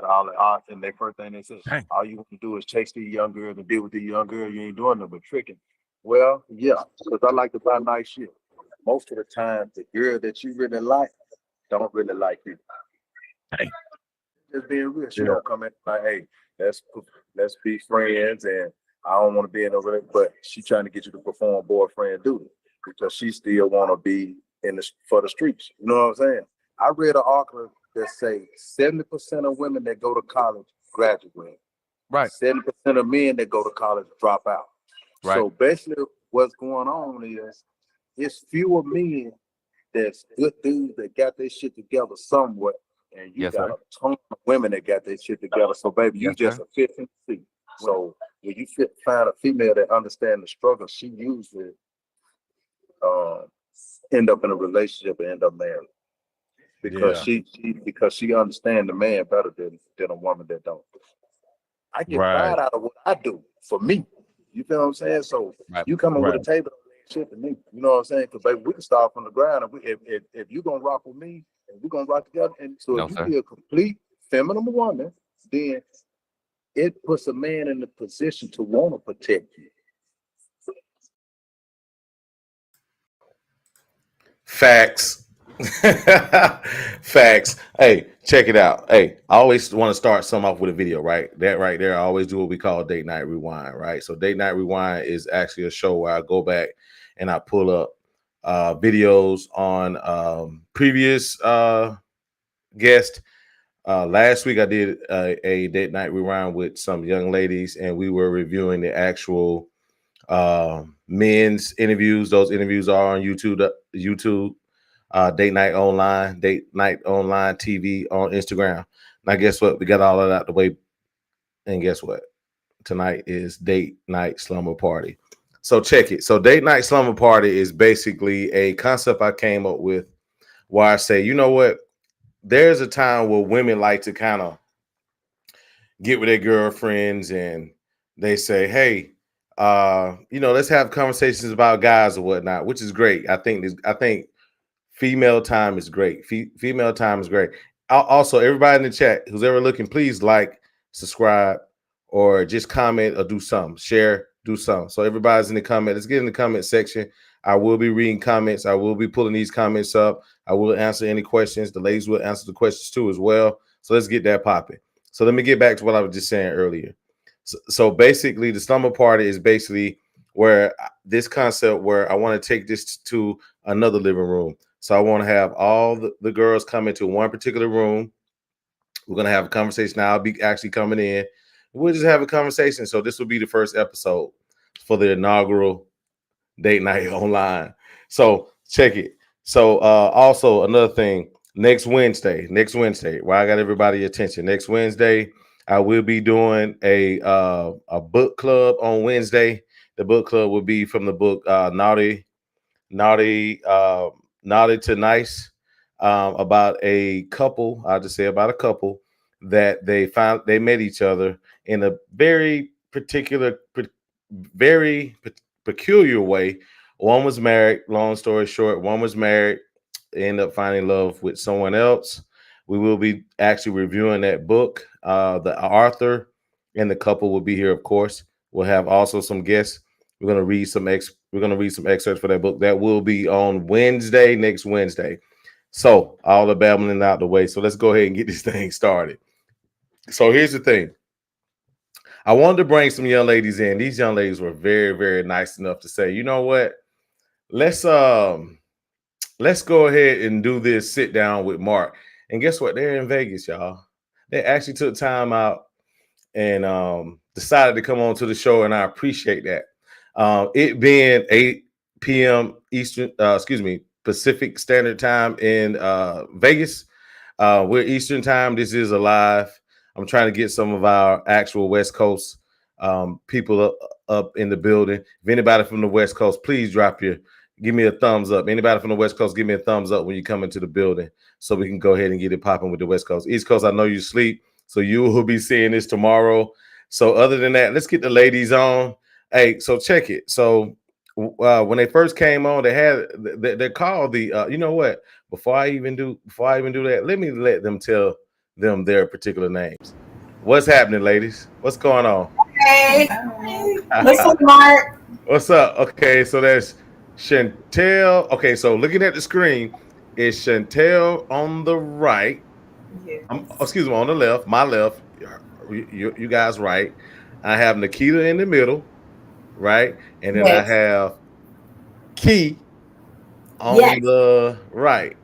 got all the odds, and their first thing they said, Dang. all you want to do is chase these young girls and deal with these young girls. You ain't doing nothing but tricking. Well, yeah, because I like to buy nice shit. Most of the time, the girl that you really like don't really like you. Hey. Just being real, she Yeah. don't come in like, hey, let's let's be friends, and I don't want to be in a relationship, but she trying to get you to perform boyfriend duty because she still want to be in the for the streets. You know what I'm saying? I read an article that say 70% of women that go to college graduate, Right. 70% of men that go to college drop out. Right. So basically, what's going on is it's fewer men that's good dudes that got their shit together somewhat, and you Yes, got sir. a ton of women that got their shit together. So, baby, you Yes, just sir. a fifth in the seat. So, when you find a female that understands the struggle, she usually uh, end up in a relationship and end up married because Yeah. she understands the man better than a woman that don't. I get Right. pride out of what I do for me. You feel what I'm saying? So Right. you coming with Right. a table shit to me. You know what I'm saying? Because baby, we can start from the ground. And if you gonna rock with me and we gonna rock together, and so No, if you sir. be a complete feminine woman, then it puts a man in the position to want to protect you. Facts. Facts. Hey, check it out. Hey, I always want to start some off with a video, right? That right there, I always do what we call date night rewind, right? So date night rewind is actually a show where I go back and I pull up videos on previous guests. Last week I did a date night rewind with some young ladies, and we were reviewing the actual men's interviews. Those interviews are on YouTube, Date Night Online TV on Instagram. Now, guess what? We got all of that out the way, and guess what? Tonight is Date Night Slumber Party. So check it. So Date Night Slumber Party is basically a concept I came up with where I say, you know what? There's a time where women like to kind of get with their girlfriends and they say, hey, let's have conversations about guys or whatnot, which is great. I think female time is great. Female time is great. Also, everybody in the chat who's ever looking, please like, subscribe, or just comment or do something. Share, do something. So everybody's in the comment. Let's get in the comment section. I will be reading comments. I will be pulling these comments up. I will answer any questions. The ladies will answer the questions too as well. So let's get that popping. So let me get back to what I was just saying earlier. So basically, the slumber party is basically where this concept where I want to take this to another living room. So I want to have all the girls come into one particular room. We're gonna have a conversation. I'll be actually coming in. We'll just have a conversation. So this will be the first episode for the inaugural date night online. So check it. So also another thing, next Wednesday, where I got everybody attention. Next Wednesday, I will be doing a book club on Wednesday. The book club will be from the book Naughty Naughty to Nice, about a couple. I'll just say about a couple that they met each other in a very particular, very peculiar way. One was married. Long story short, one was married. Ended up finding love with someone else. We will be actually reviewing that book. The author and the couple will be here, of course. We'll have also some guests. We're gonna read some excerpts for that book. That will be on Wednesday, next Wednesday. So all the babbling out the way. So let's go ahead and get this thing started. So here's the thing. I wanted to bring some young ladies in. These young ladies were very, very nice enough to say, you know what? Let's let's go ahead and do this sit down with Mark. And guess what? They're in Vegas, y'all. They actually took time out and decided to come on to the show, and I appreciate that. It being 8 p.m. Eastern, Pacific Standard Time in Vegas. We're Eastern Time. This is a live. I'm trying to get some of our actual West Coast people up in the building. If anybody from the West Coast, please give me a thumbs up. Anybody from the West Coast, give me a thumbs up when you come into the building so we can go ahead and get it popping with the West Coast. East Coast, I know you sleep, so you will be seeing this tomorrow. So other than that, let's get the ladies on. Hey, so check it. So when they first came on, they're called the you know what? Before I even do that, let me let them tell them their particular names. What's happening, ladies? What's going on? Hey, what's up, Mark? What's up? Okay, so there's Chantel. Okay, so looking at the screen, is Chantel on the right? Yes. Excuse me, on the left, my left. You guys right. I have Nikita in the middle, right, and then I Yes. have Key on Yes. the right.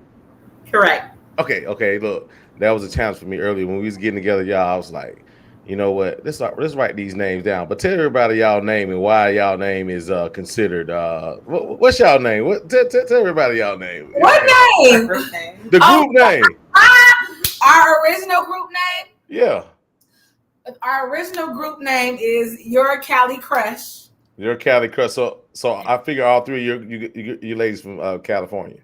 Correct. Okay. Look, that was a challenge for me earlier when we was getting together, y'all. I was like, you know what? Let's write these names down. But tell everybody y'all name and why y'all name is considered. What's y'all name? Tell everybody y'all name. What name? The group name. Our original group name. Yeah. Our original group name is Your Cali Crush. Your Cali Crush. So I figure all three you ladies from California.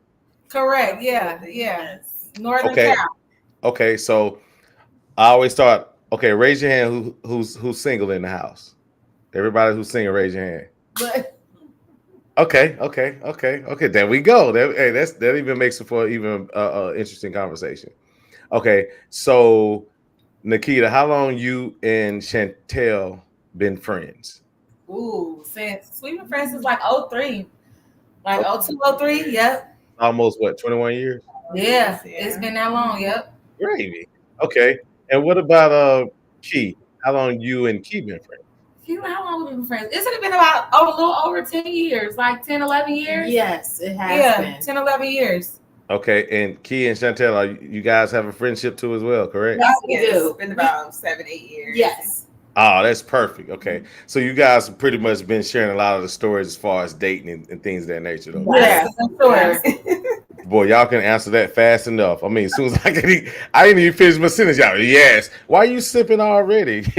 Correct. Yeah. Yes. Northern Okay. Cal. Okay. So I always start. Okay, raise your hand. Who's single in the house? Everybody who's single, raise your hand. But Okay. There we go. That even makes it for even interesting conversation. Okay, so Nikita, how long you and Chantel been friends? since we've been friends since like 03. Like 02, 03, yep. Almost what, 21 years? Yeah, it's been that long, yep. Gravy. Okay. And what about Key? How long you and Key been friends? How long have we been friends? It's been about a little over 10 years, like 10, 11 years. Yes, it has been. 10, 11 years. Okay, and Key and Chantel, you guys have a friendship too as well, correct? Yes, we do. It's been about 7, 8 years. Yes. Oh, that's perfect. Okay, so you guys have pretty much been sharing a lot of the stories as far as dating and things of that nature, though. Yes, sure. Boy, y'all can answer that fast enough. I mean, as soon as I didn't even finish my sentence, y'all. Yes. Why are you sipping already? Look.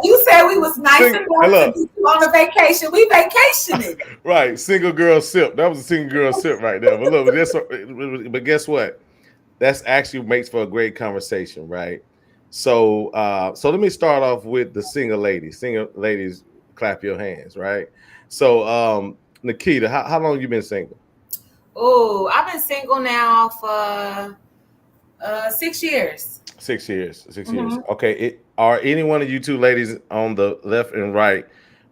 You said we was nice enough to be on a vacation. We vacationing. Right. Single girl sip. That was a single girl sip right there. But look, but guess what? That's actually makes for a great conversation, right? So let me start off with the single ladies. Single ladies, clap your hands, right? So Nikita, how long you been single? Oh, I've been single now for 6 years. 6 years. 6 years. Okay. Are any one of you two ladies on the left and right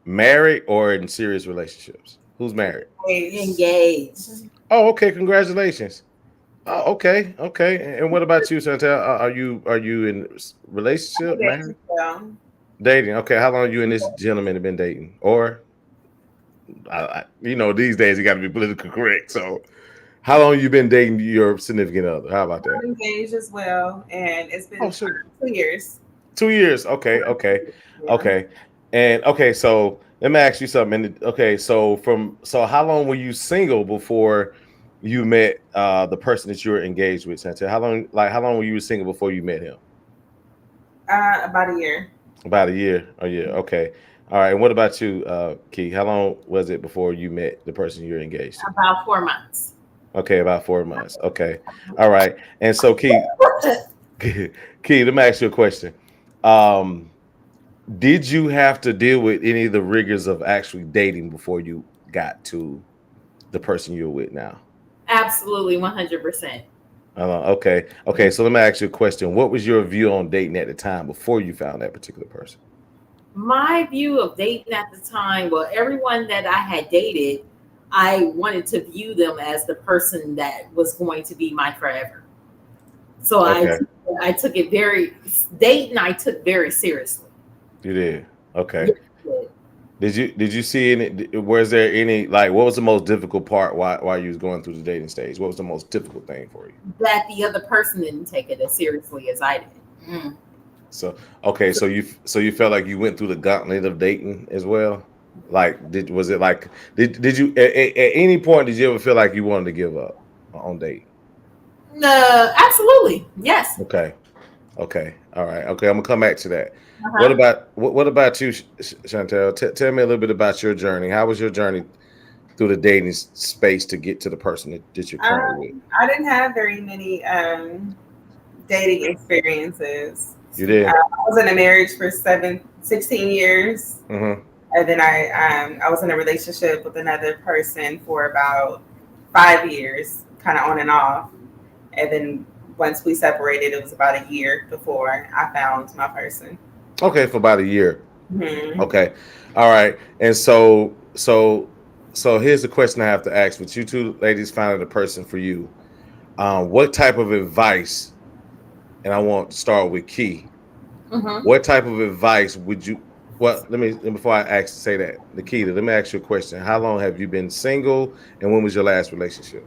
married or in serious relationships? Who's married? Engaged. Oh, okay. Congratulations. Oh, okay. And what about you, Chantel? Are you in relationship, married? Dating. Okay. How long you and this gentleman have been dating? Or these days you got to be politically correct. So, how long you been dating your significant other? How about that? I'm engaged as well, and it's been 2 years. 2 years. Okay. And okay, so let me ask you something. Okay, so how long were you single before you met the person that you were engaged with, Chantel? How long were you single before you met him? About a year. About a year. Oh yeah. Okay. All right. And what about you, Key? How long was it before you met the person you're engaged to? About 4 months. Okay, about 4 months. Okay. All right. And so Key, let me ask you a question. Did you have to deal with any of the rigors of actually dating before you got to the person you're with now? Absolutely, 100%. Okay. So let me ask you a question. What was your view on dating at the time before you found that particular person? My view of dating at the time, well, everyone that I had dated, I wanted to view them as the person that was going to be my forever. So okay. I took it I took very seriously. You did? Okay. Yes, did you see any, was there any, like, what was the most difficult part while you was going through the dating stage? What was the most difficult thing for you? That the other person didn't take it as seriously as I did. Mm. So, okay. So you felt like you went through the gauntlet of dating as well? Like, did you at any point, did you ever feel like you wanted to give up on dating? Absolutely. Yes. Okay. All right. Okay. I'm gonna come back to that. What about you, Chantel? Tell me a little bit about your journey. How was your journey through the dating space to get to the person that you're currently with? I didn't have very many dating experiences. You did? I was in a marriage for 16 years. Mm-hmm. And then I was in a relationship with another person for about 5 years, kind of on and off. And then once we separated, it was about a year before I found my person. Okay, for about a year. Mhm. Okay. All right. And so here's the question I have to ask. With you two ladies finding a person for you, what type of advice, and I want to start with Key. Mhm. What type of advice would you well, let me before I say that, Nikita, let me ask you a question. How long have you been single and when was your last relationship?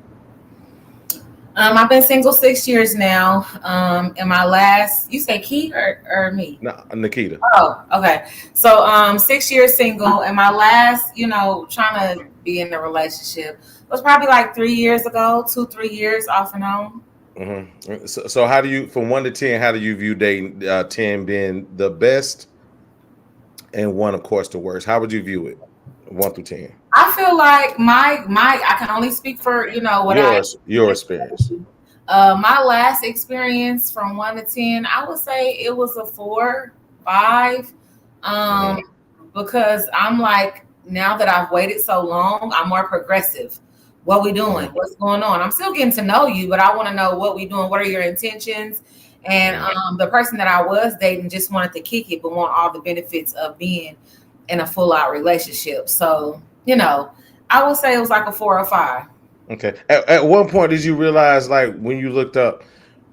I've been single 6 years now. And my last, you say Key or me? No, Nikita. Oh, okay. So 6 years single, and my last, trying to be in a relationship was probably like 3 years ago, 2, 3 years off and on. So how do you, from 1 to 10, how do you view dating? 10 being the best and 1, of course, the worst. How would you view it? 1 through 10. I feel like I can only speak for what Your experience. My last experience from 1 to 10, I would say it was a 4, 5. Because I'm like, now that I've waited so long, I'm more progressive. What we doing? What's going on? I'm still getting to know you, but I want to know what we doing. What are your intentions? And the person that I was dating just wanted to kick it, but want all the benefits of being in a full out relationship. So, I would say it was like a 4 or 5. Okay. At what point did you realize, like, when you looked up,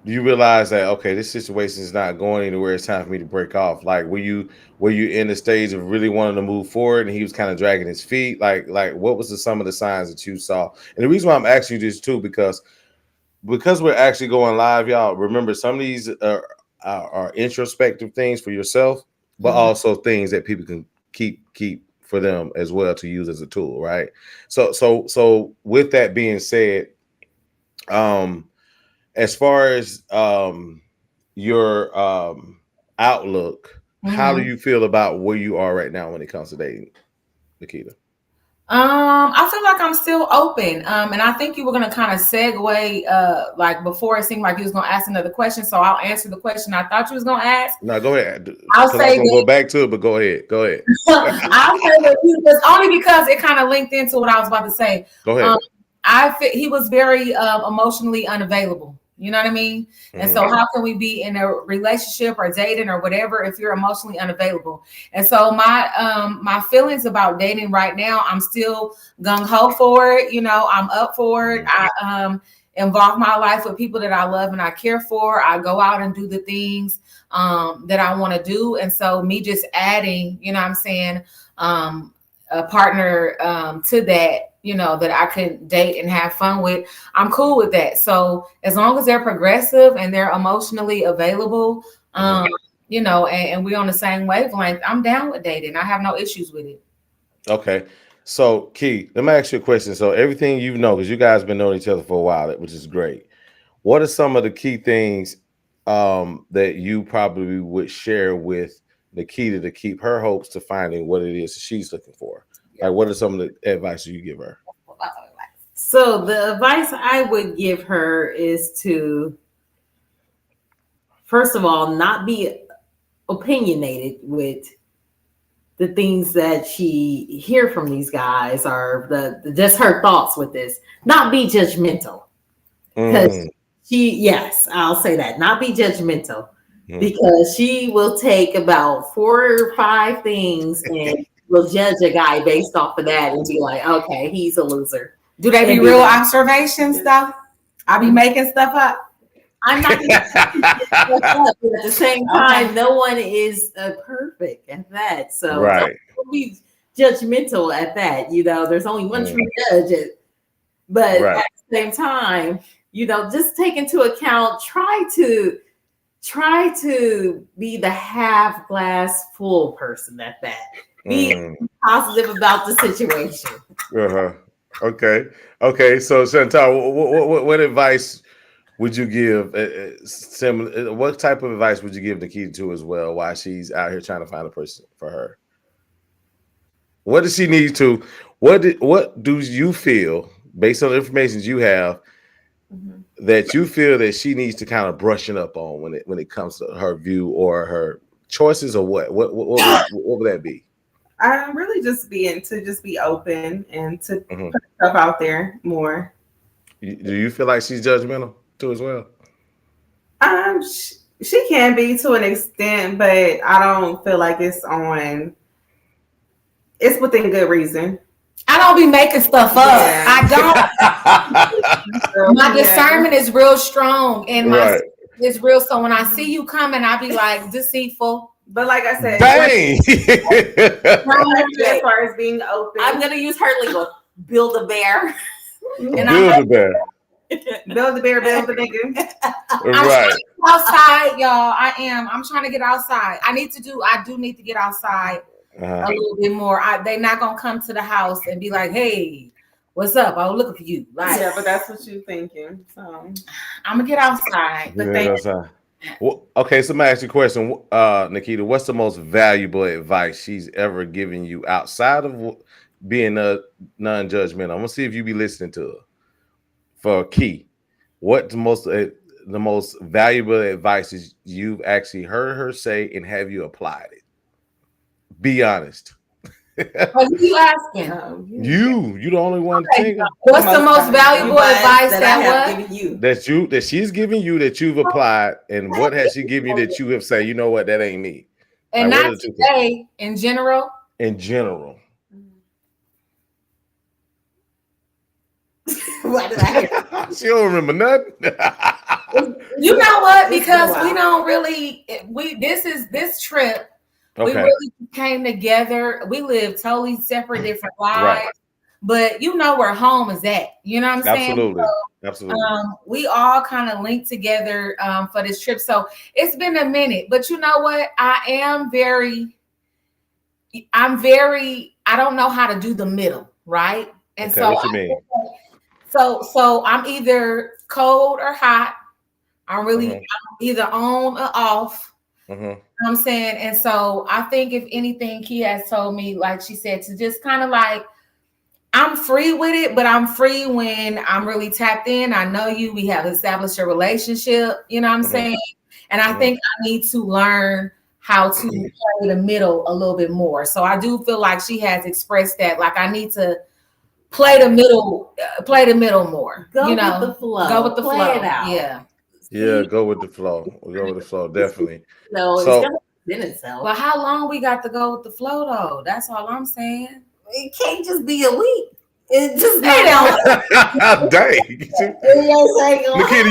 do you realize that, okay, this situation is not going anywhere, it's time for me to break off? Like, were you in the stage of really wanting to move forward and he was kind of dragging his feet? Like what was some of the signs that you saw? And the reason why I'm asking you this too, because we're actually going live, y'all, remember some of these are introspective things for yourself, but also things that people can keep for them as well to use as a tool, right? So with that being said, as far as your outlook, how do you feel about where you are right now when it comes to dating, Nikita? I feel like I'm still open. And I think you were gonna kind of segue like before it seemed like you was gonna ask another question. So I'll answer the question I thought you was gonna ask. No, go ahead. I'll say I'm gonna go back to it, but go ahead. I'll say that he was only because it kind of linked into what I was about to say. Go ahead. He was very emotionally unavailable. You know what I mean? And so how can we be in a relationship or dating or whatever if you're emotionally unavailable? And so my feelings about dating right now, I'm still gung-ho for it. I'm up for it. I involve my life with people that I love and I care for. I go out and do the things that I want to do. And so me just adding, a partner to that, that I can date and have fun with, I'm cool with that. So as long as they're progressive and they're emotionally available, and we're on the same wavelength, I'm down with dating. I have no issues with it. Okay. So Key, let me ask you a question. So everything because you guys have been knowing each other for a while, which is great. What are some of the key things that you probably would share with Nikita to keep her hopes to finding what it is she's looking for? Like, what are some of the advice you give her? So the advice I would give her is to, first of all, not be opinionated with the things that she hear from these guys or just her thoughts with this. Not be judgmental. Because I'll say that. Not be judgmental. Because she will take about 4 or 5 things and will judge a guy based off of that and be like, okay, he's a loser. Do they be real observations though? I be making stuff up. I'm not gonna at the same time, no one is perfect at that. So don't be judgmental at that. There's only one true judge. But at the same time, just take into account, try to be the half glass full person at that. Be positive about the situation. Okay. So Chantal, what advice would you give? Similar, what type of advice would you give Nikita to as well? Why she's out here trying to find a person for her? What does she need to? What do you feel, based on the information you have, that you feel that she needs to kind of brushing up on when it comes to her view or her choices, or what would that be? I'm really just be open and to put stuff out there more. Do you feel like she's judgmental too as well? She can be to an extent, but I don't feel like it's within good reason. I don't be making stuff up. Yeah. I don't. My discernment is real strong, and my is real. So when I see you coming, I be like deceitful. But like I said, dang. as far as being open, I'm gonna use her lingo. Build a bear. And Build a bear. Build the bear, build the nigga. Right. Outside, y'all. I am. I'm trying to get outside. I do need to get outside a little bit more. They're not gonna come to the house and be like, "Hey, what's up? I was looking for you." Like, yeah, but that's what you're thinking. So I'm gonna get outside. But well, okay, so let me ask you a question, Nikita. What's the most valuable advice she's ever given you outside of being a non-judgmental? I'm gonna see if you be listening to her. For Key, what the most valuable advice is you've actually heard her say, and have you applied it? Be honest. what are you asking? You the only one. Okay. What's the most valuable advice that she's giving you that you've applied, and what has she given you that you have said, you know what, that ain't me? And like, not today, in general. In general. What did I She don't remember nothing. You know what? Because we don't really. This trip. Okay. We really came together. We live totally separate, different lives. Right. But you know where home is at. You know what I'm saying? Absolutely. So, absolutely. We all kind of linked together for this trip. So it's been a minute. But you know what? I don't know how to do the middle, right? And okay, what you mean? So I'm either cold or hot. I'm either on or off. You know what I'm saying? And so I think if anything, Kia has told me, like she said, to just kind of like, I'm free with it, but I'm free when I'm really tapped in. I know you, we have established a relationship, you know what I'm saying? And I think I need to learn how to play the middle a little bit more. So I do feel like she has expressed that, like I need to play the middle more. Go with the flow. Go with the flow. It out. Yeah. Yeah, go with the flow. We'll go with the flow, definitely. No, it's gonna spin itself. Well, how long we got to go with the flow though? That's all I'm saying. It can't just be a week. It just dang. Nikita,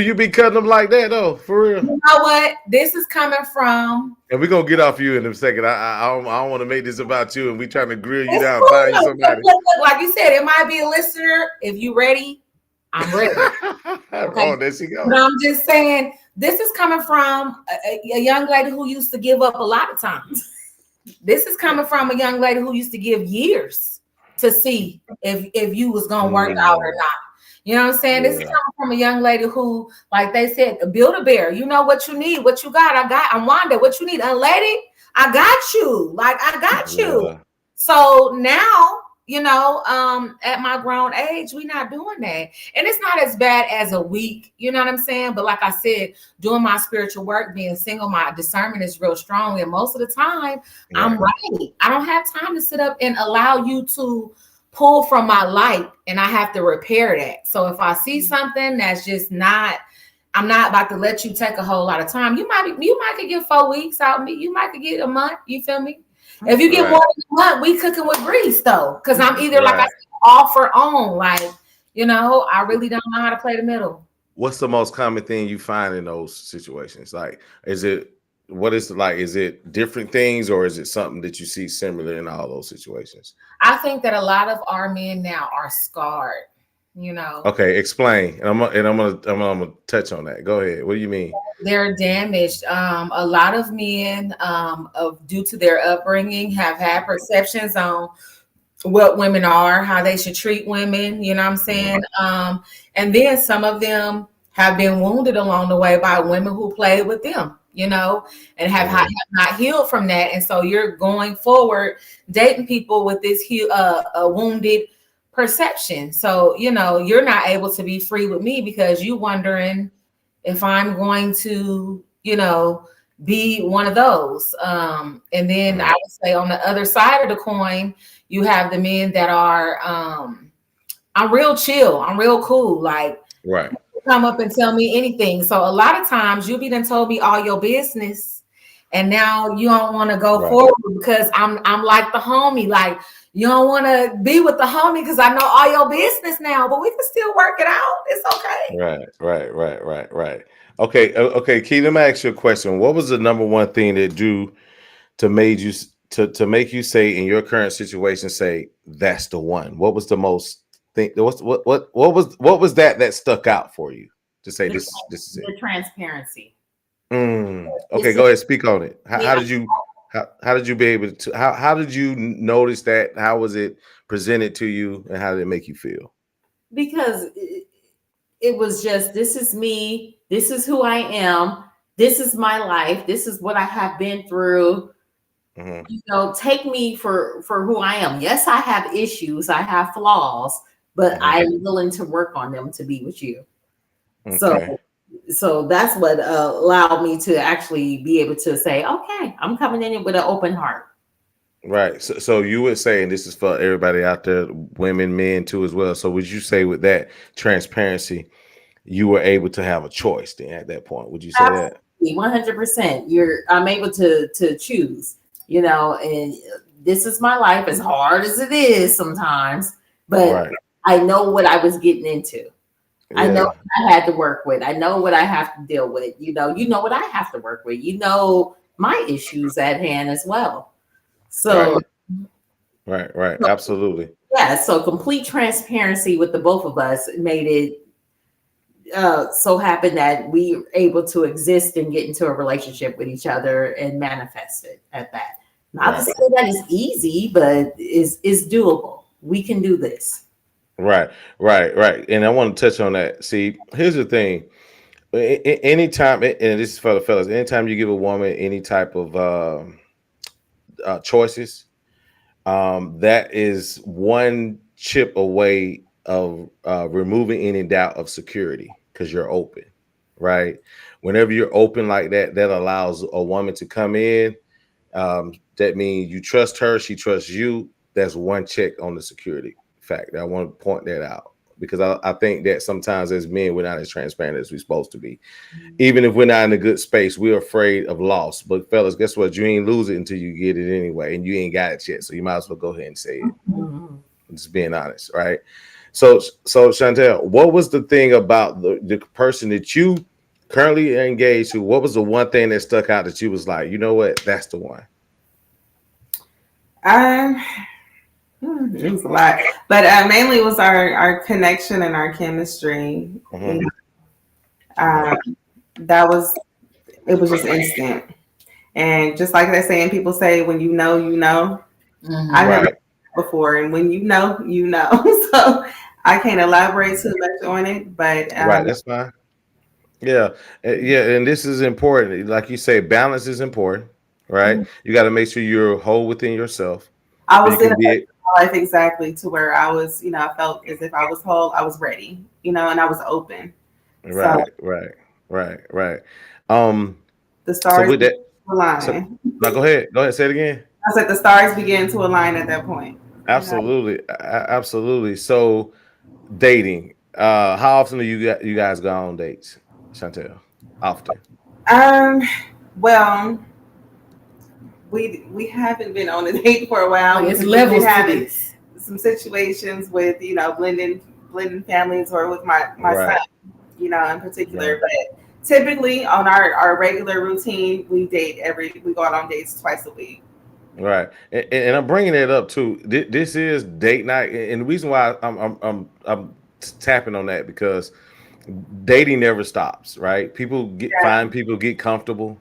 you be cutting them like that though, for real. You know what? This is coming from. And we're gonna get off you in a second. I don't want to make this about you, and we trying to grill you down, find you somebody. Like you said, it might be a listener. If you ready, I'm ready. Okay. Oh, there she goes. But I'm just saying, this is coming from a young lady who used to give up a lot of times. This is coming from a young lady who used to give years to see if you was gonna work out or not. You know what I'm saying? Yeah. This is coming from a young lady who, like they said, build a bear. You know what you need, what you got. I'm Wanda. What you need, lady? I got you. Like I got you. Yeah. So now, you know, at my grown age, we're not doing that. And it's not as bad as a week, you know what I'm saying? But like I said, doing my spiritual work, being single, my discernment is real strong. And most of the time, I'm right. I don't have time to sit up and allow you to pull from my light, and I have to repair that. So if I see something that's just not, I'm not about to let you take a whole lot of time. You might could get 4 weeks out of me. You might could get a month. You feel me? If you get more than a month, we cooking with grease though. Cause I'm either like I said, off or on. Like, you know, I really don't know how to play the middle. What's the most common thing you find in those situations? Like, is it different things, or is it something that you see similar in all those situations? I think that a lot of our men now are scarred, you know. Okay, explain. And I'm gonna touch on that. Go ahead. What do you mean? They're damaged. A lot of men, due to their upbringing, have had perceptions on what women are, how they should treat women. You know what I'm saying? And then some of them have been wounded along the way by women who played with them, you know, and have not healed from that. And so you're going forward dating people with this wounded perception. So, you know, you're not able to be free with me because you're wondering if I'm going to, you know, be one of those. And then I would say on the other side of the coin, you have the men that are, I'm real chill. I'm real cool. Like, come up and tell me anything. So a lot of times you be done told me all your business, and now you don't want to go Right. forward because I'm like the homie. Like you don't want to be with the homie because I know all your business now, but we can still work it out. It's okay. Right. Okay, okay. Key, let me ask you a question. What was the number one thing that do to made you to make you say in your current situation, say that's the one? What was the most thing? What was that stuck out for you to say The, this is it? the transparency. Okay, It's go ahead, speak on it. How yeah, did you how did you be able to how did you notice that? How was it presented to you, and how did it make you feel? because it was just, this is me, this is who I am, this is my life, this is what I have been through. Mhm. You know, take me for who I am. Yes, I have issues, I have flaws, but Mhm. I'm willing to work on them to be with you. Okay. So that's what allowed me to actually be able to say, okay, I'm coming in with an open heart. Right. So you would say, and this is for everybody out there, women, men too, as well. So would you say with that transparency, you were able to have a choice then at that point? Would you say that? 100%. I'm able to choose, you know, and this is my life, as hard as it is sometimes, but Right. I know what I was getting into. I know Yeah. what I had to work with. I know what I have to deal with. You know what I have to work with. You know my issues at hand as well. So Right. Absolutely. yeah, so complete transparency with the both of us made it so happen that we were able to exist and get into a relationship with each other and manifest it at that. Not to Right. say that is easy, but is doable. We can do this. Right. And I want to touch on that. See, here's the thing. Anytime, and this is for the fellas, anytime you give a woman any type of choices, that is one chip away of removing any doubt of security because you're open, right? Whenever you're open like that, that allows a woman to come in. That means you trust her, she trusts you. That's one check on the security fact. I want to point that out because I think that sometimes as men, we're not as transparent as we're supposed to be. Even if we're not in a good space, we're afraid of loss. But fellas, guess what? You ain't lose it until you get it anyway, and you ain't got it yet. So you might as well go ahead and say it. Mhm. Just being honest, right? So Chantel, what was the thing about the person that you currently are engaged to? What was the one thing that stuck out that you was like, you know what, that's the one? Um, it was a lot, but mainly it was our connection and our chemistry. Mhm. Um, that was it was just instant, and just like they say, and people say, when you know, you know. Mhm. I never Right. before, and when you know, you know. So I can't elaborate too much on it, but Right. That's fine. Yeah. Yeah. And this is important. Like you say, balance is important, right? You got to make sure you're whole within yourself. I So you was in can be a life exactly to where I was, I felt as if I was whole, I was ready, and I was open. So right. Um, the so stars with began that, to so align. now go ahead. Go ahead, say it again. I said the stars began to align at that point. Absolutely. Absolutely. So dating. How often do you guys go on dates, Chantel? Often. Um, well, we haven't been on a date for a while Like, it's because we've levels been to having this. some situations with blending families, or with my son, Right. in particular. Right. But typically on our regular routine, we go out on dates twice a week. Right, and I'm bringing it up too. This is date night, and the reason why I'm tapping on that because dating never stops. Right, people get comfortable,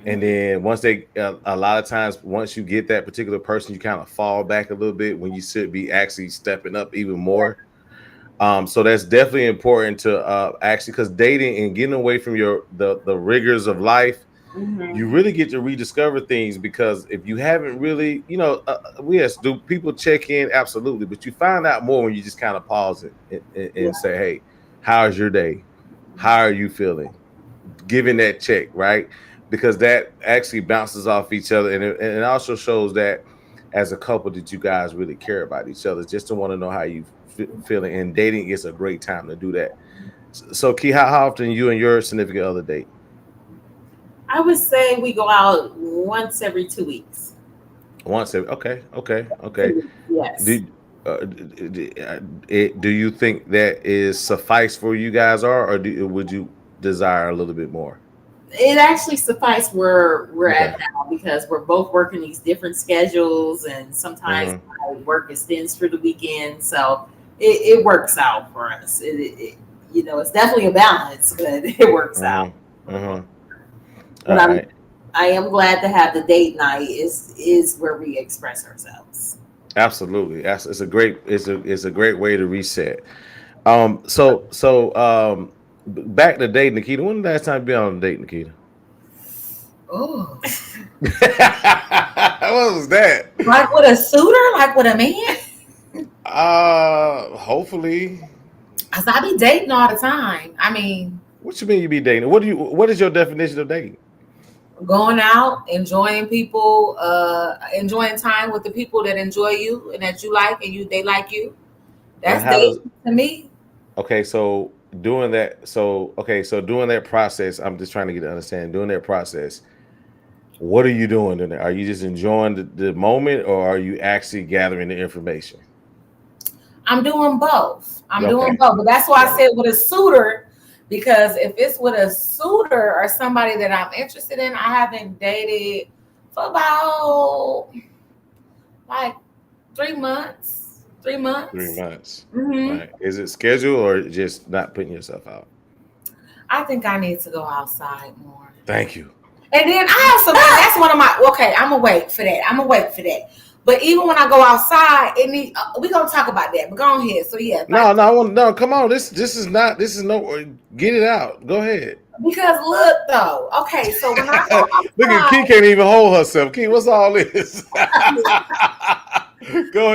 and then once they a lot of times once you get that particular person, you kind of fall back a little bit when you should be actually stepping up even more. So that's definitely important to actually because dating and getting away from the rigors of life, Mm-hmm. you really get to rediscover things because if you haven't really, yes, do people check in? Absolutely. But you find out more when you just kind of pause it Yeah. and say, hey, how's your day? How are you feeling? Giving that check, right? Because that actually bounces off each other. And it also shows that as a couple that you guys really care about each other, just to want to know how you feeling. And dating is a great time to do that. So, Key, how often you and your significant other date? I would say we go out once every 2 weeks. Once every. Okay. Yes. Do do you think that is suffice for you guys, would you desire a little bit more? It actually suffices where we're Okay. at now because we're both working these different schedules, and sometimes my work extends through the weekend, so it works out for us. It's definitely a balance, but it works out. All But right. I am glad to have the date night is where we express ourselves. Absolutely. It's a great way to reset. Back to date, Nikita. When the last time you been on a date, Nikita? Oh, What was that? like with a suitor, like with a man. Hopefully. Cause I be dating all the time. I mean, What you mean you be dating? What is your definition of dating? going out, enjoying people, enjoying time with the people that enjoy you and that you like, and they like you. That's dating to me. Okay, so doing that. So doing that process. I'm just trying to get to understand. Doing that process. What are you doing in there? Are you just enjoying the moment, or are you actually gathering the information? I'm doing both. Okay. Doing both. But that's why I said with a suitor, because if it's with a suitor or somebody that I'm interested in, I haven't dated for about like 3 months. 3 months. 3 months. Mhm. Right. Is it scheduled or just not putting yourself out? I think I need to go outside more. Thank you. And then I have some. That's one of my. Okay, I'm gonna wait for that. But even when I go outside, we gonna talk about that. But go ahead. So yeah. No. Come on. This is no. Get it out. Go ahead. Because look though. Okay, so when I go outside, Look at Key can't even hold herself. Key, what's all this? Go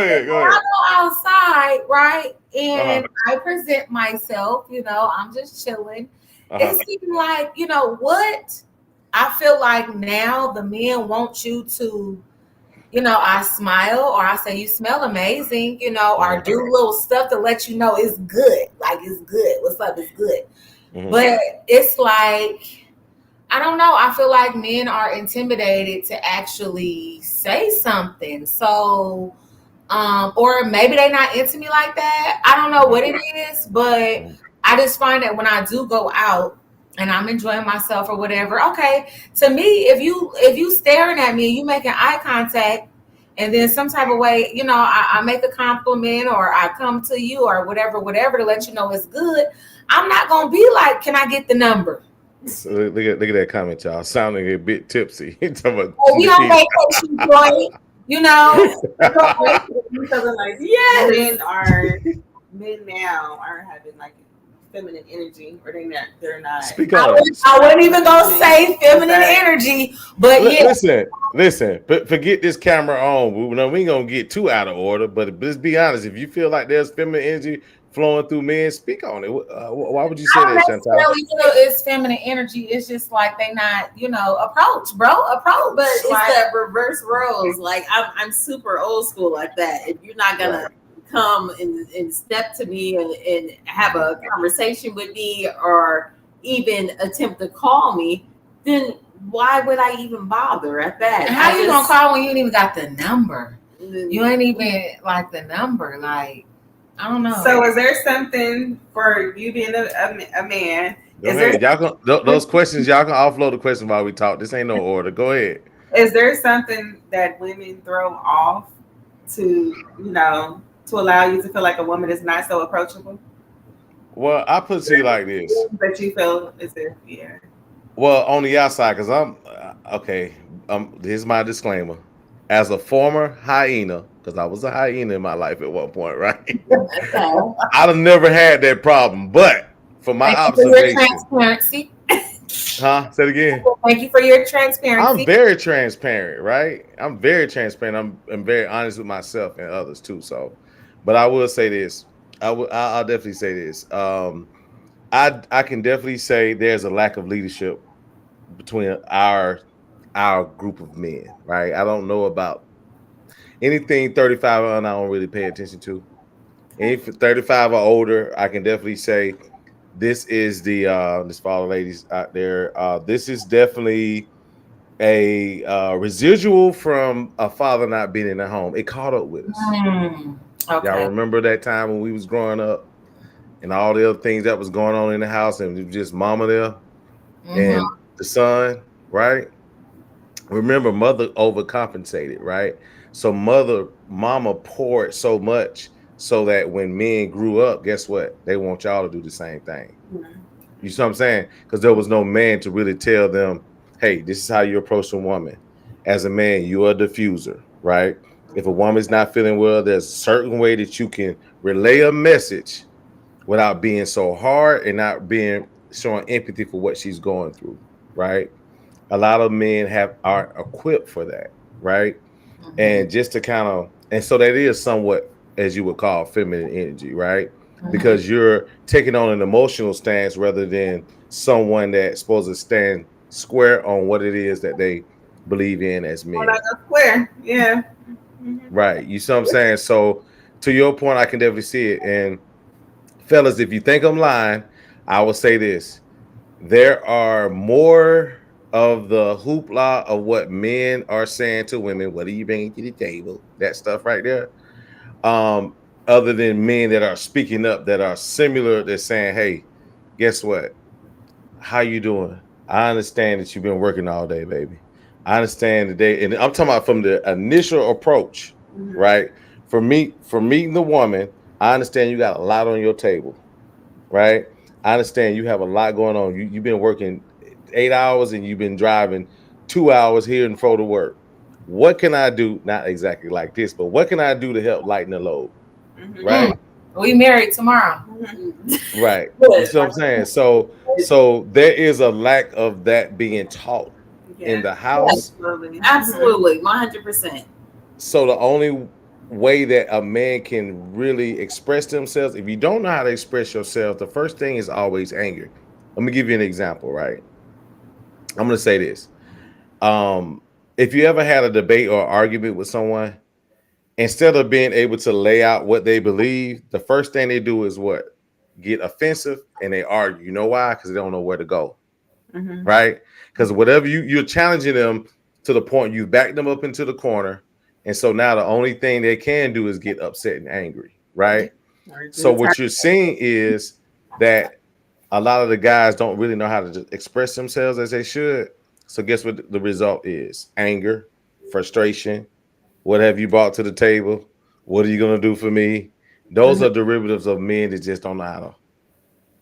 ahead. I go outside, right, and I present myself. I'm just chilling. It seems like what I feel like now. The men want you to. I smile or I say you smell amazing, or do little stuff to let you know it's good. Like it's good. What's up? It's good. But it's like, I don't know. I feel like men are intimidated to actually say something. So, or maybe they're not into me like that. I don't know what it is, but I just find that when I do go out and I'm enjoying myself or whatever, okay, to me, if you staring at me, you making eye contact, and then some type of way, I make a compliment or I come to you or whatever to let you know it's good. I'm not gonna be like, can I get the number? So look at that comment, y'all. Sounding a bit tipsy. We on vacation, boy. Men now are having like feminine energy, or they're not. Speak on I wouldn't even go say feminine energy, but listen. But forget this camera on. We ain't gonna get too out of order. But let's be honest. If you feel like there's feminine energy flowing through men, speak on it. Why would you say that, Chantal? I don't feel it's feminine energy. It's just like they not, approach. But it's that reverse roles. Like I'm super old school like that. If you're not gonna come and step to me and have a conversation with me or even attempt to call me, then why would I even bother at that? How you gonna call when you ain't even got the number? You ain't even like the number. Like, I don't know. So is there something for you being a man? Those questions, y'all can offload the question while we talk. This ain't no order. Go ahead. Is there something that women throw off to allow you to feel like a woman is not so approachable? Well, I put it to you like this. That you feel as if, yeah. Well, on the outside, because I'm okay. Here's my disclaimer. As a former hyena, because I was a hyena in my life at one point, right? I'd have never had that problem. But for my observation, transparency. Say it again. Thank you for your transparency. I'm very transparent, right? I'm very transparent. I'm very honest with myself and others too. So, but I will say this. I'll definitely say this. I can definitely say there's a lack of leadership between our group of men, right? I don't know about anything 35 on. I don't really pay attention to. Any 35 or older, I can definitely say this is the this for all the ladies out there. This is definitely a residual from a father not being in the home. It caught up with us. Okay. Y'all remember that time when we was growing up and all the other things that was going on in the house, and it was just mama there and the son, right? Remember, mother overcompensated, right? So mama poured so much so that when men grew up, guess what? They want y'all to do the same thing. You see what I'm saying? Because there was no man to really tell them, hey, this is how you approach a woman. As a man, you are a diffuser, right? If a woman's not feeling well, there's a certain way that you can relay a message without being so hard and not being showing empathy for what she's going through, right? A lot of men are equipped for that, right? And just to kind of, and so that is somewhat, as you would call, feminine energy, right? Because you're taking on an emotional stance rather than someone that's supposed to stand square on what it is that they believe in as men. Square, yeah. Right. You see what I'm saying? So to your point, I can definitely see it. And fellas, if you think I'm lying, I will say this. There are more of the hoopla of what men are saying to women, what are you bringing to the table? That stuff right there. Other than men that are speaking up, that are similar, they're saying, hey, guess what? How you doing? I understand that you've been working all day, baby. I understand today, and I'm talking about from the initial approach, right? For meeting the woman, I understand you got a lot on your table, right? I understand you have a lot going on. You've been working 8 hours and you've been driving 2 hours here and fro to work. What can I do? Not exactly like this, but what can I do to help lighten the load? Right? We married tomorrow. Right. You see what I'm saying? So there is a lack of that being taught in the house. Absolutely, 100%. So the only way that a man can really express themselves, if you don't know how to express yourself, the first thing is always anger. Let me give you an example, right? I'm going to say this. If you ever had a debate or argument with someone, instead of being able to lay out what they believe, the first thing they do is what? Get offensive and they argue. You know why? Because they don't know where to go. Right? Because whatever you're challenging them to the point you back them up into the corner. And so now the only thing they can do is get upset and angry. Right? So what you're seeing is that a lot of the guys don't really know how to just express themselves as they should. So guess what the result is? Anger, frustration. What have you brought to the table? What are you going to do for me? Those are derivatives of men that just don't know how to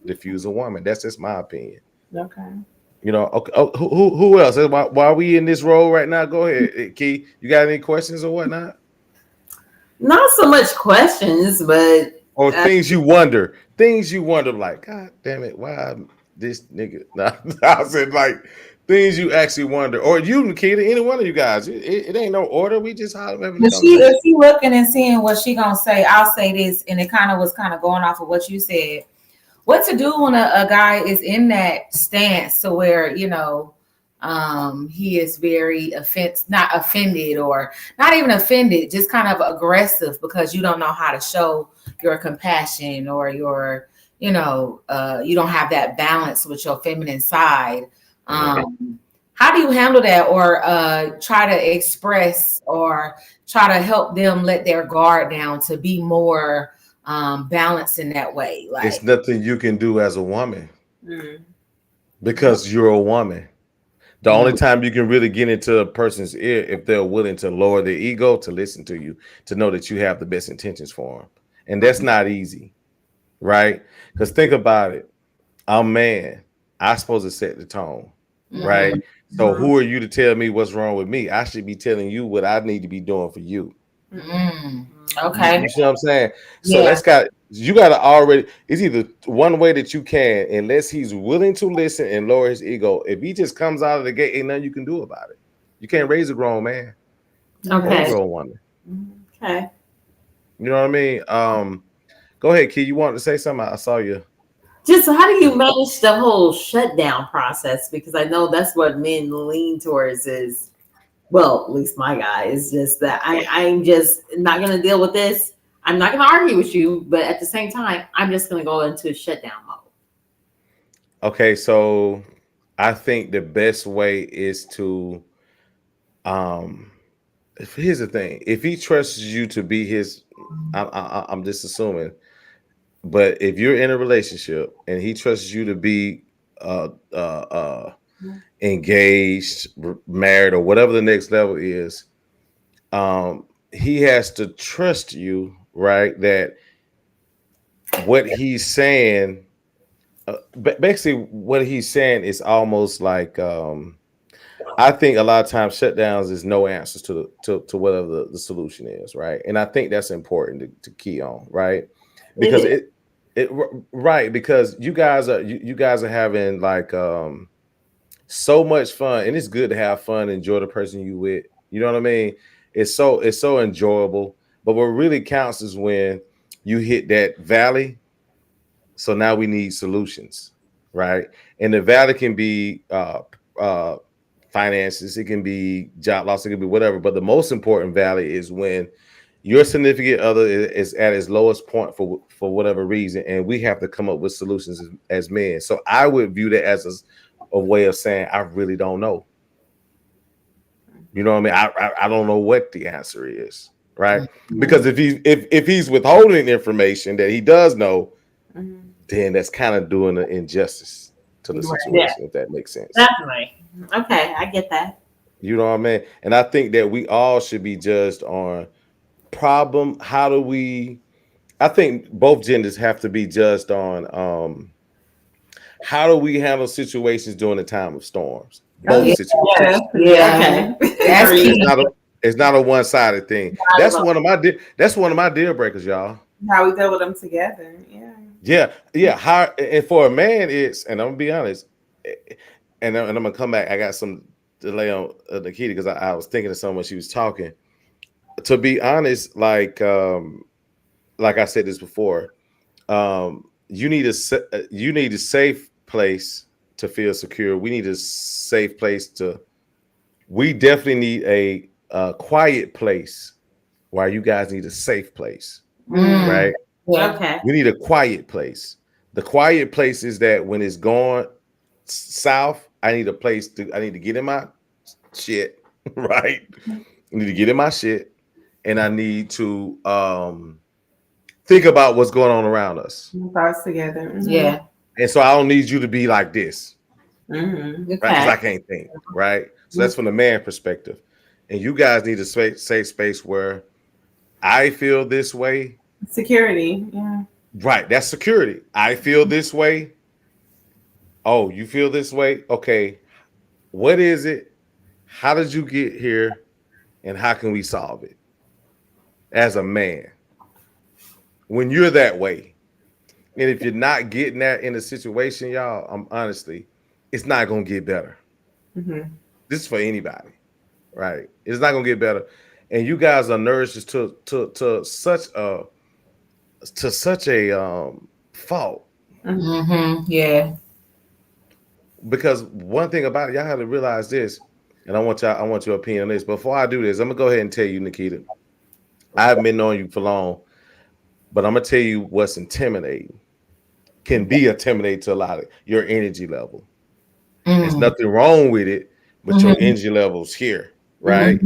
diffuse a woman. That's just my opinion. Okay. You know, okay. Oh, who else? Why are we in this role right now? Go ahead, Key. You got any questions or whatnot? Not so much questions, but or things you wonder. Things you wonder, like, God damn it, why this nigga? Nah, I said like things you actually wonder, or you, Nikita, any one of you guys. It ain't no order. We just having a conversation. If she looking and seeing what she gonna say, I'll say this, and it kind of was going off of what you said. What to do when a guy is in that stance to where, you know, he is very not offended or not even offended, just kind of aggressive because you don't know how to show your compassion or your, you know, you don't have that balance with your feminine side. How do you handle that, or try to express or try to help them let their guard down to be more balance in that way? Like, it's nothing you can do as a woman because you're a woman. The only time you can really get into a person's ear if they're willing to lower their ego to listen to you, to know that you have the best intentions for them. And that's not easy, right? Because think about it. I'm a man. I'm supposed to set the tone, right? So who are you to tell me what's wrong with me? I should be telling you what I need to be doing for you. Okay. You see what I'm saying? So you got to already, it's either one way that you can, unless he's willing to listen and lower his ego. If he just comes out of the gate, ain't nothing you can do about it. You can't raise a grown man. Okay. Or a grown woman. Okay. You know what I mean? Go ahead, Key. You wanted to say something? I saw you. Just how do you manage the whole shutdown process? Because I know that's what men lean towards is, well, at least my guy is just that I'm just not going to deal with this. I'm not going to argue with you, but at the same time, I'm just going to go into shutdown mode. Okay, so I think the best way is to um here's the thing. If he trusts you to be his, I'm just assuming, but if you're in a relationship and he trusts you to be uh uh uh engaged, married, or whatever the next level is, he has to trust you, right? That what he's saying, basically, what he's saying is almost like, I think a lot of times shutdowns is no answers to whatever the solution is, right? And I think that's important to key on, right? Because right, because you guys are having like so much fun, and it's good to have fun, enjoy the person you with. You know what I mean? It's so enjoyable. But what really counts is when you hit that valley. So now we need solutions, right? And the valley can be uh, finances, it can be job loss, it can be whatever. But the most important valley is when your significant other is at its lowest point for whatever reason, and we have to come up with solutions as men. So I would view that as a way of saying I really don't know. You know what I mean? I don't know what the answer is, right? Because if he's withholding information that he does know, then that's kind of doing an injustice to the situation, if that makes sense. Definitely. Okay, I get that. You know what I mean? And I think that we all should be judged on problem. I think both genders have to be judged on how do we handle situations during the time of storms? Both situations. Yeah. Okay. That's key. It's not a one-sided thing. That's one of my deal breakers, y'all. How we deal with them together. Yeah. How, and for a man, and I'm gonna be honest, and I'm gonna come back. I got some delay on Nikita because I was thinking of someone when she was talking. To be honest, like I said this before, you need a safe place to feel secure. We need a safe place we definitely need a quiet place, while you guys need a safe place, right? Yeah. Okay. We need a quiet place. The quiet place is that when it's going south, I need to get in my shit, right? I need to get in my shit, and I need to think about what's going on around us. Thoughts together. Mm-hmm. Yeah. And so I don't need you to be like this, Mm-hmm. right? Because I can't think, right? So that's from the man perspective. And you guys need a safe space where I feel this way. Security. Yeah. Right. That's security. I feel this way. Oh, you feel this way? Okay. What is it? How did you get here? And how can we solve it? As a man. When you're that way. And if you're not getting that in a situation, y'all, honestly, it's not going to get better. Mm-hmm. This is for anybody, right? It's not going to get better. And you guys are nourished to such a fault. Mm-hmm. Yeah. Because one thing about it, y'all have to realize this, and I want your opinion on this. Before I do this, I'm gonna go ahead and tell you, Nikita, I haven't been knowing you for long, but I'm gonna tell you what's intimidating. Can be intimidating to a lot of your energy level. There's nothing wrong with it, but your energy level's here, right?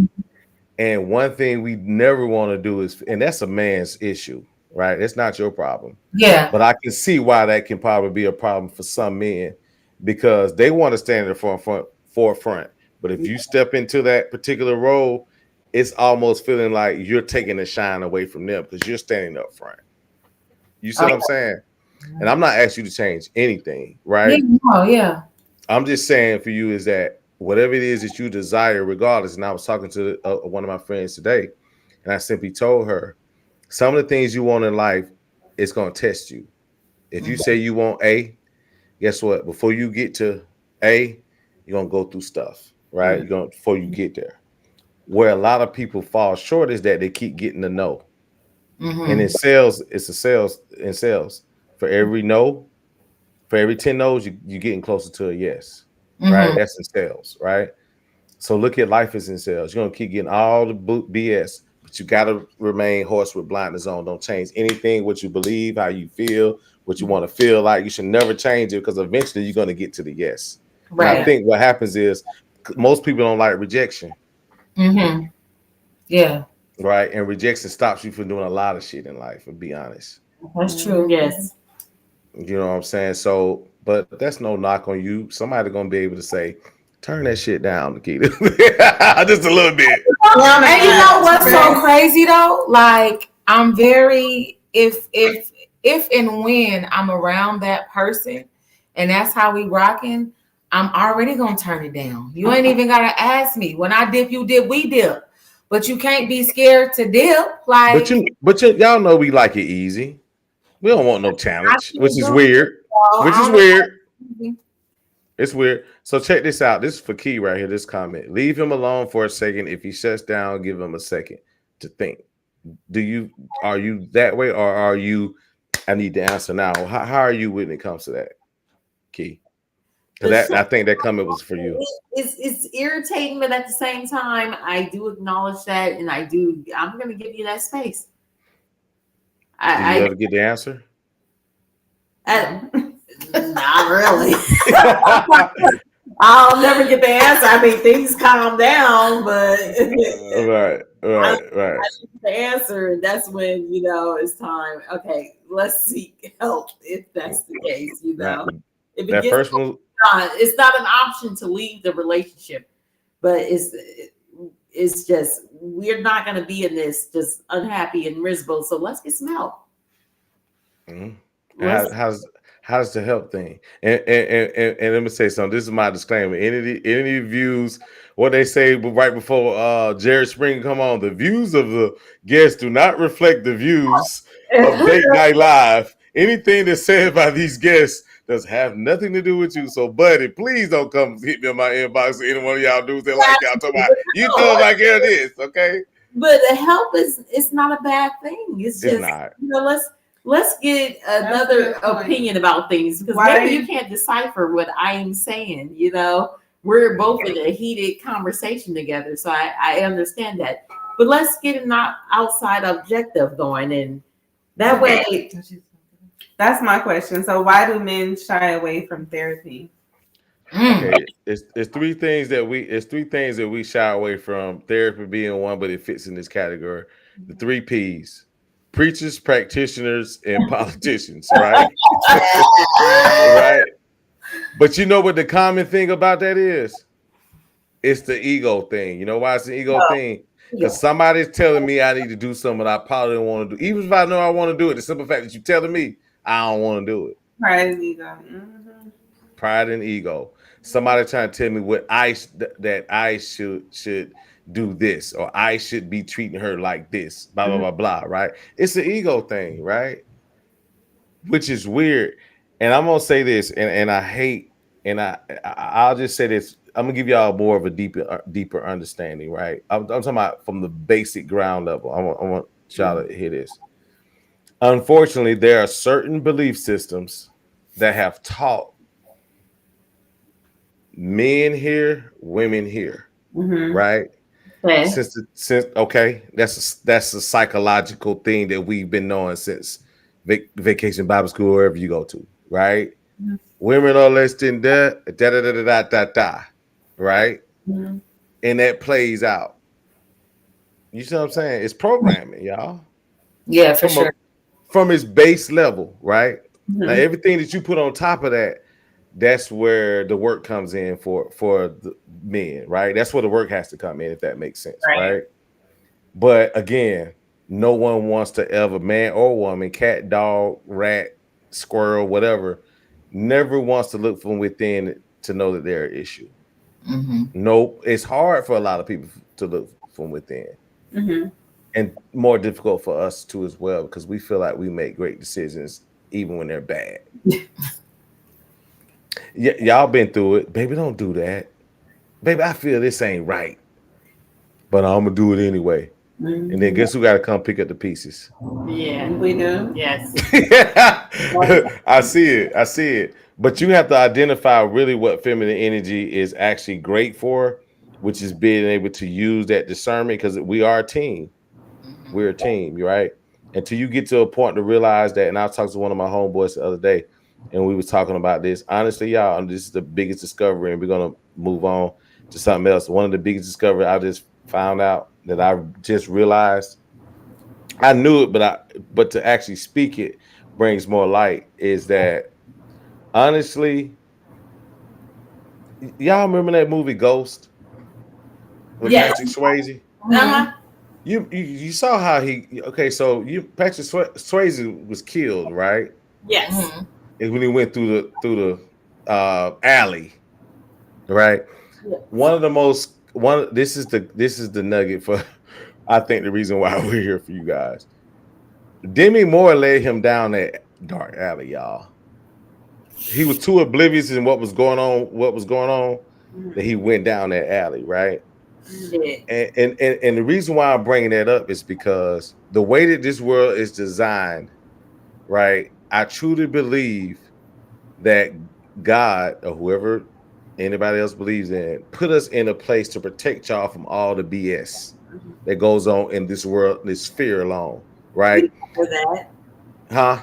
And one thing we never want to do is, and that's a man's issue, right? It's not your problem. Yeah. But I can see why that can probably be a problem for some men, because they want to stand in the forefront. But if you step into that particular role, it's almost feeling like you're taking the shine away from them because you're standing up front. You see what I'm saying? And I'm not asking you to change anything, right? Yeah. I'm just saying for you is that whatever it is that you desire, regardless. And I was talking to one of my friends today, and I simply told her, some of the things you want in life, it's going to test you. If you say you want A, guess what? Before you get to A, you're going to go through stuff, right? Before you get there. Where a lot of people fall short is that they keep getting the no. And in sales, it's in sales. For every no, for every 10 no's, you're getting closer to a yes, right? That's in sales, right? So look at life as in sales. You're going to keep getting all the BS, but you gotta remain horse with blinders on. Don't change anything, what you believe, how you feel, what you want to feel like. You should never change it, because eventually you're gonna get to the yes. Right. And I think what happens is most people don't like rejection. Mm-hmm. Yeah. Right. And rejection stops you from doing a lot of shit in life, and be honest. That's true. Yes. You know what I'm saying? So, but that's no knock on you. Somebody gonna be able to say, turn that shit down, Nikita. Just a little bit. And you know what's so crazy though? Like, I'm very, if and when I'm around that person and that's how we rocking, I'm already gonna turn it down. You ain't even gotta ask me. When I dip, you dip, we dip. But you can't be scared to dip. Like, but y'all know we like it easy. We don't want no challenge, which is weird. It's weird. So check this out. This is for Key right here. This comment. Leave him alone for a second. If he shuts down, give him a second to think. Are you that way, or are you? I need the answer now. How are you when it comes to that, Key? Because I think that comment was for you. It's irritating, but at the same time, I do acknowledge that, and I'm going to give you that space. Do you ever get the answer? Not really. I'll never get the answer. I mean, things calm down, but right. I get the answer, and that's when it's time. Okay, let's seek help if that's the case. If it gets it's not an option to leave the relationship, but it's just we're not going to be in this just unhappy and miserable. So let's get some help. Mm-hmm. How's the help thing? And let me say something. This is my disclaimer. Any views, what they say right before Jared Spring come on, the views of the guests do not reflect the views of Date Night Live. Anything that's said by these guests does have nothing to do with you. So, buddy, please don't come hit me in my inbox or any one of y'all dudes that like y'all talking about. You know like it is, okay? But the help it's not a bad thing. It's just not. Let's get another opinion about things, because maybe you can't decipher what I am saying. We're both in a heated conversation together, so I understand that. But let's get an outside objective going, and that way. That's my question. So why do men shy away from therapy? Okay, it's three things that we shy away from, therapy being one, but it fits in this category. The 3 P's: preachers, practitioners, and politicians, right? Right. But you know what the common thing about that is? It's the ego thing. You know why it's the ego thing? Because somebody's telling me I need to do something I probably don't want to do. Even if I know I want to do it, the simple fact that you're telling me I don't want to do it. Pride and ego. Mm-hmm. Pride and ego. Somebody trying to tell me what that I should do this, or I should be treating her like this, blah, blah, blah, blah, right? It's the ego thing, right? Which is weird. And I'm going to say this, and I hate, and I'll just say this. I'm going to give y'all more of a deeper understanding, right? I'm talking about from the basic ground level. I want y'all to hear this. Unfortunately, there are certain belief systems that have taught men here, women here, right? Okay. That's a psychological thing that we've been knowing since Vacation Bible School, wherever you go to, right? Mm-hmm. Women are less than that, right? Mm-hmm. And that plays out. You see what I'm saying? It's programming, y'all. Yeah, for sure. From its base level, right? Mm-hmm. Now, everything that you put on top of that, that's where the work comes in for the men, right? That's where the work has to come in, if that makes sense, right? But again, no one wants to ever, man or woman, cat, dog, rat, squirrel, whatever, never wants to look from within to know that they're an issue. Mm-hmm. Nope. It's hard for a lot of people to look from within. Mm-hmm. And more difficult for us too as well, because we feel like we make great decisions even when they're bad. Y'all been through it. Baby, don't do that. Baby, I feel this ain't right, but I'm going to do it anyway. Mm-hmm. And then guess who got to come pick up the pieces? Yeah, we do. Yes. I see it. But you have to identify really what feminine energy is actually great for, which is being able to use that discernment, because we are a team. We're a team, right? Until you get to a point to realize that. And I talked to one of my homeboys the other day, and we was talking about this. Honestly, y'all, and this is the biggest discovery, and we're gonna move on to something else. One of the biggest discoveries I just found out that I just realized. I knew it, but to actually speak it brings more light. Is that honestly, y'all remember that movie Ghost with Yes. Patrick Swayze? Uh-huh. You saw how so Patrick Swayze was killed, right? Yes. Mm-hmm. And when he went through the alley, right? Yes. This is the nugget for I think the reason why we're here for you guys. Demi Moore led him down that dark alley, y'all. He was too oblivious in what was going on that he went down that alley, right? Yeah. And the reason why I'm bringing that up is because the way that this world is designed, right? I truly believe that God or whoever anybody else believes in put us in a place to protect y'all from all the BS that goes on in this world, this sphere alone, right? For that. Huh?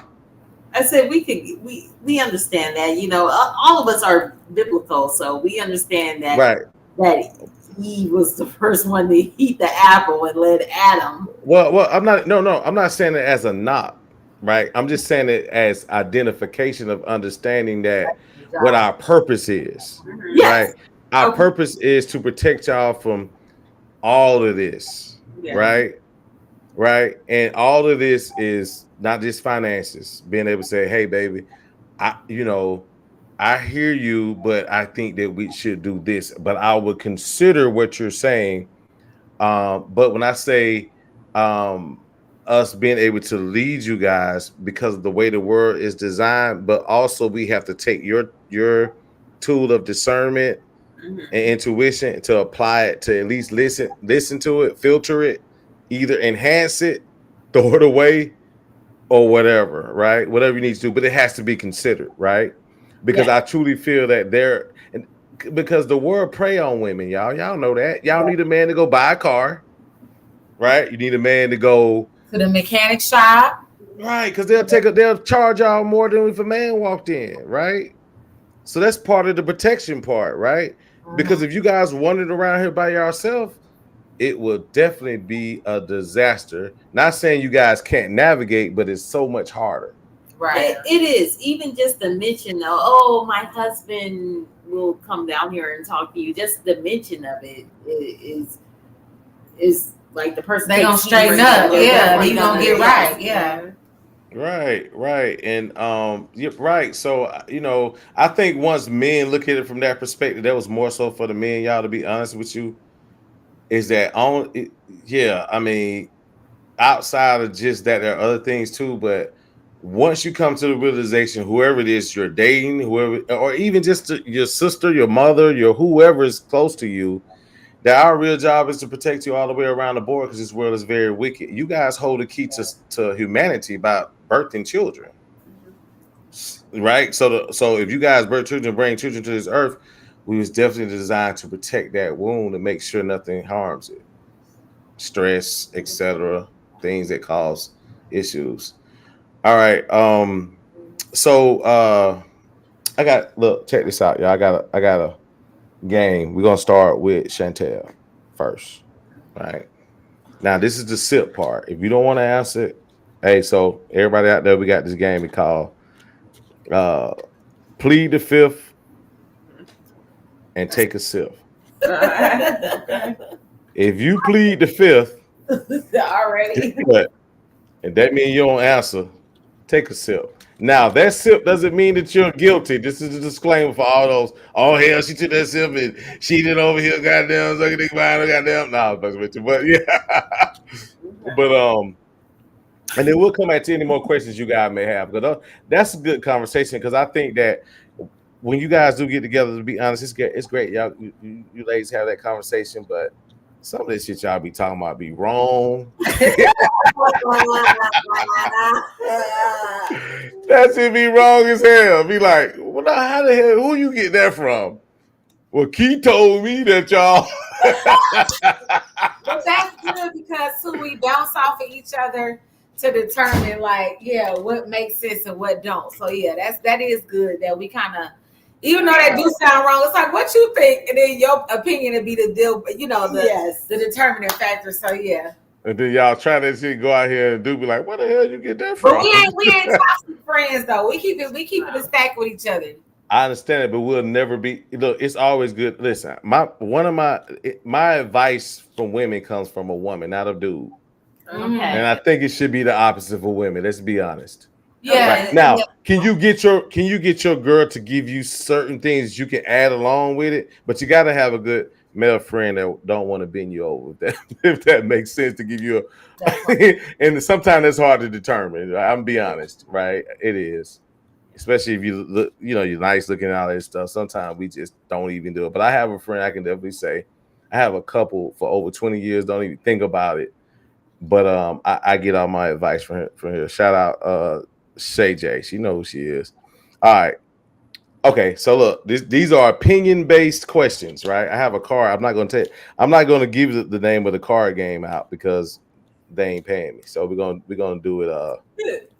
I said we understand that, all of us are biblical, so we understand that Right. that Eve was the first one to eat the apple and led Adam. Well, I'm not saying it as a knock, right? I'm just saying it as identification of understanding that what our purpose is, Yes. right? Our Okay. purpose is to protect y'all from all of this, Yeah. right? And all of this is not just finances, being able to say, hey, baby, I hear you, but I think that we should do this, but I would consider what you're saying. But when I say us being able to lead you guys because of the way the world is designed, but also we have to take your tool of discernment and intuition to apply it to at least listen to it, filter it, either enhance it, throw it away, or whatever, right? Whatever you need to do, but it has to be considered, right? Because I truly feel that because the world prey on women, y'all know that. Y'all need a man to go buy a car, right? You need a man to go to the mechanic shop, right? Because they'll charge y'all more than if a man walked in, right? So that's part of the protection part, right? Because if you guys wandered around here by yourself, it will definitely be a disaster. Not saying you guys can't navigate, but it's so much harder. right? It is. Even just the mention of, oh, my husband will come down here and talk to you. Just the mention of it is like the person They gonna straighten up, yeah. They gonna get right, yeah. Right. And you're right. So I think once men look at it from that perspective, that was more so for the men, y'all, to be honest with you, is that I mean, outside of just that, there are other things too, but once you come to the realization, whoever it is you're dating, whoever, or even just your sister, your mother, your whoever is close to you, that our real job is to protect you all the way around the board because this world is very wicked. You guys hold the key to humanity by birthing children, right? So if you guys birth children, bring children to this earth, we was definitely designed to protect that wound and make sure nothing harms it. Stress, etc., things that cause issues. All right. So check this out, y'all. I got a game. We're gonna start with Chantel first. All right. Now, this is the sip part. If you don't want to answer it, hey, so everybody out there, we got this game we call Plead the Fifth and Take a Sip. If you plead the fifth already, and that means you don't answer, take a sip. Now, that sip doesn't mean that you're guilty. This is a disclaimer for all those. Oh, hell, she took that sip and she did over here, goddamn, sucking dick behind her, goddamn. Nah, but yeah. But and then we'll come back to any more questions you guys may have. Because that's a good conversation. Because I think that when you guys do get together, to be honest, it's great. Y'all, you ladies have that conversation, but some of this shit y'all be talking about be wrong. That should be wrong as hell. Be like, how the hell? Who you get that from? Well, Key told me that y'all. But that's good because too, we bounce off of each other to determine like, yeah, what makes sense and what don't. So yeah, that is good that we kind of, even though that do sound wrong, it's like what you think, and then your opinion would be the deal, the determining factor. So yeah. And then y'all try that shit, go out here and do be like, where the hell you get that from? But we ain't toxic friends though. We keep it a stack with each other. I understand it, but we'll never be. Look, it's always good. Listen, my advice from women comes from a woman, not a dude. Okay. And I think it should be the opposite for women. Let's be honest. Yeah. Right. Now, can you get your girl to give you certain things you can add along with it? But you got to have a good male friend that don't want to bend you over. If that makes sense to give you and sometimes it's hard to determine. I'm be honest, right? It is. Especially if you look, you're nice looking and all that stuff. Sometimes we just don't even do it. But I have a friend I can definitely say. I have a couple for over 20 years, don't even think about it. But I get all my advice from her. Shout out Shay J. She knows who she is. All right. Okay, so look, these are opinion-based questions, right? I have a card. I'm not going to give the name of the card game out because they ain't paying me. So we're gonna do it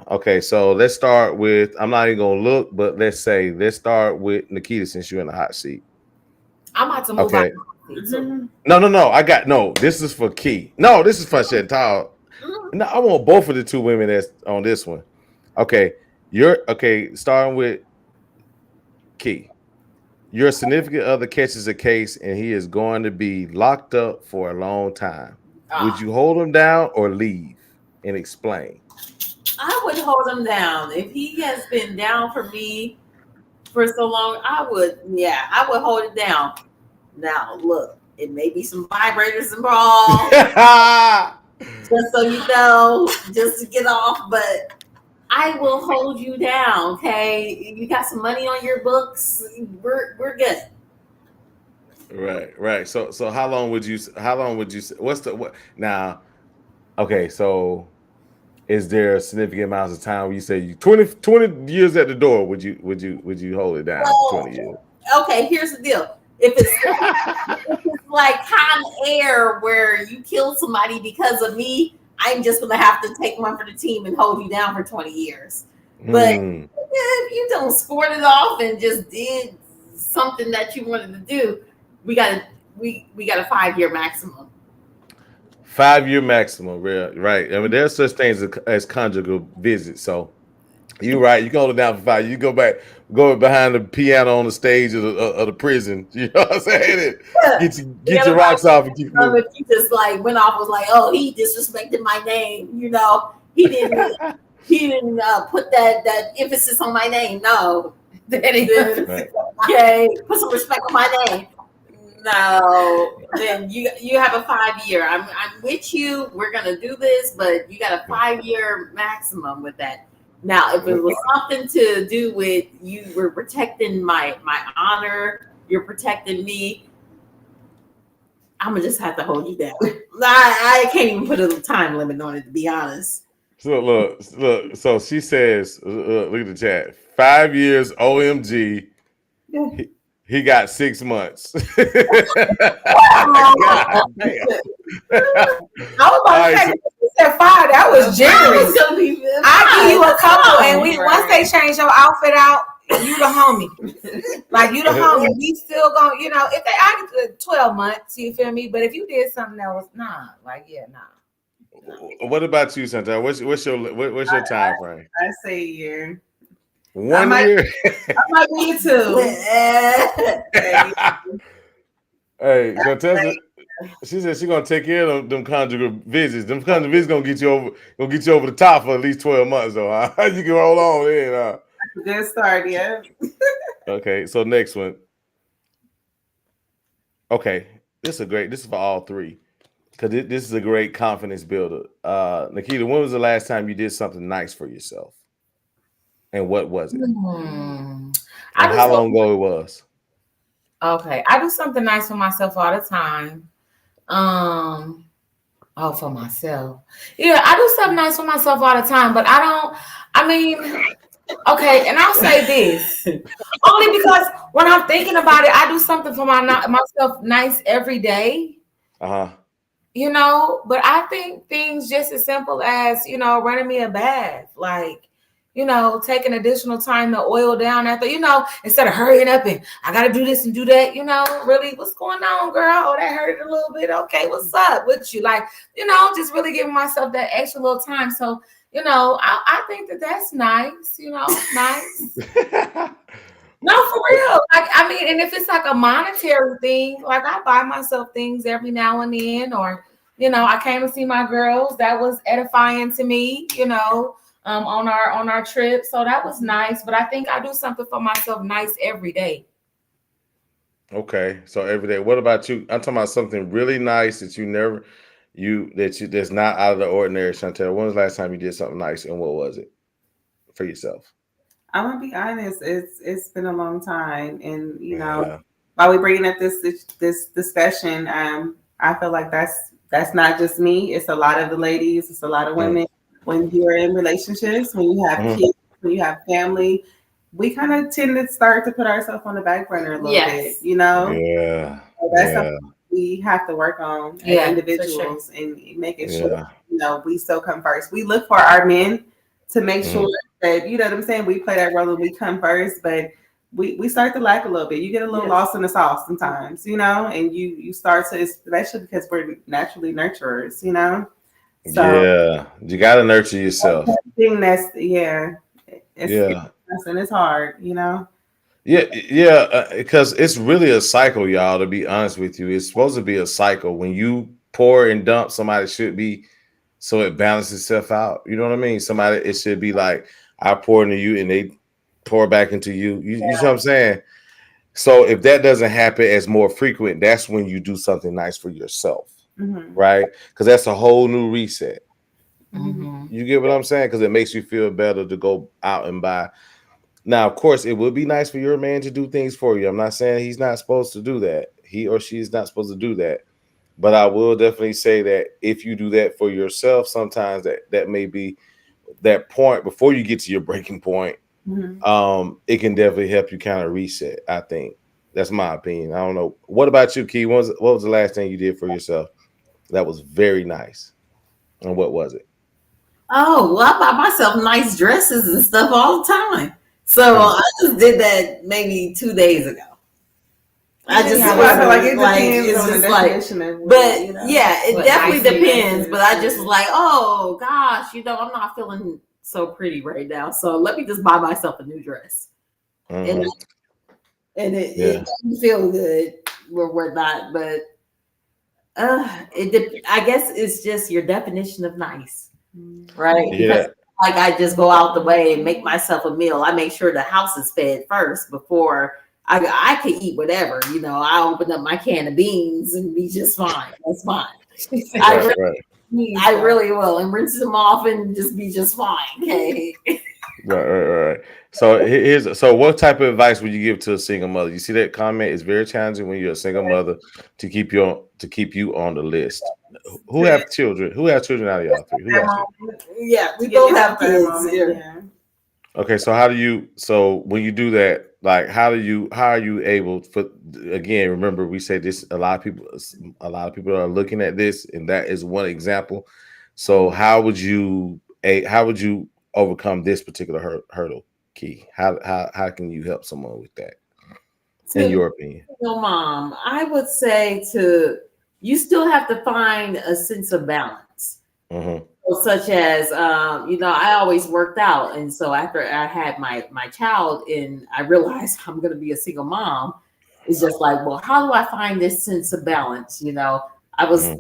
Okay, so let's start with, I'm not even gonna look, but let's start with Nikita since you're in the hot seat. I'm about to move okay. on. No, this is for Key. No, this is for Chantal. No, I want both of the two women that's on this one. Okay, starting with Key. Your significant other catches a case and he is going to be locked up for a long time. Would you hold him down or leave and explain? I would hold him down. If he has been down for me for so long, I would hold it down. Now, look, it may be some vibrators involved, just so you know, just to get off, but I will hold you down, okay? You got some money on your books, we're good. Right. So how long would you now? Okay, so is there significant amounts of time where you say you 20 years at the door? Would you hold it down 20 years? Okay, here's the deal. If it's like Con Air where you kill somebody because of me, I'm just gonna have to take one for the team and hold you down for 20 years. But if you don't sport it off and just did something that you wanted to do, we got a 5-year maximum. 5-year maximum, right? I mean, there's such things as conjugal visits. So you're right. You can hold it down for 5 years. You go behind the piano on the stage of the prison. You know what I'm saying? Get your rocks off and keep moving. If you just like went off, was like, oh, he disrespected my name. He didn't put that emphasis on my name. No, right. Okay, put some respect on my name. No, then you have a 5-year. I'm with you. We're gonna do this, but you got a 5-year maximum with that. Now, if it was something to do with you were protecting my honor, you're protecting me, I'm gonna just have to hold you down. I can't even put a time limit on it, to be honest. So look. So she says, look at the chat. 5 years, OMG. He got 6 months. God damn. I was about to say, you said 5. That was generous. I give you a couple, and once they change your outfit out, you the homie. Like you the homie. We still gonna, if I get 12 months, you feel me? But if you did something that was nah. What about you, Santa? What's your time frame? I say a year. 1 year. I might be 2. Hey, Contessa, she said she's gonna take care of them conjugal visits. Them conjugal visits gonna get you over the top for at least 12 months, though. Huh? You can roll on in. Good start, yeah. Okay, so next one. Okay, this is for all three because this is a great confidence builder. Nikita, when was the last time you did something nice for yourself? And what was it? And how long ago it was? Okay, I do something nice for myself all the time. For myself. Yeah, I do something nice for myself all the time, but Okay, and I'll say this only because when I'm thinking about it, I do something for myself nice every day. Uh-huh. But I think things just as simple as, running me a bath, like, taking additional time to oil down after, instead of hurrying up and I got to do this and do that, really, what's going on, girl? Oh, that hurt a little bit. Okay, what's up with you? Like, just really giving myself that extra little time. So, I think that's nice, nice. No, for real. Like, I mean, and if it's like a monetary thing, like I buy myself things every now and then, or I came to see my girls. That was edifying to me, on our trip. So that was nice. But I think I do something for myself nice every day. Okay, so every day. What about you? I'm talking about something really nice that that's not out of the ordinary. Chantel, when was the last time you did something nice, and what was it for yourself? I'm gonna be honest. It's been a long time, and while we're bringing up this discussion, I feel like that's not just me. It's a lot of the ladies. It's a lot of women. When you're in relationships, when you have kids, when you have family, we kind of tend to start to put ourselves on the back burner a little bit. Yeah. So that's something we have to work on as individuals and making sure we still come first. We look for our men to make sure that what I'm saying, we play that role and we come first, but we start to lack a little bit. You get a little lost in the sauce sometimes, and you start to, especially because we're naturally nurturers, So you gotta nurture yourself. Thing it's hard, Because it's really a cycle, y'all. To be honest with you, it's supposed to be a cycle. When you pour and dump, somebody should be so it balances itself out. You know what I mean? It should be like I pour into you and they pour back into you. You know what I'm saying? So if that doesn't happen as more frequent, that's when you do something nice for yourself, right? Because that's a whole new reset. You get what I'm saying? Because it makes you feel better to go out and buy. Now, of course, it would be nice for your man to do things for you. I'm not saying he's not supposed to do that. He or she is not supposed to do that. But I will definitely say that if you do that for yourself, sometimes that may be that point before you get to your breaking point. It can definitely help you kind of reset. I think that's my opinion. I don't know. What about you, Key? What was the last thing you did for yourself that was very nice? And what was it? Oh, well, I buy myself nice dresses and stuff all the time. So I just did that maybe 2 days ago. I just feel like it depends on the definition of it definitely depends. But I just was like, oh gosh, I'm not feeling so pretty right now. So let me just buy myself a new dress, and it doesn't feel good or whatnot. But I guess it's just your definition of nice, right? Yeah. Because like I just go out the way and make myself a meal. I make sure the house is fed first before. I could eat whatever, I open up my can of beans and be just fine. That's fine. I really will, and rinse them off and just be just fine. Okay. Right. So what type of advice would you give to a single mother? You see that comment is very challenging when you're a single mother to keep you on the list. Who have children? Who have children out of y'all three? Who has children? Yeah, we both have kids. Okay, so when you do that, like how are you able to, again, remember we say this, a lot of people are looking at this, and that is one example. So how would you overcome this particular hurdle, Key? How can you help someone with that, in your opinion? Mom, I would say you still have to find a sense of balance. Such as, I always worked out. And so after I had my child and I realized I'm going to be a single mom, it's just like, well, how do I find this sense of balance? I was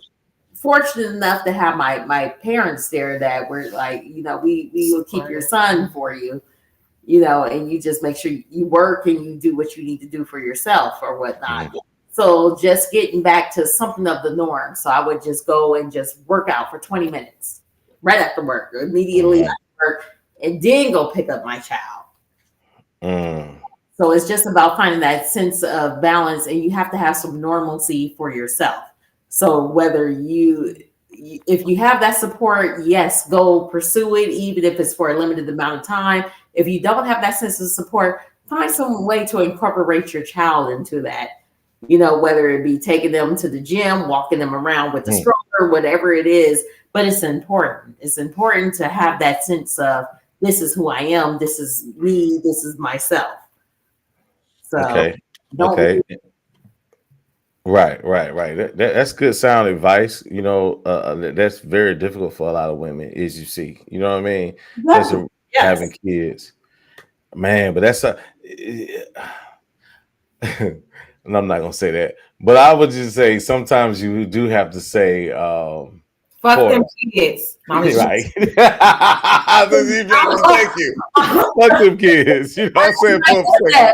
fortunate enough to have my parents there that were like, we will keep your son for you, and you just make sure you work and you do what you need to do for yourself or whatnot. So just getting back to something of the norm. So I would just go and just work out for 20 minutes. Right after work, immediately after work, and then go pick up my child. So it's just about finding that sense of balance, and you have to have some normalcy for yourself. So whether if you have that support, yes, go pursue it, even if it's for a limited amount of time. If you don't have that sense of support, find some way to incorporate your child into that. You know, whether it be taking them to the gym, walking them around with the stroller, whatever it is. But it's important. It's important to have that sense of this is who I am. This is me. This is myself. So okay. Right. That's good sound advice. You know, that's very difficult for a lot of women, as you see. You know what I mean? Yes. Having kids, man. But that's and I'm not gonna say that, but I would just say sometimes you do have to say, fuck them kids. Right. Thank you. Fuck them kids. You know what I'm saying?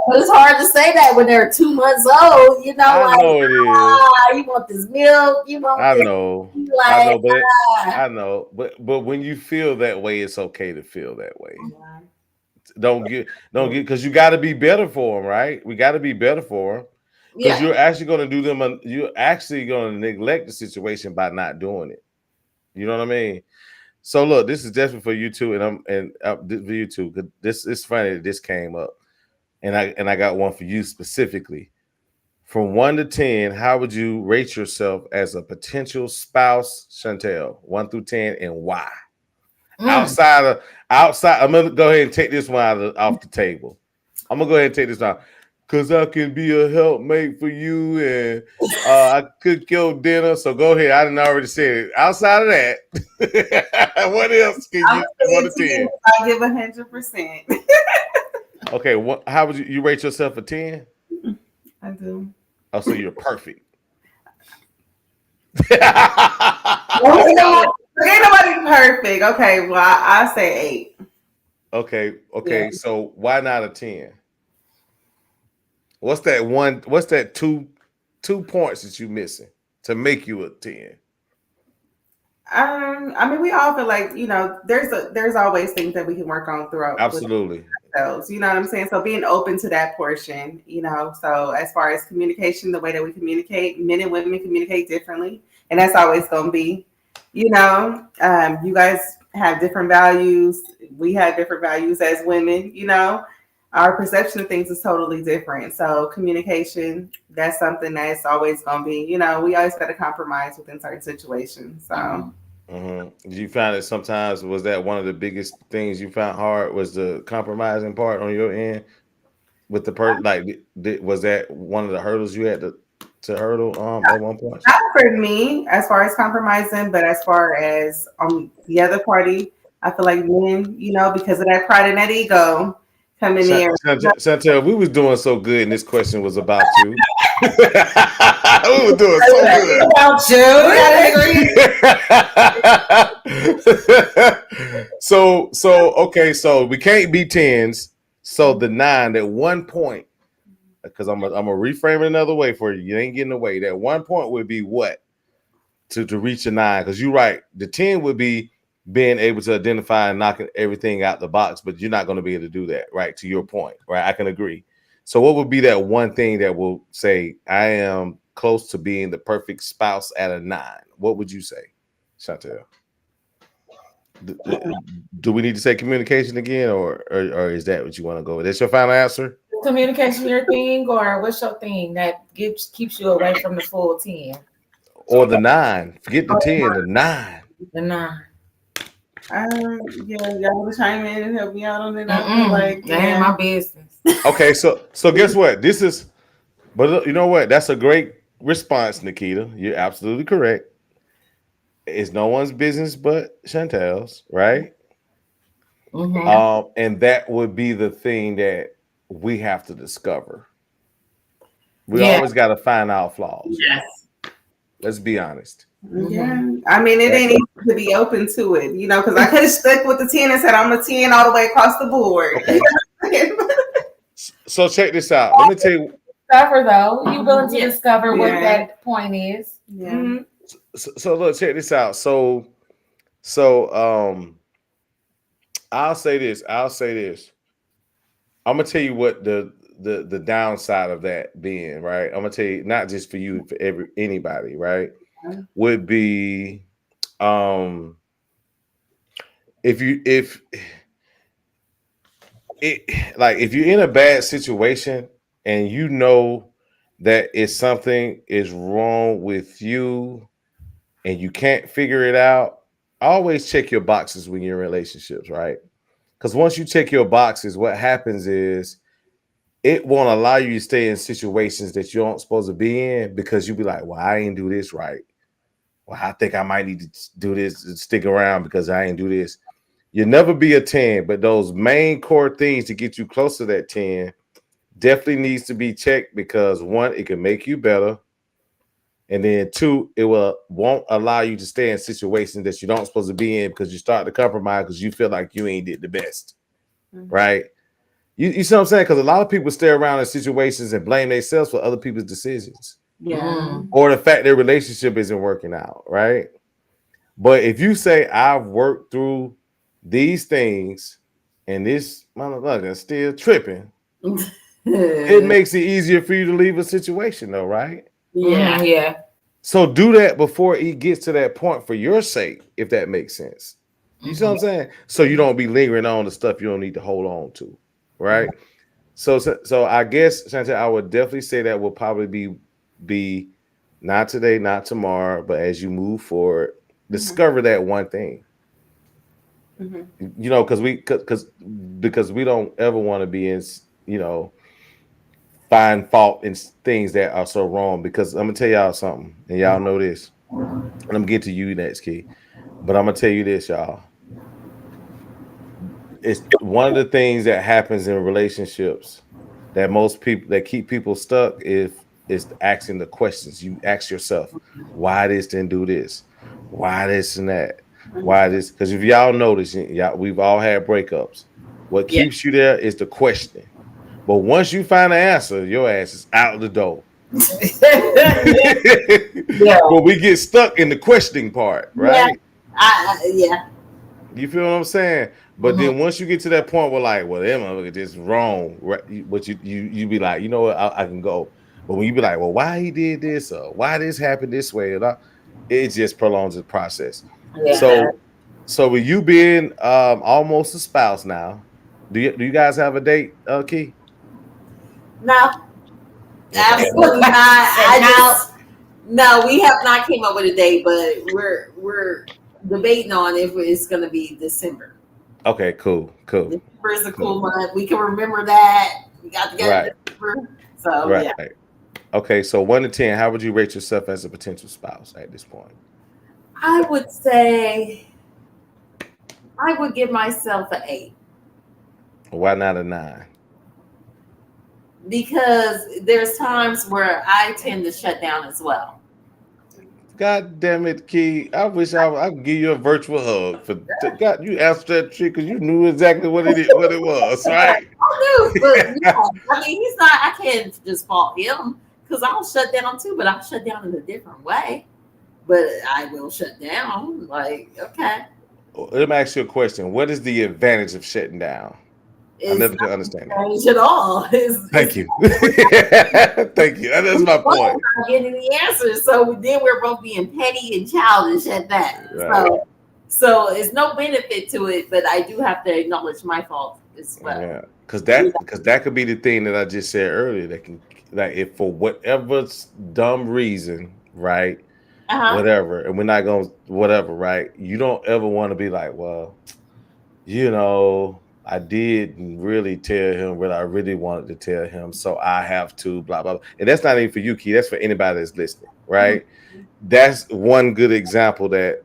But it's hard to say that when they're 2 months old. You know, I know it is. You want this milk. You want. I know. I know. But when you feel that way, it's okay to feel that way. Don't get because you got to be better for them, right? We got to be better for them because you're actually going to do them. You're actually going to neglect the situation by not doing it. You know what I mean? So look, this is definitely for you too, and for you too. Cause this is funny that this came up, and I got one for you specifically. From 1 to 10, how would you rate yourself as a potential spouse, Chantel? 1 through 10, and why? Outside, I'm gonna go ahead and take this one off the table. I'm gonna go ahead and take this out. Cause I can be a helpmate for you, and I cook your dinner. So go ahead. I didn't already say it. Outside of that, what else can you? 1 to 10. I give 100%. Okay. How would you rate yourself a 10? I do. Oh, so you're perfect. Ain't nobody perfect. Okay. Well, I say 8. Okay. Yeah. So why not a 10? What's that one? What's that two points that you missing to make you a 10? I mean, we all feel like, you know, there's always things that we can work on throughout. Absolutely. Ourselves, you know what I'm saying? So being open to that portion, you know. So as far as communication, the way that we communicate, men and women communicate differently, and that's always going to be, you know, you guys have different values. We have different values as women, you know. Our perception of things is totally different. So communication, that's something that's always going to be, you know, we always got to compromise within certain situations. So. Did you find that sometimes was that one of the biggest things you found hard was the compromising part on your end with the person? Like, was that one of the hurdles you had to hurdle at one point? Not for me as far as compromising, but as far as the other party, I feel like men, you know, because of that pride and that ego. Coming there, Chantel, we was doing so good, and this question was about you. We were doing so good about you. So okay, so we can't be 10s. So the 9 at one point, because I'm gonna reframe it another way for you. You ain't getting away. That 1 point would be what to reach a 9? Because you're right. The 10 would be being able to identify and knocking everything out the box, but you're not going to be able to do that, right? To your point, right? I can agree. So what would be that one thing that will say, I am close to being the perfect spouse at a 9? What would you say, Chantel? Do we need to say communication again, or is that what you want to go with? That's your final answer? Communication your thing, or what's your thing that keeps you away from the full 10? Or the 9. Forget the 10, the 9. The 9. Yeah, y'all want to chime in and help me out on it? That ain't my business. Okay, so guess what? This is, but you know what? That's a great response, Nikita. You're absolutely correct. It's no one's business but Chantel's, right? And that would be the thing that we have to discover. We always got to find our flaws. Yes. Let's be honest. Yeah, I mean, it ain't easy to be open to it, you know, because I could have stuck with the 10 and said I'm a 10 all the way across the board. Okay. So check this out. Let me tell you. Discover though. You willing to discover what that point is? Yeah. So look, check this out. So I'll say this. I'm gonna tell you what the downside of that being, right? I'm gonna tell you, not just for you, for anybody, right? Would be if like if you're in a bad situation and you know that it's something is wrong with you and you can't figure it out, always check your boxes when you're in relationships, right? Because once you check your boxes, what happens is it won't allow you to stay in situations that you aren't supposed to be in because you'll be like, well, I ain't do this right. Well, I think I might need to do this and stick around because I ain't do this. You'll never be a 10, but those main core things to get you close to that 10 definitely needs to be checked because one, it can make you better. And then two, it won't allow you to stay in situations that you don't supposed to be in because you start to compromise because you feel like you ain't did the best. Right? You see what I'm saying? Because a lot of people stay around in situations and blame themselves for other people's decisions. Yeah. Or the fact their relationship isn't working out, right? But if you say, I've worked through these things and this motherfucker is still tripping, it makes it easier for you to leave a situation, though, right? Yeah. Yeah. So do that before it gets to that point for your sake, if that makes sense. You see what I'm saying? So you don't be lingering on the stuff you don't need to hold on to, right? So I guess, Chantel, I would definitely say that will probably be not today, not tomorrow, but as you move forward, discover that one thing. You know, because we don't ever want to be in, you know, find fault in things that are so wrong. Because I'm gonna tell y'all something, and y'all know this, and I'm gonna get to you next, Key. But I'm gonna tell you this, y'all. It's one of the things that happens in relationships that most people that keep people stuck is asking the questions. You ask yourself, why this didn't do this? Why this and that? Why this? Because if y'all notice, we've all had breakups. What keeps you there is the questioning. But once you find the answer, your ass is out the door. But we get stuck in the questioning part, right? Yeah. You feel what I'm saying? But then once you get to that point where like, well, that motherfucker just wrong, right? But you be like, you know what, I can go. But when you be like, well, why he did this or why this happened this way, it just prolongs the process. Yeah. So with you being almost a spouse now, do you guys have a date, Key? No, absolutely not. No, we have not came up with a date, but we're debating on if it's going to be December. Okay, cool. December is a cool month. We can remember that. We got together in December. So yeah. Okay, so 1 to 10, how would you rate yourself as a potential spouse at this point? I would say I would give myself an 8. Why not a 9? Because there's times where I tend to shut down as well. God damn it, Key. I wish I could give you a virtual hug. God, you answered that trick because you knew exactly what it was, right? I do, but yeah, I mean, he's not, I can't just fault him because I'll shut down too, but I'll shut down in a different way. But I will shut down. Like, okay. Let me ask you a question. What is the advantage of shutting down? I never could understand that. At all. Thank you. Thank you. That's my point. Not getting the answers, so then we're both being petty and childish at that. Right. So it's no benefit to it, but I do have to acknowledge my fault as well. Yeah, because that could be the thing that I just said earlier. That can, like, if for whatever dumb reason, right? Whatever, and we're not going whatever, right? You don't ever want to be like, well, you know, I didn't really tell him what I really wanted to tell him, so I have to blah blah blah. And that's not even for you, Key. That's for anybody that's listening, right? That's one good example that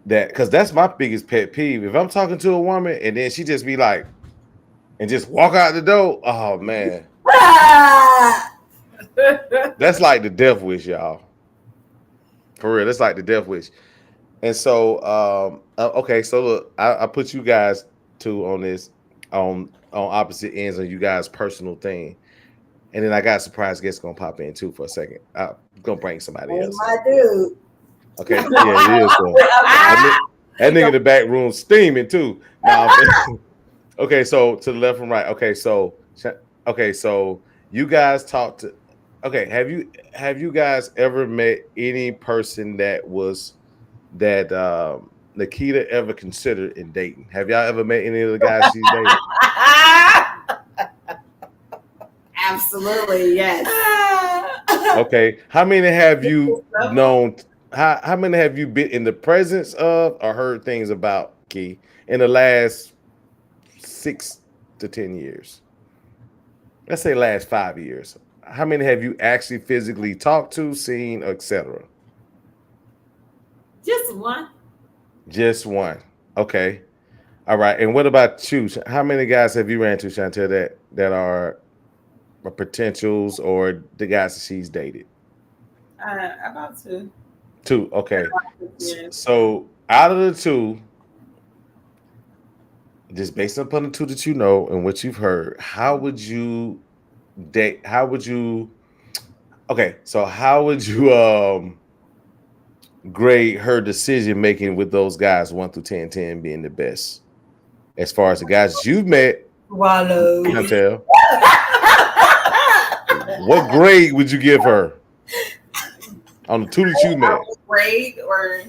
because that's my biggest pet peeve. If I'm talking to a woman and then she just be like, and just walk out the door, oh man, that's like the death wish, y'all. For real, that's like the death wish. And so, okay, so look, I put you guys two on this on opposite ends of you guys' personal thing, and then I got a surprise guest gonna pop in too for a second. I'm gonna bring somebody else. My dude. Okay, yeah, it is. That nigga in the back room steaming too. Okay, so to the left and right. Okay, so you guys talked to. Okay, have you guys ever met any person that Nikita ever considered in dating? Have y'all ever met any of the guys she's dated? Absolutely, yes. Okay. How many have you known? How many have you been in the presence of or heard things about, Key, in the last 6 to 10 years? Let's say last 5 years. How many have you actually physically talked to, seen, etc.? Just one. Just one. Okay. All right. And what about you? How many guys have you ran to, Chantel, that are potentials or the guys that she's dated? About two. Two. Okay. Yeah. So out of the two, just based upon the two that you know and what you've heard, how would you date? How would you? Okay. So how would you grade her decision making with those guys 1 through 10, 10 being the best? As far as the guys you've met, Wallow. Chantel, what grade would you give her on the two that you met? Grade or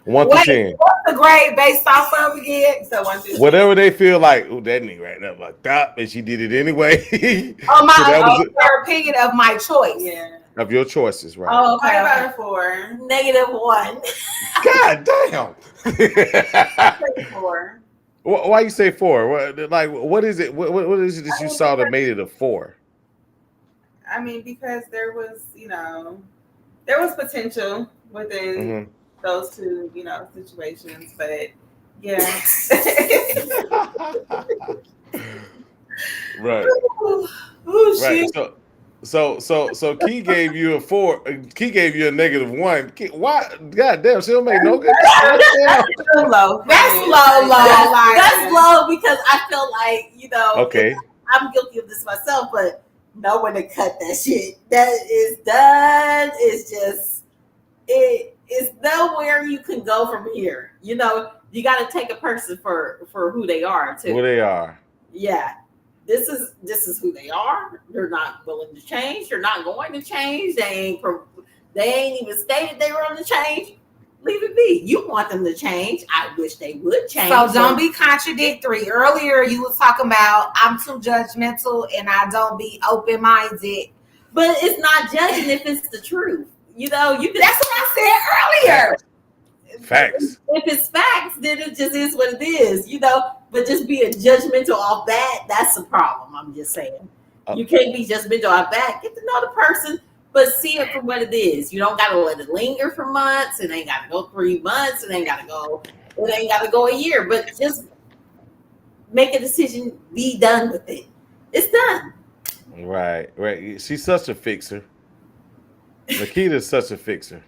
1 to 10. What's the grade based off of again? so 1 through 10. Whatever they feel like, oh, that nigga right now like that, and she did it anyway. Oh, my So that was their opinion of my choice. Yeah. of your choices, right? Oh, Probably okay. about a 4. -1. God damn. 4. Why you say 4? What is it? What is it that you saw that made it a 4? I mean, because there was, there was potential within those two, situations, but yeah. Right. Oh, Right. shit. So Key gave you a 4. Key gave you a -1. Key, why? God damn, she don't make no good. Too low. That's low. That's low because I feel like, Okay. I'm guilty of this myself, but know when to cut that shit. That is done. It's just, it's nowhere you can go from here. You got to take a person for who they are too. Who they are. Yeah. This is who they are. They're not willing to change. They're not going to change. They ain't even stated they were going to change. Leave it be. You want them to change. I wish they would change. So don't be contradictory. Earlier you was talking about I'm too judgmental and I don't be open-minded. But it's not judging if it's the truth. You can. That's what I said earlier. Facts. If it's facts, then it just is what it is. But just being judgmental off that's a problem. I'm just saying. You can't be judgmental off that. Get to know the person, but see it for what it is. You don't got to let it linger for months. It ain't got to go 3 months. It ain't got to go a year. But just make a decision. Be done with it. It's done. Right. She's such a fixer. Nikita's such a fixer.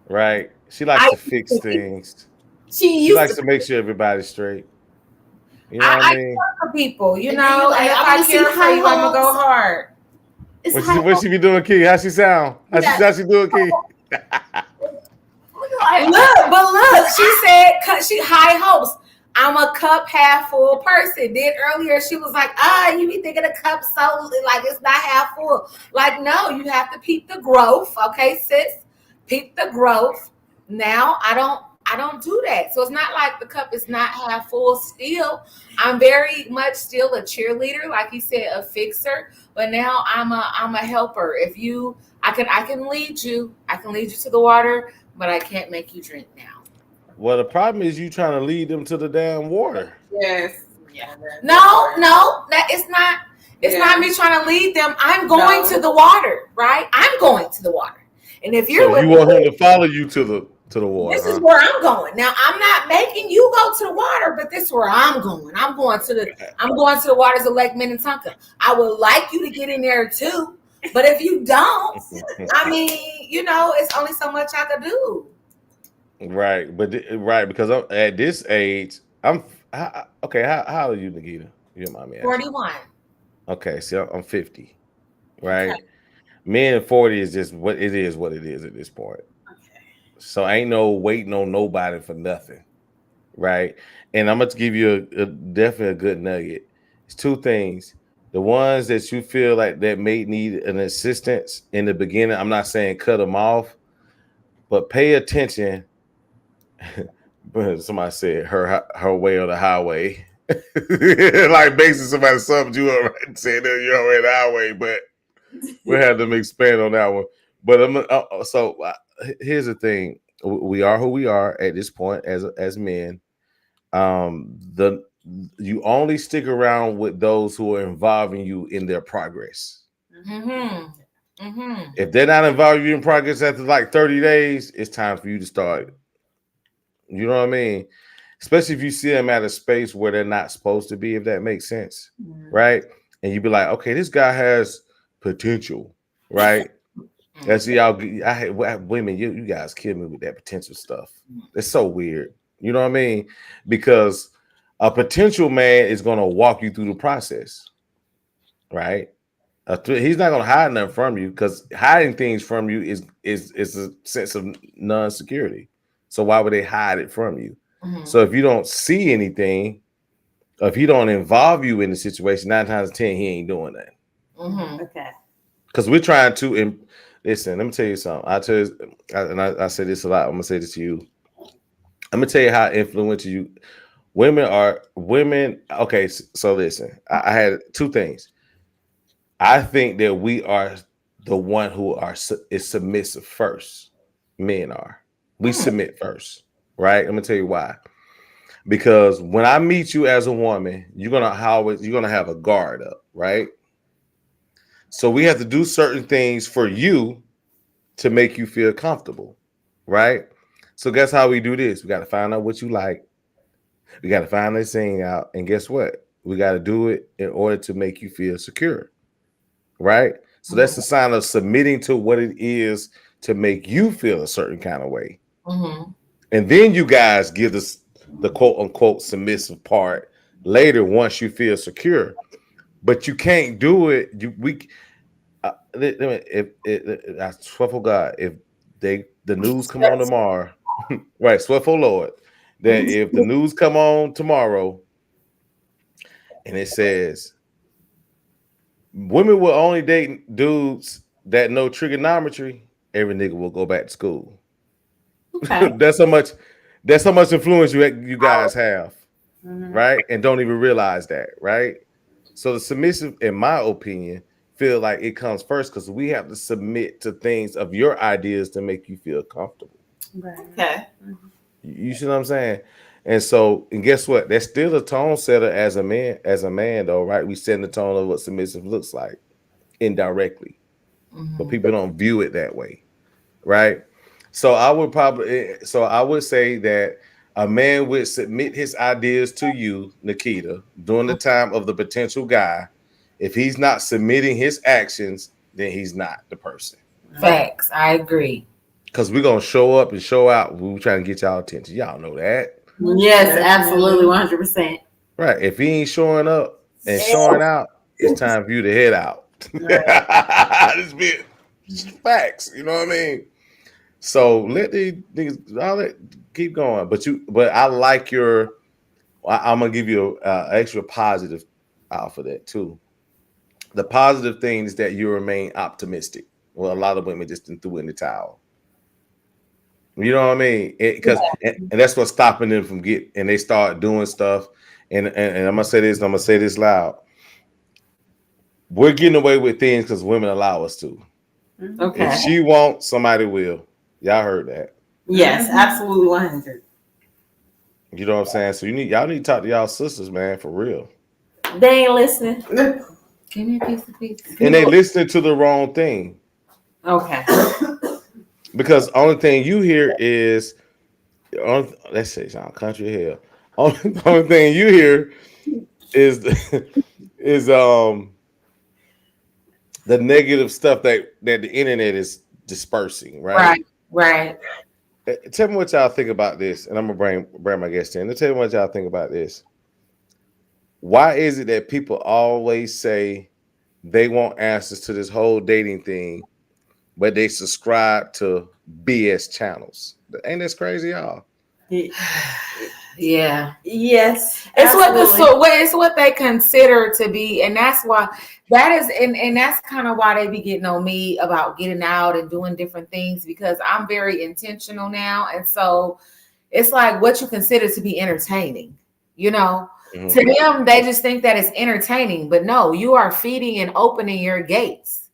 Right. She likes to fix things. She likes to make sure everybody's straight. You know what I mean? care for people, and if I'm I gonna care see for you, I'm gonna go high hard. What she be doing, Key? How she sound? How she doing, Key? Look, she said she high hopes. I'm a cup half full person. Then earlier she was like, you be thinking the cup so like it's not half full. Like, no, you have to peep the growth. Okay, sis. Peep the growth. Now I don't do that. So it's not like the cup is not half full still. I'm very much still a cheerleader, like he said, a fixer. But now I'm a helper. If I can lead you. I can lead you to the water, but I can't make you drink now. Well, the problem is you trying to lead them to the damn water. Yes. Yeah. No, that it's not. It's not me trying to lead them. I'm going to the water, right? I'm going to the water. And if you're you want him to follow you to the water. This is where I'm going. Now I'm not making you go to the water, but this is where I'm going. I'm going to the waters of Lake Minnetonka. I would like you to get in there too, but if you don't, I mean, it's only so much I could do. Right, because I'm at this age. Okay. How old are you, Nikita? You mind me asking? 41. Okay, so I'm 50. Right. Okay. Men 40 is just what it is at this point. Okay. So ain't no waiting on nobody for nothing. Right. And I'm going to give you definitely a good nugget. It's 2 things. The ones that you feel like that may need an assistance in the beginning, I'm not saying cut them off, but pay attention But somebody said her way or the highway. Like basically somebody summed you up right and said that you're on the highway, but we had them expand on that one. But here's the thing: we are who we are at this point as men. You only stick around with those who are involving you in their progress. Mm-hmm. Mm-hmm. If they're not involving you in progress after like 30 days, it's time for you to start. You know what I mean? Especially if you see them at a space where they're not supposed to be, if that makes sense, right? And you be like, okay, this guy has potential, right? And see, I hate women. You guys kill me with that potential stuff. It's so weird. You know what I mean? Because a potential man is going to walk you through the process, right? He's not going to hide nothing from you, because hiding things from you is a sense of non-security. So why would they hide it from you? Mm-hmm. So if you don't see anything, if he don't involve you in the situation, 9 times out of 10, he ain't doing that. Mm-hmm. Okay. Because we're trying to listen. Let me tell you something. I say this a lot. I'm gonna say this to you. I'm gonna tell you how influential women are. Okay, so listen. I had 2 things. I think that we are the one who is submissive first. Men are. We submit first, right? I'm gonna tell you why. Because when I meet you as a woman, you're gonna have a guard up, right? So we have to do certain things for you to make you feel comfortable, right? So guess how we do this? We got to find out what you like. We got to find this thing out, and guess what? We got to do it in order to make you feel secure, right? So that's the sign of submitting to what it is to make you feel a certain kind of way. Mm-hmm. And then you guys give us the quote unquote submissive part later once you feel secure. But you can't do it. I swear for God, if the news come on tomorrow, right? Swear for Lord, that if the news come on tomorrow and it says women will only date dudes that know trigonometry, every nigga will go back to school. Okay. That's how much influence you guys have, right? And don't even realize that, right? So the submissive, in my opinion, feel like it comes first because we have to submit to things of your ideas to make you feel comfortable. Right. Okay. You see what I'm saying? And guess what? That's still a tone setter as a man though, right? We set the tone of what submissive looks like indirectly, but people don't view it that way, right? So I would say that a man would submit his ideas to you, Nikita, during the time of the potential guy. If he's not submitting his actions, then he's not the person. Facts. I agree. Because we're going to show up and show out. We're trying to get y'all attention. Y'all know that. Yes, absolutely. 100%. Right. If he ain't showing up and showing out, it's time for you to head out. This be facts. You know what I mean? So let these niggas keep going. But I like I'm going to give you an extra positive out for that too. The positive thing is that you remain optimistic. Well, a lot of women just threw in the towel. You know what I mean? And that's what's stopping them from and they start doing stuff. And I'm gonna say this. And I'm gonna say this loud. We're getting away with things because women allow us to. Okay. If she won't, somebody will. Y'all heard that? Yes, absolutely, 100. You know what I'm saying? So y'all need to talk to y'all sisters, man, for real. They ain't listening. Give me a piece of pizza. And they listening to the wrong thing. Okay. Because only thing you hear is, let's say, sound country hell. Only thing you hear is the negative stuff that the internet is dispersing, right? Right. Tell me what y'all think about this, and I'm gonna bring my guest in. Tell me what y'all think about this. Why is it that people always say they want answers to this whole dating thing, but they subscribe to BS channels? Ain't this crazy, y'all? Yeah. Yes. It's what they consider to be, and that's why and that's kind of why they be getting on me about getting out and doing different things, because I'm very intentional now, and so it's like what you consider to be entertaining, you know. Mhm. To them, they just think that it's entertaining, but no, you are feeding and opening your gates.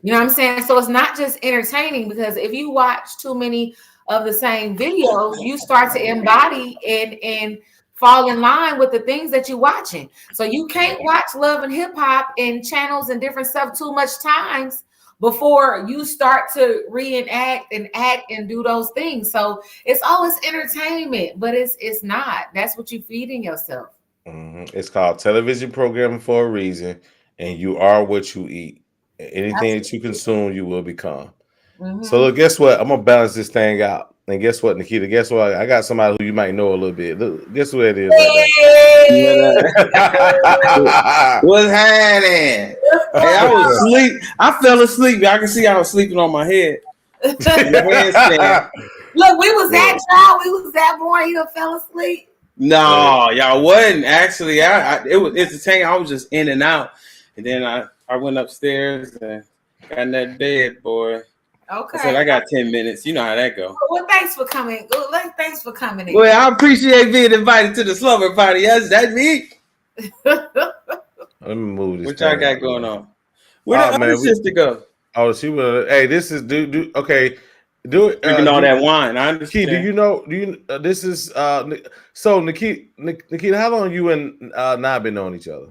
You know what I'm saying? So it's not just entertaining, because if you watch too many of the same videos, you start to embody and fall in line with the things that you're watching. So you can't watch Love and Hip Hop and channels and different stuff too much times before you start to reenact and act and do those things. So it's always entertainment, but it's not. That's what you're feeding yourself. It's called television programming for a reason, and you are what you eat. Anything that you consume, you will become. So look, guess what? I'm gonna balance this thing out. And guess what, Nikita? Guess what? I got somebody who you might know a little bit. Look, guess who that is right there? What's happening? Hey, I was asleep. I fell asleep. I can see I was sleeping on my head. Look, we was that child. We was that boy. You fell asleep. No, y'all wasn't actually. It was entertaining. I was just in and out, and then I went upstairs and got in that bed, boy. Okay. I said I got 10 minutes. You know how that go. Well, thanks for coming. Thanks for coming in. Well, I appreciate being invited to the slumber party. That's me. Let me move this. What y'all got going on? Where the other sister go? Oh, she will. Hey, this is do okay. Do it. Drinking all that wine. I understand. Key, do you know? Do you? This is so Nikita. How long you and Nah been knowing each other?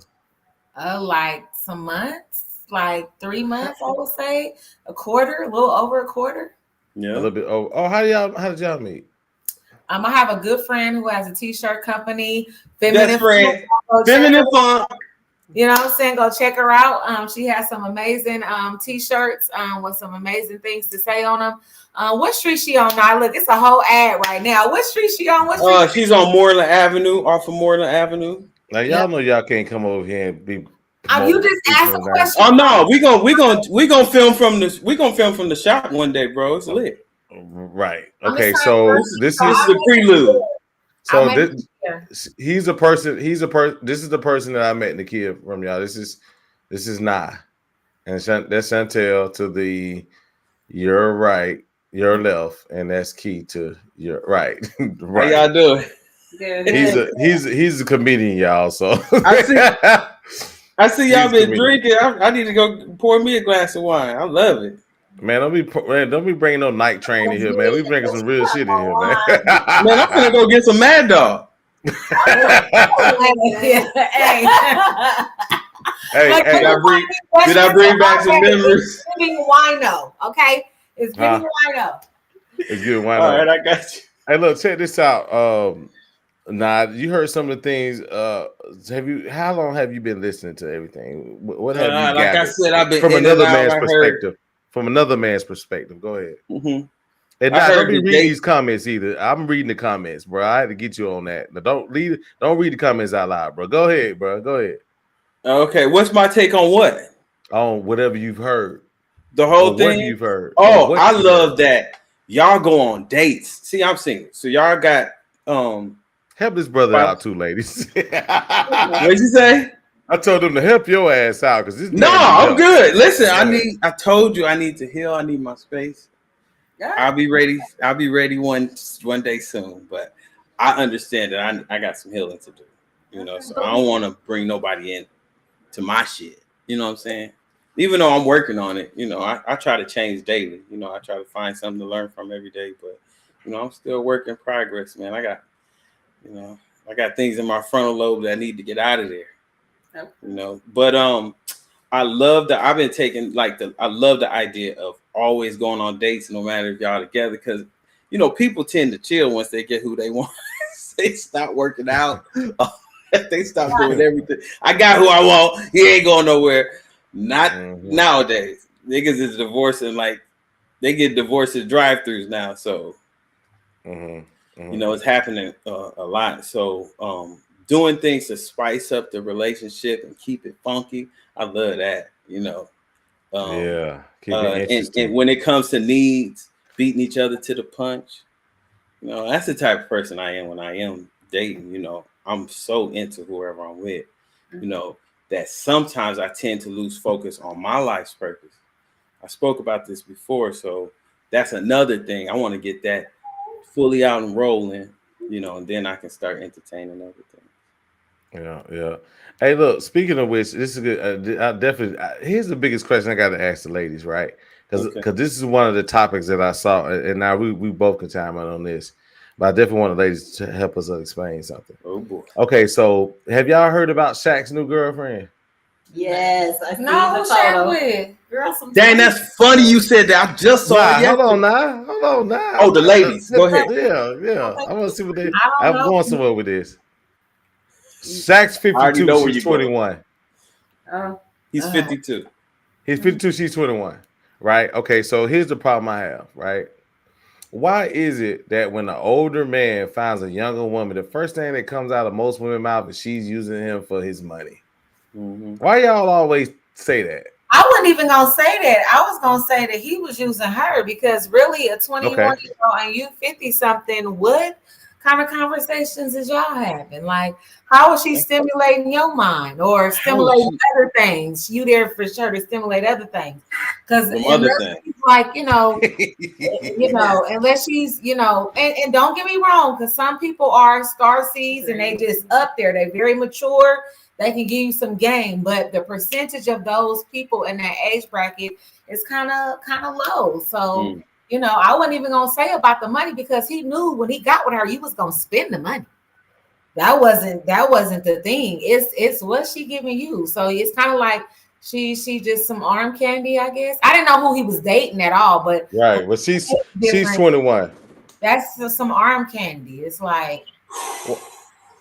Like some months, like 3 months, I would say, a little over a quarter. Yeah, a little bit. Oh, how did y'all meet? I have a good friend who has a t-shirt company, Feminine Funk. You know what I'm saying? Go check her out. She has some amazing t-shirts with some amazing things to say on them. What street she on now? Look, it's a whole ad right now. What street she on? What street? She's on Moreland Avenue, off of Moreland Avenue. Now y'all know y'all can't come over here and be. You just asked a question. Oh no, we gonna film from this. We gonna film from the shop one day, bro. It's lit. Right. Okay. So this is the prelude. So he's a person. This is the person that I met Nikia from, y'all. This is Nah, and that's Chantel to the your right, your left, and that's Key to your right. Right. How y'all doing? He's a comedian, y'all. So I see y'all been drinking. I need to go pour me a glass of wine. I love it. Man, don't be bringing no night train in here, man. We bringing some real shit in here, man. Man, I'm gonna go get some Mad Dog. Hey, did I bring back some memories? It's giving wino, okay? It's giving wino. It's giving wino. All right, I got you. Hey, look, check this out. Nah, you heard some of the things. How long have you been listening to everything? What have you gathered? Like I said, I've been from another man's perspective. From another man's perspective. Go ahead. Mm-hmm. And now don't be reading these comments either. I'm reading the comments, bro. I had to get you on that. Now, don't read the comments out loud, bro. Go ahead, bro. Go ahead. Okay, what's my take on what? On whatever you've heard. The whole thing you've heard. Oh, I love that. Y'all go on dates. See, I'm single. So y'all got help this brother out too, ladies. What'd you say? I told him to help your ass out because this. No, I'm good. Listen, I told you I need to heal. I need my space. Yeah. I'll be ready. I'll be ready one day soon. But I understand that I got some healing to do. You know, so I don't want to bring nobody in to my shit. You know what I'm saying? Even though I'm working on it, you know, I try to change daily. You know, I try to find something to learn from every day. But you know, I'm still work in progress, man. I got things in my frontal lobe that I need to get out of there. Okay. You know, but I love that I've been taking I love the idea of always going on dates, no matter if y'all together, because you know people tend to chill once they get who they want. They stop working out. They stop doing everything. I got who I want. He ain't going nowhere. Not nowadays. Niggas is divorcing they get divorced at drive-thrus now. So you know it's happening a lot. So doing things to spice up the relationship and keep it funky. I love that, you know. Keep it interesting. And when it comes to needs, beating each other to the punch, you know, that's the type of person I am when I am dating. You know, I'm so into whoever I'm with, you know, that sometimes I tend to lose focus on my life's purpose. I spoke about this before, so that's another thing. I want to get that fully out and rolling and then I can start entertaining everything. Yeah. Hey, look. Speaking of which, this is good. I definitely. Here's the biggest question I got to ask the ladies, right? Because this is one of the topics that I saw, and now we both can chime in on this. But I definitely want the ladies to help us explain something. Oh boy. Okay, so have y'all heard about Shaq's new girlfriend? Yes, I see No, the Shaq photo. with. Girl, some Dang, that's funny you said that. I just saw it. Hold on now. Oh, the ladies. Go ahead. Yeah. I want to see what they. I I'm don't know. going somewhere with this. Shaq's I already 52. know where She's you're going. 21. He's 52. He's 52. She's 21. Right. Okay. So here's the problem I have. Right. Why is it that when an older man finds a younger woman, the first thing that comes out of most women's mouth is she's using him for his money? Mm-hmm. Why y'all always say that? I wasn't even gonna say that. I was gonna say that he was using her because really a 21-year-old and you 50-something, what kind of conversations is y'all having? Like, how is she stimulating your mind or stimulating other things? You there for sure to stimulate other things. Because like, unless she's, and don't get me wrong, because some people are star seeds and they just up there, they very mature. They can give you some game, but the percentage of those people in that age bracket is kind of low. So, I wasn't even gonna say about the money because he knew when he got with her, he was gonna spend the money. That wasn't the thing. It's what she giving you. So it's kind of like she just some arm candy, I guess. I didn't know who he was dating at all, but right. Well, she's 21. That's just some arm candy. It's like,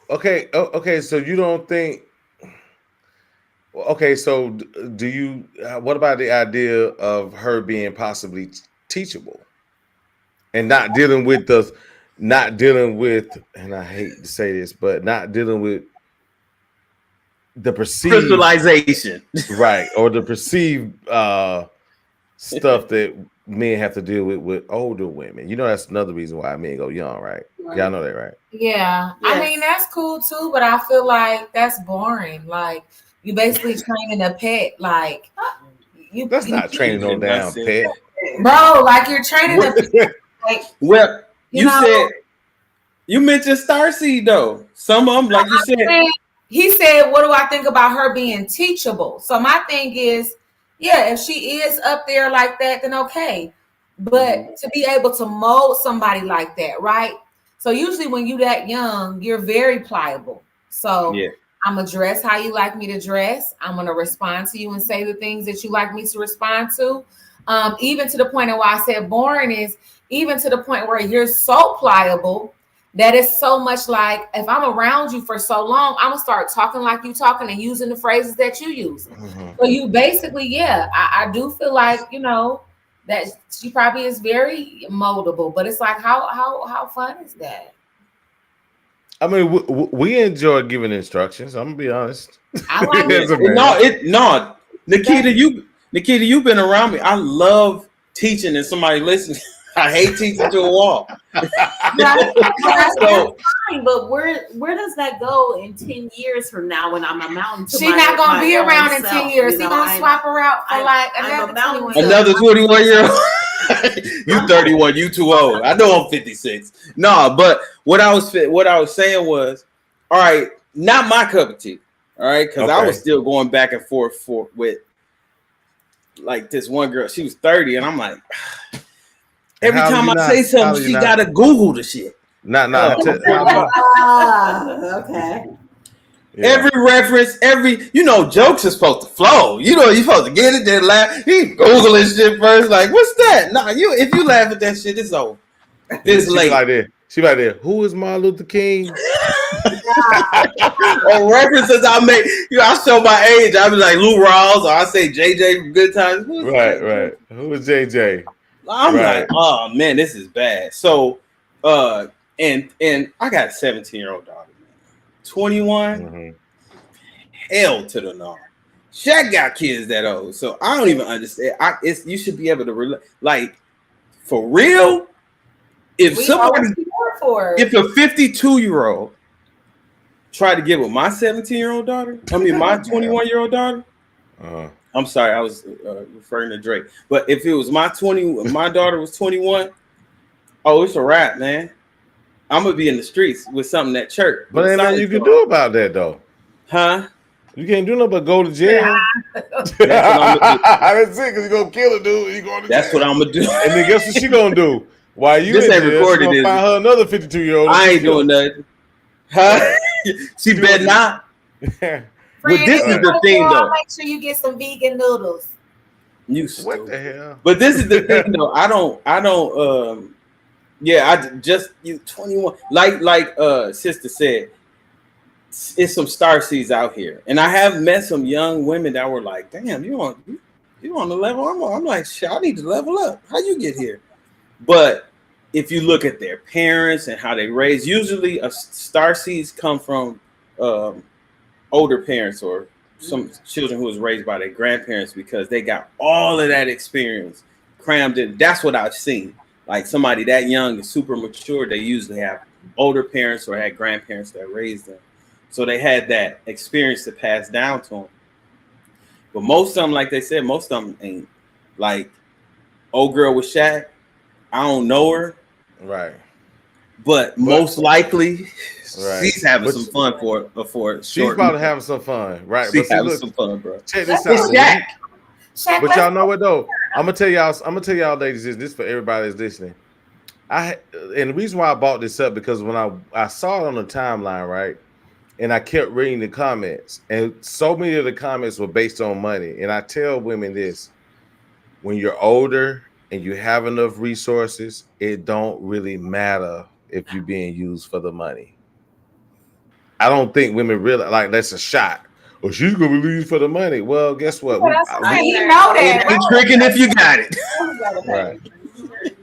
okay. So you don't think? Okay, so do you? What about the idea of her being possibly teachable and not dealing with, and I hate to say this, but not dealing with the perceived crystallization, right, or the perceived stuff that men have to deal with older women. That's another reason why men go young, right? Y'all know that, right? Yeah. Yes. I mean, that's cool too, but I feel like that's boring. Like, you basically training a pet, like that's not training no damn pet, bro. Like you're training a pet. Like, well, you said you mentioned Starseed though. Some of them, like you said, he said, "What do I think about her being teachable?" So my thing is, yeah, if she is up there like that, then okay. But to be able to mold somebody like that, right? So usually when you that young, you're very pliable. So yeah. I'm going to dress how you like me to dress. I'm going to respond to you and say the things that you like me to respond to. Even to the point of why I said boring is even to the point where you're so pliable that it's so much like if I'm around you for so long, I'm going to start talking like you talking and using the phrases that you use. So you basically, I do feel like, that she probably is very moldable, but it's like, how fun is that? I mean, we enjoy giving instructions. I'm gonna be honest. I like No, Nikita, you've been around me. I love teaching and somebody listening. I hate teaching to a wall. So, fine, but where does that go in 10 years from now when I'm a mountain? She's not gonna be around in 10 years. He's gonna swap her out for another 21-year-old. You 31, you too old. I know I'm 56. No, but what I was saying was, all right, not my cup of tea. All right, because I was still going back and forth with like this one girl. She was 30, and I'm like, every time I say something, she gotta Google the shit. Okay. Yeah. Every reference, jokes are supposed to flow. You're supposed to get it, then laugh. He Googling shit first, like, what's that? Nah, if you laugh at that shit, it's over. It's late. She right there. Who is Martin Luther King? Or references I make, I show my age. I be like Lou Rawls, or I say JJ from Good Times. Right. Who is JJ? I'm like, oh man, this is bad. So, and I got a 17-year-old daughter. 21, hell to the no. Shaq got kids that old, so I don't even understand. You should be able to relate, like, for real. If a 52-year-old tried to get with my 17-year-old daughter, my 21-year-old daughter. I'm sorry, I was referring to Drake. But if it was my daughter was 21, oh, it's a wrap, man. I'm gonna be in the streets with something at church. But ain't nothing you can do about that though. Huh? You can't do nothing but go to jail. That's what I'm gonna do. That's it, because you're gonna kill a dude. You going to That's jail. what I'm gonna do. And then guess what she gonna do? While you This in ain't jail, recorded, she is gonna it? find her another 52-year-old. I ain't doing nothing. Huh? She better not. Friend, But this if is you the go thing, there, though. make sure you get some vegan noodles. You What stupid. the hell? But this is the thing, though. I don't. Yeah, I just you 21. Like sister said, it's some star seeds out here, and I have met some young women that were like, "Damn, you on the level I'm on." I'm like, "Shit, I need to level up." How you get here? But if you look at their parents and how they raise, usually star seeds come from older parents or some children who was raised by their grandparents because they got all of that experience crammed in. That's what I've seen. Like somebody that young and super mature, they usually have older parents or had grandparents that raised them. So they had that experience to pass down to them. But most of them, like they said, most of them ain't. Like old girl with Shaq, I don't know her. Right. But most likely, right. She's having some fun for she's probably having some fun, right? She's having some fun, bro. Check this out. Shaq, but y'all know what though? I'm gonna tell y'all, ladies, this for everybody that's listening. And the reason why I brought this up because when I saw it on the timeline, right, and I kept reading the comments, and so many of the comments were based on money. And I tell women this: when you're older and you have enough resources, it don't really matter if you're being used for the money. I don't think women really like that's a shot. Well, she's gonna be used for the money. Well, guess what? You know that. It's tricking if you got it. Right.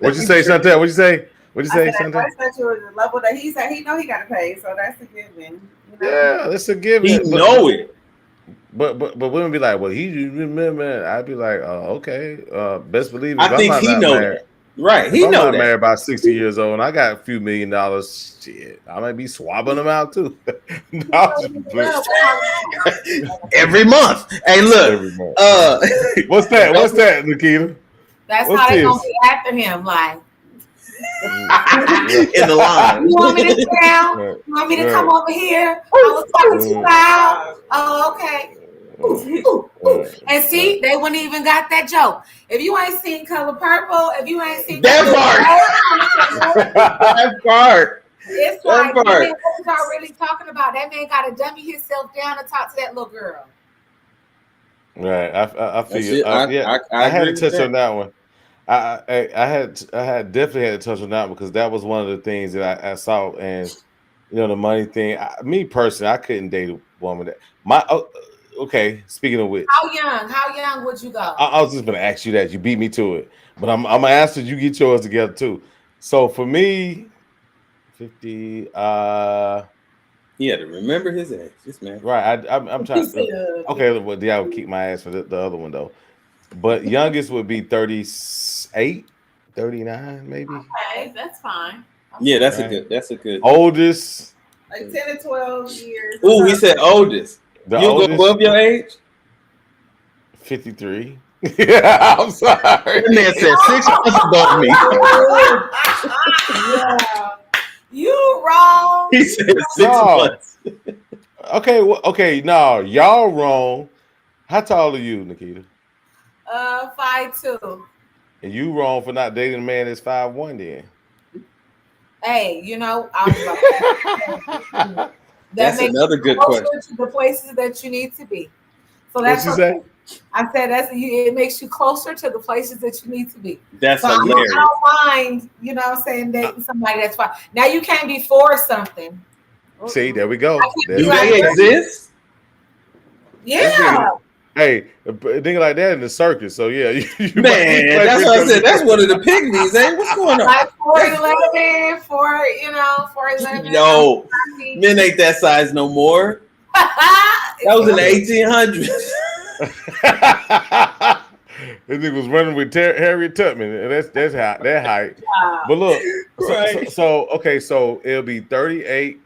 What'd you say, Chantel? What'd you say? What'd you say, Chantel? The level that he said he know he got to pay, so that's a given. You know? Yeah, that's a given. He know it. But women be like, well, he remember. I'd be like, oh, okay. Best believe. I think he know that. Right, he know that. Married about 60 years old, and I got a few $1 million. Shit, I might be swabbing them out too. Every month. Hey, look. Every month. What's that? What's that, Nikita? That's how they gonna be after him, like in the line. You want me to sit down? You want me to come over here? I was talking too loud. Oh, okay. And see, they wouldn't even got that joke. If you ain't seen Color Purple, if you ain't seen that part, it's like, man, what y'all really talking about? That man got to dummy himself down to talk to that little girl. Right, I feel. I had to touch on that one. I had definitely had to touch on that one because that was one of the things that I saw, and the money thing. Me personally, I couldn't date a woman that okay, speaking of which, how young would you go? I was just gonna ask you that. You beat me to it, but I'm gonna ask that you get yours together too. So for me, 50. He had to remember his age, this man. Right, I'm trying. Okay, well, I would keep my ass for the other one though. But youngest would be 38, 39, maybe. Okay, that's fine. Yeah, that's a good. Oldest, like 10 to 12 years. Oh, he said oldest. You go above your age? 53. Yeah, I'm sorry. That man said 6 months above me. Yeah. You wrong. He said 6 months. Okay, no, y'all wrong. How tall are you, Nikita? 5'2". And you wrong for not dating a man that's 5'1" then. Hey, That's another good question. To the places that you need to be. So that's what you say? I said it makes you closer to the places that you need to be. That's so hilarious. I don't mind, dating somebody that's fine. Now you can't be for something. See, there we go. Do they exist? Yeah. Hey, a nigga like that in the circus. So yeah, man, that's what I said. That's one of the pygmies, eh? What's going on? Like 4'11", 4'11". No, men ain't that size no more. That was in the 1800s. This nigga was running with Harriet Tubman. That's that height. Wow. But look, so it'll be 38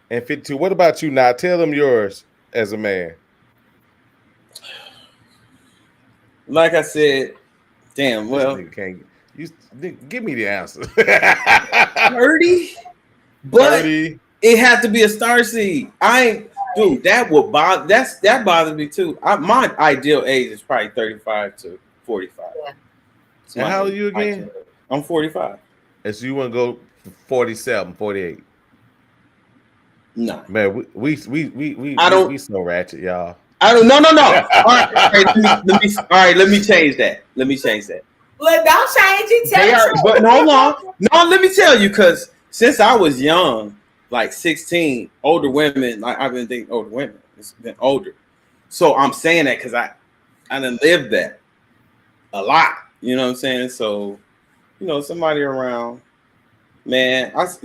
and 52. What about you now? Tell them yours as a man. Like I said, damn. Well, give me the answer. 30. but 30. it had to be a star seed. I ain't, dude. That would bother. That bothers me too. My ideal age is probably 35 to 45. Yeah. And how old are you again? I'm 45. And so you want to go 47, 48? No, Man, we so ratchet, y'all. I don't. No. All right, all right. Let me change that. Look, don't change it. Tell They are, the but hold on. No, let me tell you, because since I was young, like 16, older women, like I've been dating older women. It's been older. So I'm saying that because I done lived that a lot. You know what I'm saying? So, somebody around, man, I was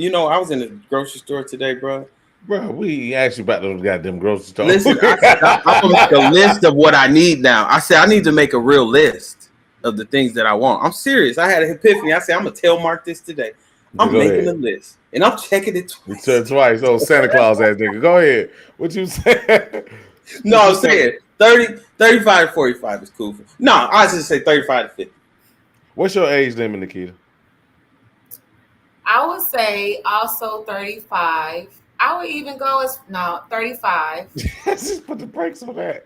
in the grocery store today, bro. Bro, we actually about those goddamn grocery stores. Listen, I'm gonna make a list of what I need now. I said I need to make a real list of the things that I want. I'm serious. I had an epiphany. I said I'm gonna tailmark this today. I'm making a list and I'm checking it twice. You said twice. Oh, Santa Claus ass nigga. Go ahead. What you said? No, I'm saying 30, 35 to 45 is cool. No, I just say 35 to 50. What's your age limit, Nikita? I would say also 35. I would even go as 35. Just put the brakes on that.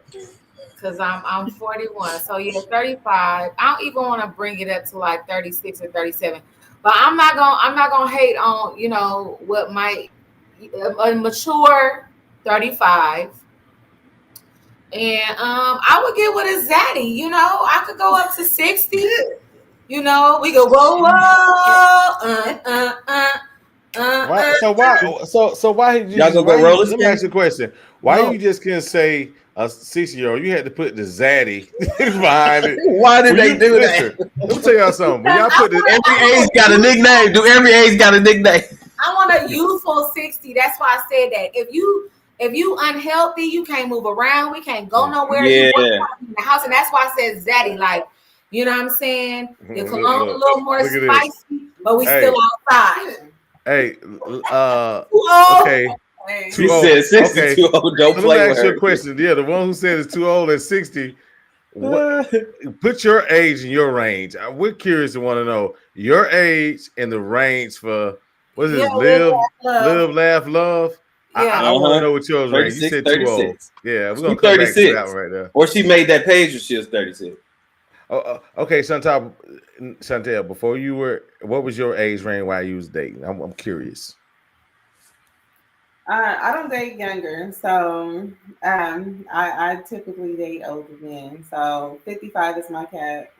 Because I'm 41. So yeah, 35. I don't even want to bring it up to like 36 or 37. But I'm not gonna hate on, what might a mature 35. And I would get with a zaddy, I could go up to 60. We go whoa. So why did you y'all gonna go roller? Let me ask you a question. Why you just couldn't say a 60-year-old? You had to put the zaddy behind it. Why did they do that? Let me tell y'all something. When y'all put every age got a nickname. Every age got a nickname. I want a youthful 60. That's why I said that. If you unhealthy, you can't move around. We can't go nowhere. Yeah. You in the house, and that's why I said zaddy. Like, you know what I'm saying? Your cologne a little more spicy, but we still outside. Hey, okay. She said 60 okay. too old. Don't so play let me with ask her. you a question. Yeah, the one who said it's too old at 60. Put your age in your range. We're curious to want to know your age and the range for what is this? Live, laugh, love. Yeah. I want to know what yours range. You said 36. Too old. Yeah, we're gonna come 36. Back to that one right there. Or she made that page when she was 36. Okay, Chantel, before what was your age range while you was dating? I'm curious. I don't date younger, so I typically date older men. So 55 is my cap.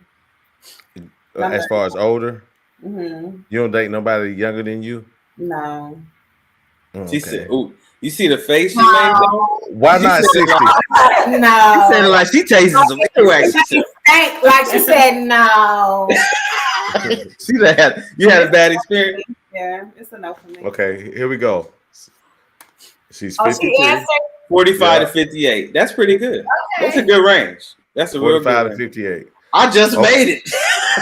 As far as older, you don't date nobody younger than you? No. Okay. She said, "Ooh, you see the face she made? Why not 60?" No. She said like she tastes some earwax. Like she said, no. See that? You had a bad experience? Yeah, it's a no for me. Okay, here we go. She's 53. She 45 to 58. That's pretty good. Okay. That's a good range. That's a 45 real good to 58. I just made it.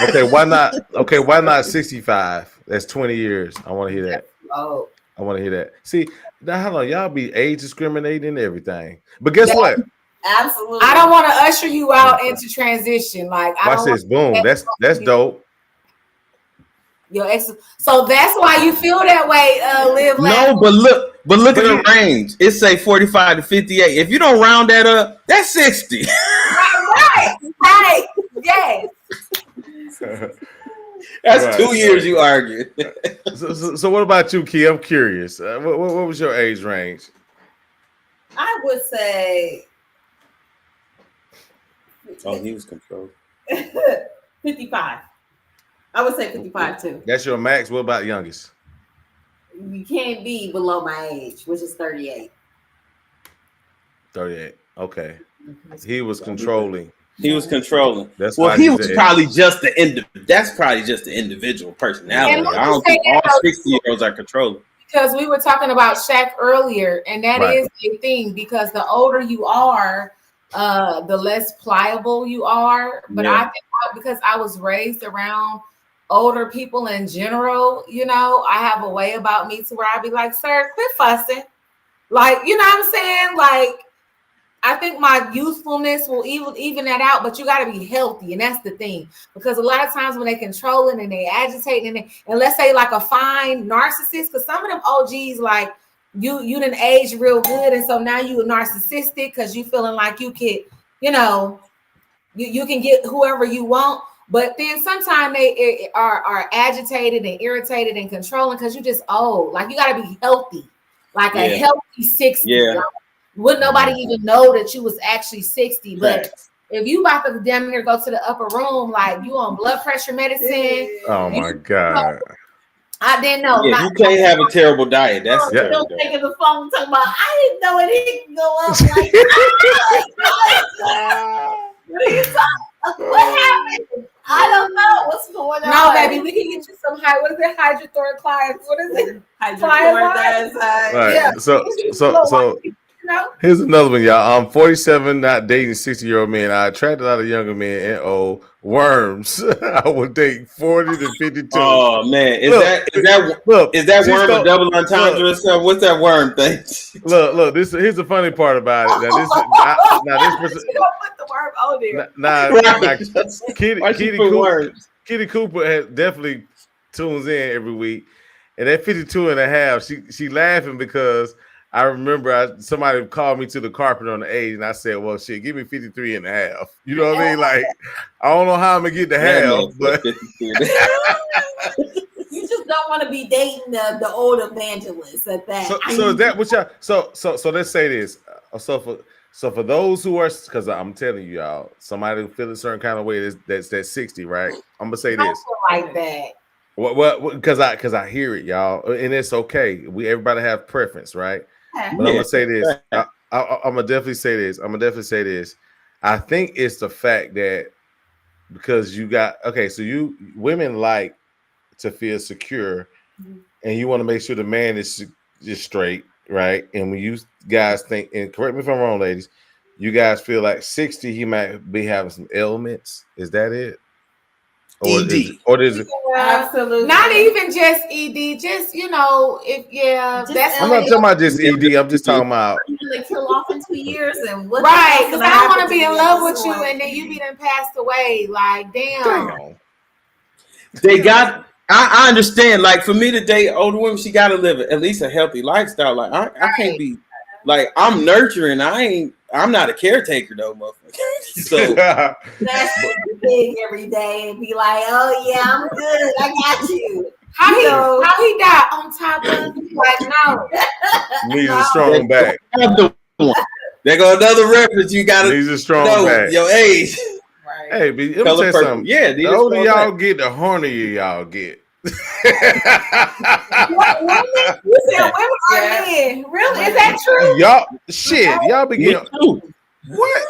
Okay, why not? Okay, why not 65? That's 20 years. I want to hear that. Oh. I want to hear that. See, now hold on, y'all be age discriminating and everything. But guess what? Absolutely. I don't want to usher you out into transition. Like, watch this. Boom. That's dope. Your ex. So that's why you feel that way, Live. No, but look at the range. It say 45 to 58. If you don't round that up, that's 60. Right. Yes. That's right. 2 years you argued. So what about you, Key? I'm curious. What was your age range? I would say. Oh, he was controlled. 55. I would say 55 too. That's your max. What about youngest? You can't be below my age, which is 38. 38. Okay. He was controlling. He was controlling. That's well, he was probably just that's probably just the individual personality. I don't think all 60-year-olds are controlling. Because we were talking about Shaq earlier, and that is a thing. Because the older you are, the less pliable you are. But I think because I was raised around older people in general, I have a way about me to where I'd be like, "Sir, quit fussing," like, you know what I'm saying? Like, I think my youthfulness will even that out, but you got to be healthy, and that's the thing. Because a lot of times when they controlling and they agitating, and let's say like a fine narcissist, because some of them OGs like you didn't age real good, and so now you a narcissistic because you feeling like you can, you know, you can get whoever you want. But then sometimes they are agitated and irritated and controlling because you just old. Like you got to be healthy, like a healthy 60. Yeah. Like, wouldn't nobody even know that you was actually 60? But if you about to damn near go to the upper room, like you on blood pressure medicine. Oh my God. I didn't know. Yeah, you can't have a terrible diet. That's don't take the phone talking about. I didn't know it can go up like that. What are you talking? What happened? I don't know what's going on. No, baby, we can get you some what is it? Hydrochloride. What is it? Hydrochloride. Right. Yeah. So No. here's another one, y'all. I'm 47, not dating 60-year-old men. I attract a lot of younger men and worms. I would date 40 to 52. Oh man, is that worm a double entendre or something? What's that worm thing? Look. Here's the funny part about it. Now this person. You don't put the worm on there. Kitty Cooper definitely tunes in every week, and at 52 and a half, she laughing because I remember somebody called me to the carpet on the age, and I said, well, shit, give me 53 and a half. You know what I mean? Like, I don't know how I'm going to get the half, but. You just don't want to be dating the old evangelist at that. So is that what y'all, so let's say this. So for those who are, because I'm telling you, y'all, somebody who feel a certain kind of way that's 60, right? I'm going to say this. I feel like that. What? Because I hear it, y'all, and it's okay. Everybody have preference, right? But I'm gonna say this. I'm gonna definitely say this. I think it's the fact that because you got so women like to feel secure, and you want to make sure the man is just straight, right? And when you guys think, and correct me if I'm wrong, ladies, you guys feel like 60, he might be having some ailments. Is that it? Or is it? Absolutely. Not even just ED, just I'm not talking about just ED. I'm just talking about they kill off in 2 years and what? Right, because I don't want to be in love with you and then you be done passed away. Like, damn. They got. I understand. Like for me to date older women, she got to live at least a healthy lifestyle. Like I can't be like I'm nurturing. I'm not a caretaker though, motherfucker. So that's big every day and be like, oh yeah, I'm good. I got you. How he died on top of like no. Needs a strong back. There go another reference. You got to needs a strong back. Your age. Right. Hey, but let me tell you something. Yeah, the older y'all get, the hornier y'all get. What women? You said women are men. Really? Is that true? Y'all be getting what?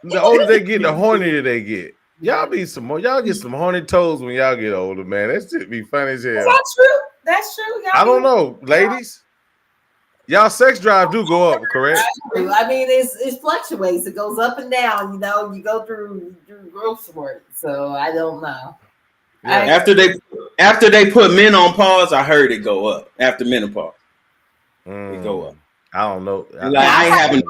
The older they get, the hornier they get. Y'all get some horny toes when y'all get older, man. That shit be funny as hell. Is that true? That's true. I don't know, ladies. Y'all sex drive do go up, correct? I mean, it fluctuates. It goes up and down. You know, you go through growth spurt. So I don't know. Yeah. After they put men on pause, I heard it go up. After menopause, it go up. I don't know. I wait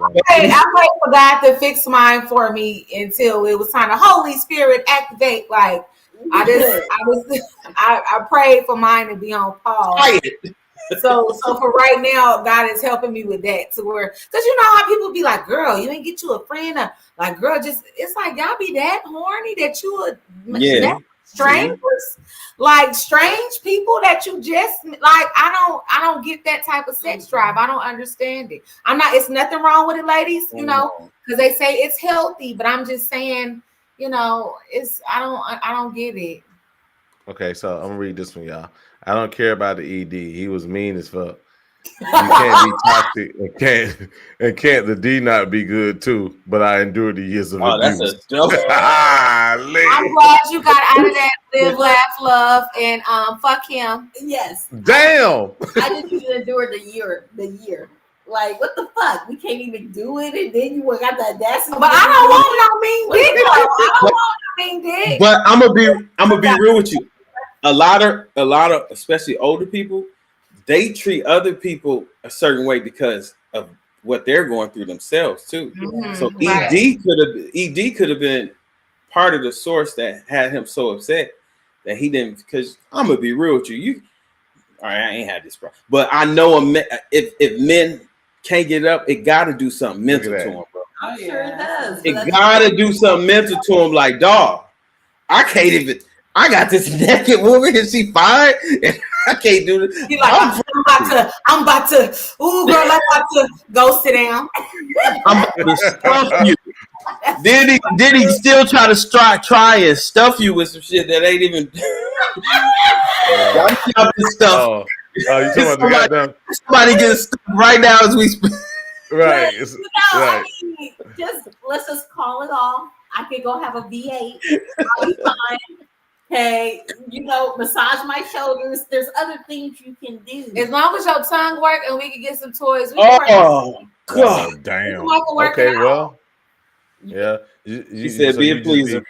for God to fix mine for me until it was time. The Holy Spirit activate. Like I prayed for mine to be on pause. So for right now, God is helping me with that to where, because you know how people be like, girl, you ain't get you a friend. Like, girl, it's like y'all be that horny that you would strangers, like strange people that you just like. I don't get that type of sex drive. I don't understand it. It's nothing wrong with it, ladies, you know, because they say it's healthy, but I'm just saying, you know, I don't get it. Okay, so I'm gonna read this one, y'all. I don't care about the ED. He was mean as fuck. You can't be toxic and can't the D not be good too. But I endured the years of abuse. That's a joke. I'm glad you got out of that live, laugh, love, and fuck him. Yes. Damn. I didn't even endure the year. Like, what the fuck? We can't even do it, and then you got the audacity. But I don't want no mean dick. I don't want no mean dick. But I'm gonna be real with you. A lot of especially older people, they treat other people a certain way because of what they're going through themselves too. So right. ED could have been part of the source that had him so upset that he didn't. Because I'm gonna be real with you. All right, I ain't had this problem, but I know if men can't get up, it got to do something mental to him, bro. I'm sure it does. It got to do something mental to him. Like, dog, I can't even. I got this naked woman and she fine, and I can't do this. You're like, I'm about to. Ooh, girl, I'm about to go sit down. I'm about to stuff you. Did he still try to try and stuff you with some shit that ain't even stuff? You talking about the goddamn somebody getting stuff right now as we speak. Right. I mean, let's just call it off. I could go have a V8. I'll be fine. Okay, massage my shoulders. There's other things you can do. As long as your tongue work and we can get some toys. God. Damn. Okay, well. Yeah. You said be a pleaser.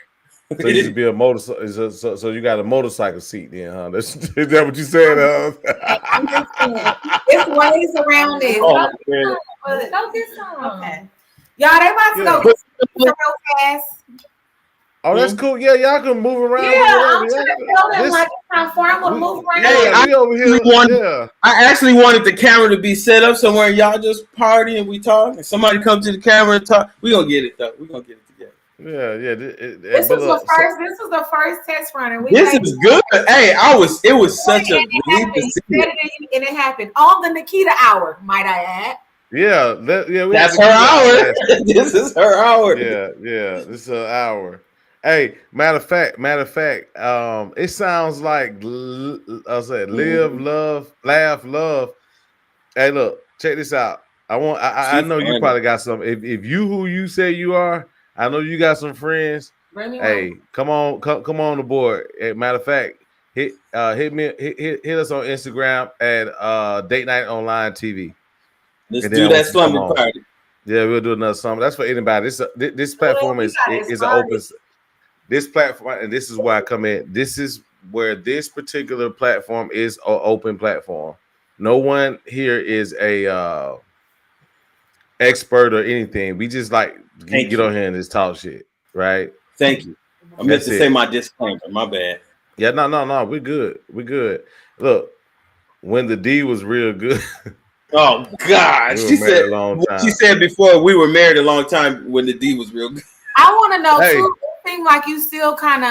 So you should be a motorcycle. So you got a motorcycle seat then, huh? Is that what you said? It's ways around this. Go get some. Okay. Y'all, they about to go real fast. Oh, that's cool. Yeah, y'all can move around. I'm trying to tell them like conform move around. I actually wanted the camera to be set up somewhere. Y'all just party and we talk. And somebody come to the camera and talk. We gonna get it though. We gonna get it together. Yeah. This was the first test run, and this is good. Hey, it was such a relief to see it. And it happened on the Nikita hour, might I add. Yeah, that's her hour. This is her hour. Yeah, this is her hour. Hey, matter of fact, it sounds like I said, live, love, laugh, love. Hey, look, check this out. I know you probably got some. If you who you say you are, I know you got some friends. Hey, come on the board. Hey, matter of fact, hit us on Instagram at Date Night Online TV. Let's do that slumber party. Yeah, we'll do another slumber. That's for anybody. This platform is an open. This platform, and this is where I come in. This is where this particular platform is an open platform. No one here is a expert or anything. We just like get on here and just talk shit, right? Thank you. I meant to say my disclaimer. My bad. Yeah, no. We're good. Look, when the D was real good. Oh God, she said before we were married a long time when the D was real good. I want to know too. It seems like you still kind of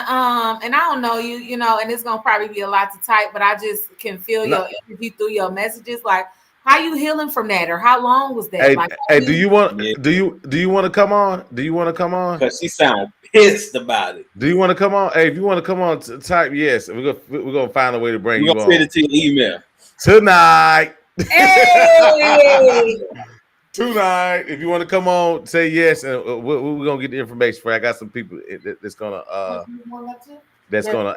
and I don't know you, and it's gonna probably be a lot to type, but I just can feel your energy through your messages. Like, how you healing from that, or how long was that? Hey, do you want to come on? Do you want to come on? Because she sounds pissed about it. Do you want to come on? Hey, if you want to come on, type yes. We're gonna find a way to bring you on. We're gonna send it to your email tonight. Hey. Tonight, if you want to come on, say yes, and we're gonna get the information for you. I got some people that's gonna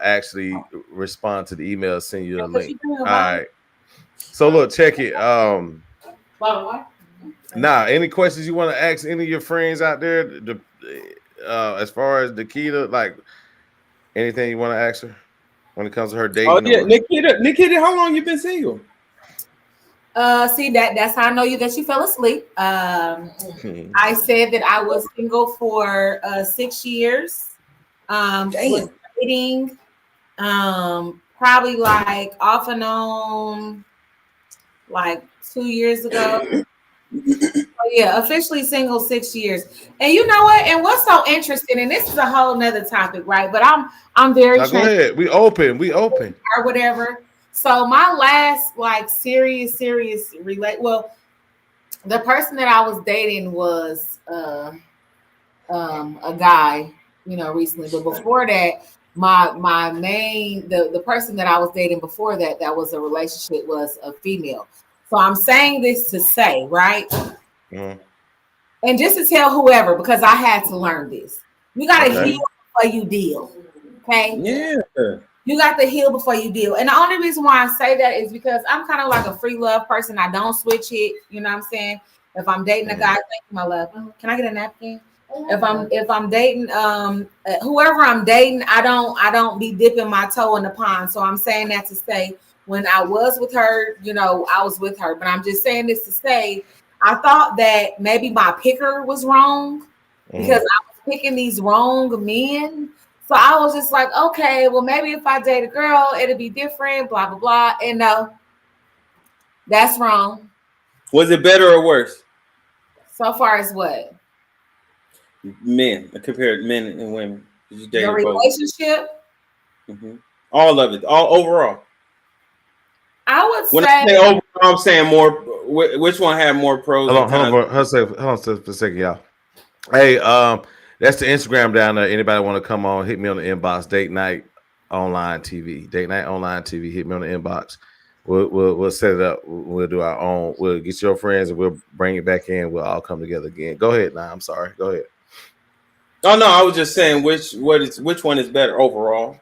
actually respond to the email, send you the link. All right. So look, check it. Any questions you want to ask any of your friends out there? As far as Nikita, like anything you want to ask her when it comes to her dating? Oh yeah, Nikita, how long you been single? See that's how I know that you fell asleep. I said that I was single for 6 years. Was dating, probably like off and on, like 2 years ago. Yeah, officially single 6 years. And you know what? And what's so interesting, and this is a whole nother topic, right? But I'm very go ahead. We open or whatever. So my last like serious the person that I was dating was a guy, recently. But before that, my main the person that I was dating before that was a relationship was a female. So I'm saying this to say, right? Mm-hmm. And just to tell whoever, because I had to learn this. You gotta heal before you deal. Okay? Yeah. You got to heal before you deal. And the only reason why I say that is because I'm kind of like a free love person. I don't switch it. You know what I'm saying? If I'm dating a guy, thank you, my love. Can I get a napkin? If I'm dating whoever I'm dating, I don't be dipping my toe in the pond. So I'm saying that to say when I was with her, I was with her. But I'm just saying this to say I thought that maybe my picker was wrong because I was picking these wrong men. So I was just like, okay, well, maybe if I date a girl, it'll be different, blah, blah, blah. And no, that's wrong. Was it better or worse? So far as what? Men, compared men and women. You The relationship? All of it, all overall. I would when say. I say overall, I'm saying more. Which one had more pros? Hold on for a second, y'all. Hey, that's the Instagram down there. Anybody want to come on? Hit me on the inbox. Date Night Online TV. Date Night Online TV. Hit me on the inbox. We'll set it up. We'll do our own. We'll get your friends and we'll bring it back in. We'll all come together again. Go ahead. Nah, I'm sorry. Go ahead. Oh no, I was just saying which one is better overall.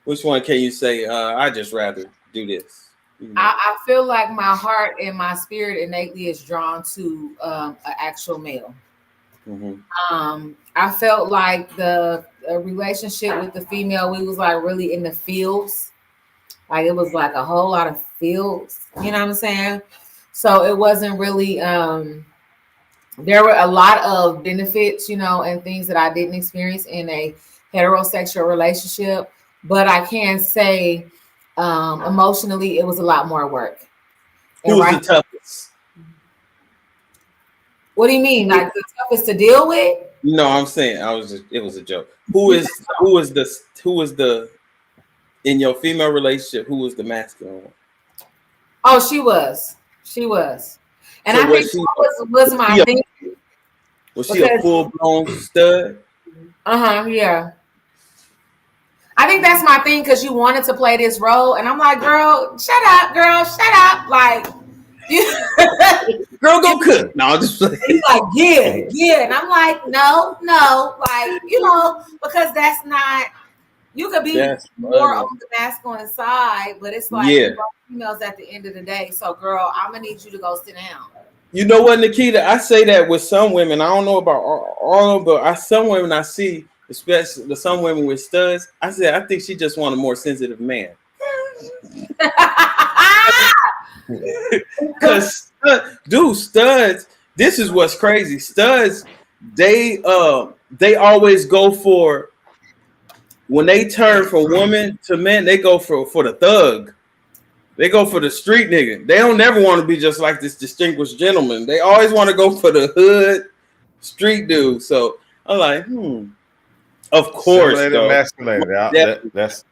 Which one can you say? I just rather do this. I feel like my heart and my spirit innately is drawn to an actual male. I felt like the relationship with the female, we was like really in the fields. Like it was like a whole lot of fields, you know what I'm saying? So it wasn't really, there were a lot of benefits, you know, and things that I didn't experience in a heterosexual relationship. But I can say emotionally, it was a lot more work. Who's the toughest? What do you mean? Like the toughest to deal with? No, I'm saying it was a joke. Who is the in your female relationship? Who was the masculine one? Oh, she was, and So I think that was my thing. Was she a full blown stud? Yeah. I think that's my thing because you wanted to play this role, and I'm like, girl, shut up, like, girl, go cook. No, just he's like, yeah, and I'm like, no, like, you know, because that's not. You could be more on the masculine side, but it's like females at the end of the day. So, girl, I'm gonna need you to go sit down. You know what, Nikita? I say that with some women. I don't know about all of them, but some women I see, especially some women with studs. I think she just want a more sensitive man. Because studs. This is what's crazy. Studs, they always go for. When they turn from women to men, they go for the thug. They go for the street nigga. They don't never want to be just like this distinguished gentleman. They always want to go for the hood street dude. So I'm like, Of course, masculated. That's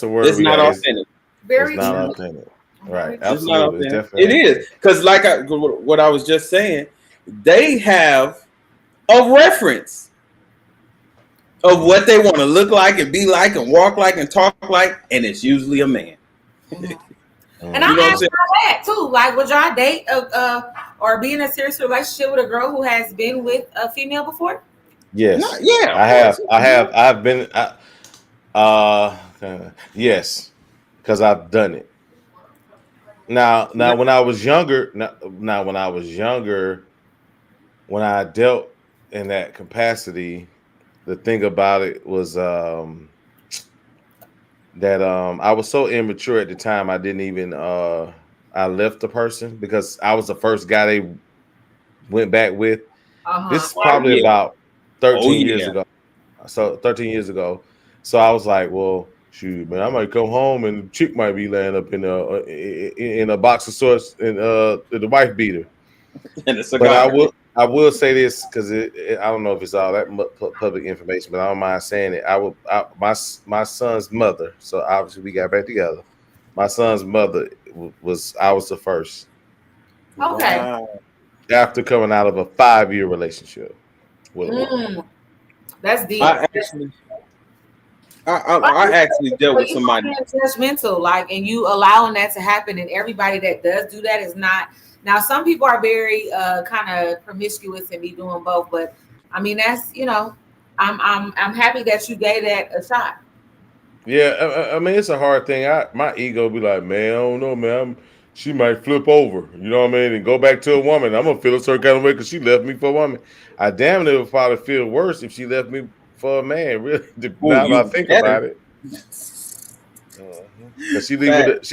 the word. It's not authentic. Very not authentic. Right. Absolutely. It is. Because like what I was just saying, they have a reference of what they want to look like and be like and walk like and talk like, and it's usually a man. And I asked her that too. Like, would y'all date or be in a serious relationship with a girl who has been with a female before? Yes. I have. I've been. Yes, because I've done it. Now, when I was younger, when I dealt in that capacity, the thing about it was that I was so immature at the time. I didn't even I left the person because I was the first guy they went back with. This is probably about 13 years ago. So 13 years ago. So I was like, well, shoot, man, I might come home and the chick might be laying up in a box of sorts and the wife beater. But I will say this because I don't know if it's all that public information, but I don't mind saying it. My son's mother. So obviously we got back together. My son's mother I was the first. Okay. Wow. After coming out of a 5-year relationship with a woman. That's deep. I actually dealt with somebody judgmental, like, and you allowing that to happen, and everybody that does do that is not. Now, some people are very kind of promiscuous and be doing both, but I mean that's I'm happy that you gave that a shot. Yeah, I mean it's a hard thing. My ego be like, man, I don't know, man. She might flip over, you know what I mean, and go back to a woman. I'm gonna feel a certain kind of way because she left me for a woman. I damn near would probably feel worse if she left me for a man. Really, now that I think about it. Cause she leave with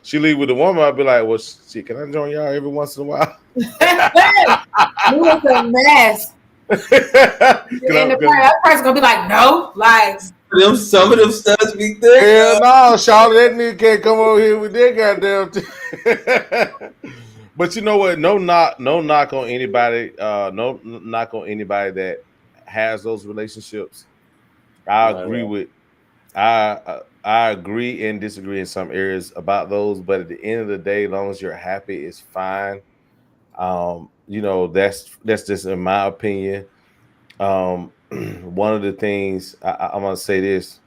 she leave with the woman. I'd be like, well, shit, can I join y'all every once in a while? You was a mess. And that person gonna be like, no, like some of them studs be thick. Hell no, Charlotte, that nigga can't come over here with that goddamn. But you know what? No knock on anybody. No knock on anybody that has those relationships. I agree and disagree in some areas about those, but at the end of the day, as long as you're happy, it's fine. You know, that's just in my opinion. One of the things I'm gonna say this,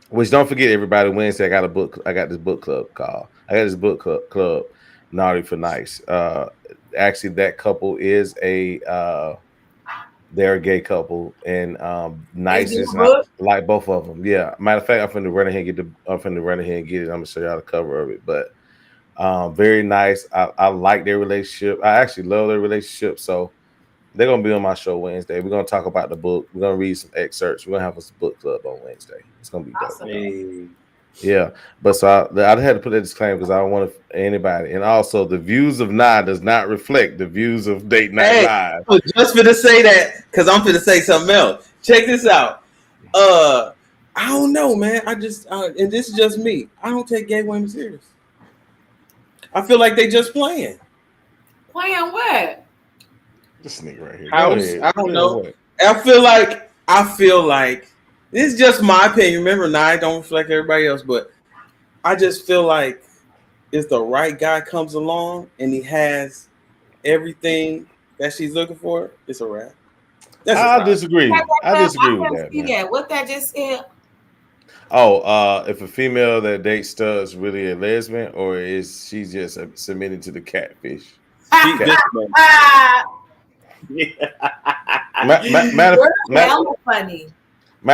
which don't forget everybody, Wednesday I got this book club, Naughty for Nice. Actually, that couple is they're a gay couple, and Nice is not like both of them. Yeah, matter of fact, I'm finna run ahead and get it. I'm gonna show y'all the cover of it, but very nice. I like their relationship. I actually love their relationship. So they're gonna be on my show Wednesday. We're gonna talk about the book. We're gonna read some excerpts. We're gonna have a book club on Wednesday. It's gonna be awesome. Dope. Yeah, but so I had to put that disclaimer because I don't want anybody. And also, the views of Nye does not reflect the views of Date Night Live. Just for to say that, because I'm for to say something else. Check this out. I don't know, man. I just and this is just me. I don't take gay women serious. I feel like they just playing. Playing what? This nigga right here. I don't know. I feel like this is just my opinion. Remember, I don't reflect everybody else, but I just feel like if the right guy comes along and he has everything that she's looking for, it's a wrap. I disagree. I disagree with that. Yeah, what that just said. Oh, if a female that dates studs really a lesbian, or is she just submitting to the catfish? Matter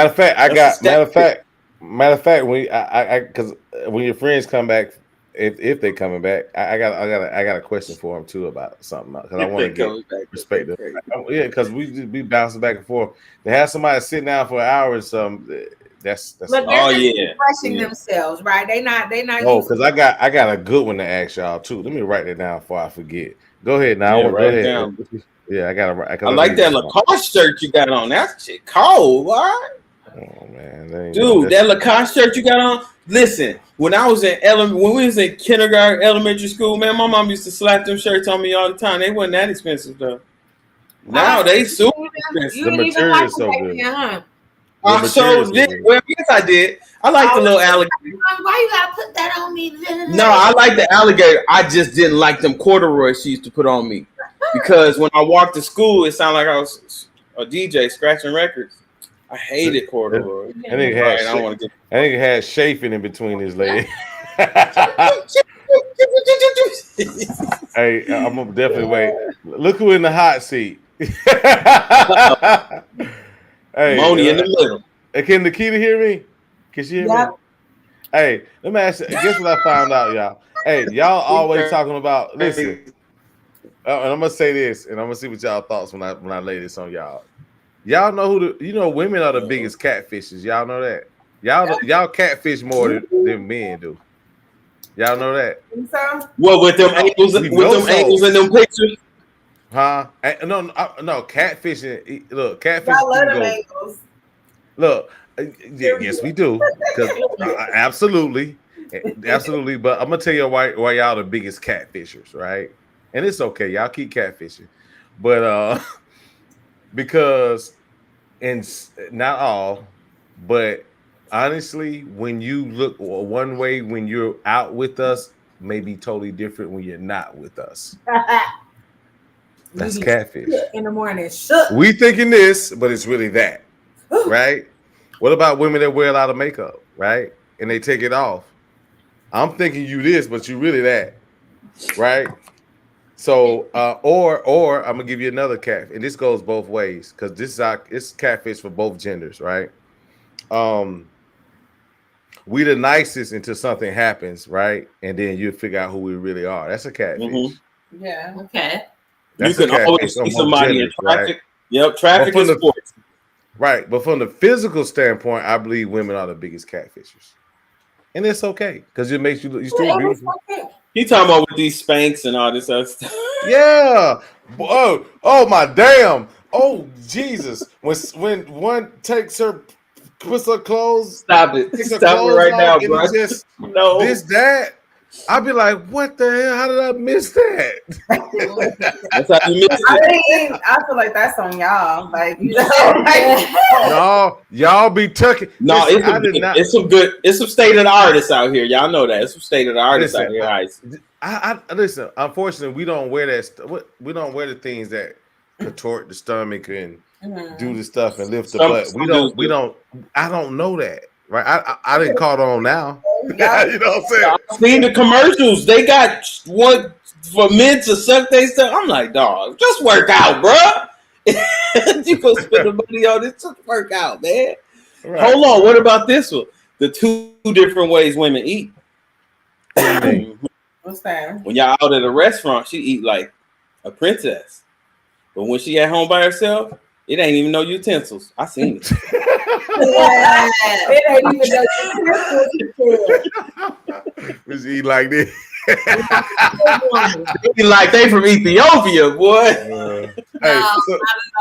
of fact, when your friends come back, if they're coming back, I got a question for them too about something because I want to get perspective. Yeah, because we be bouncing back and forth. They have somebody sitting down for an hour or something. That's but they're refreshing themselves, right? They not. Oh, because I got a good one to ask y'all too. Let me write that down before I forget. Go ahead now. Yeah, write it down. Yeah, I like that Lacoste shirt you got on. That shit cold, what? Oh man, dude, that Lacoste shirt you got on. Listen, when we was in kindergarten, elementary school, man, my mom used to slap them shirts on me all the time. They wasn't that expensive though. Now they super expensive. The material is so good. Well, yes, I did. I like the little alligator. Why you gotta put that on me? No, I like the alligator. I just didn't like them corduroys she used to put on me because when I walked to school, it sounded like I was a DJ scratching records. I hated corduroys. I think it had chafing in between his legs. Hey, I'm gonna definitely wait. Look who in the hot seat. Hey, Moni in the middle. Can Nikita hear me? Can she hear me? Hey, let me ask you. Guess what I found out, y'all? Hey, y'all always talking about. Listen, and I'm gonna say this, and I'm gonna see what y'all thoughts when I lay this on y'all. Y'all know women are the biggest catfishes. Y'all know that. Y'all catfish more than men do. Y'all know that. Well, with them ankles and them pictures. Huh? No, catfishing. Look, catfishing. Look, yes, we do. Absolutely. But I'm gonna tell you why y'all the biggest catfishers, right? And it's okay, y'all keep catfishing, but because, and not all, but honestly, when you look one way when you're out with us, may be totally different when you're not with us. That's catfish. In the morning, we thinking this, but it's really that, right? What about women that wear a lot of makeup, right? And they take it off. I'm thinking you this, but you really that, right? So, or I'm gonna give you another cat, and this goes both ways because it's catfish for both genders, right? We the nicest until something happens, right? And then you figure out who we really are. That's a catfish. Mm-hmm. Yeah. Okay. That's you can always see somebody in traffic. Right? Yep, traffic is sports. Right, but from the physical standpoint, I believe women are the biggest catfishers. and it's okay because it makes you still beautiful. He talking about with these Spanx and all this other stuff. Yeah. Oh my damn. Oh Jesus. When one puts her clothes, Stop it. takes her Stop it clothes right off, now, and bro. he just No. that. I'd be like, what the hell? How did I miss that? That's how you missed it. I feel like that's on y'all. Like, you know, like, No, y'all be tucking. No, Listen, it's some state of the artists out here. Y'all know that. It's some state of the artists out here. I listen. Unfortunately, we don't wear that. We don't wear the things that contort the stomach and do the stuff and lift the butt. We don't. I don't know that. Right? I didn't caught on now. You know what I'm saying? I've seen the commercials. They got one for men to suck their stuff. I'm like, dog, just work out, bro. You gonna spend the money on this? Just work out, man. Right. Hold on. What about this one? The two different ways women eat. What's that? When y'all out at a restaurant, she eat like a princess. But when she at home by herself, it ain't even no utensils. I seen it. It ain't even no utensils. She eat like this. They like they from Ethiopia, boy. Not at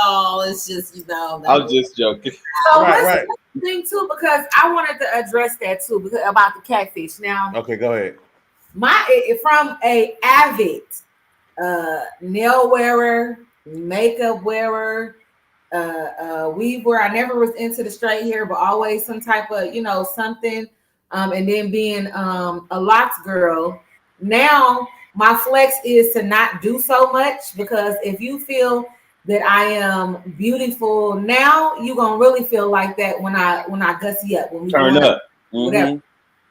all. It's just, you know. I'm just joking. So right. Thing too, because I wanted to address that too, because about the catfish. Now, okay, go ahead. From a avid nail wearer, makeup wearer, weave wearer. I never was into the straight hair, but always some type of, you know, something. And then being a locks girl. Now my flex is to not do so much, because if you feel that I am beautiful now, you're gonna really feel like that when I gussy up, when we turn up, whatever.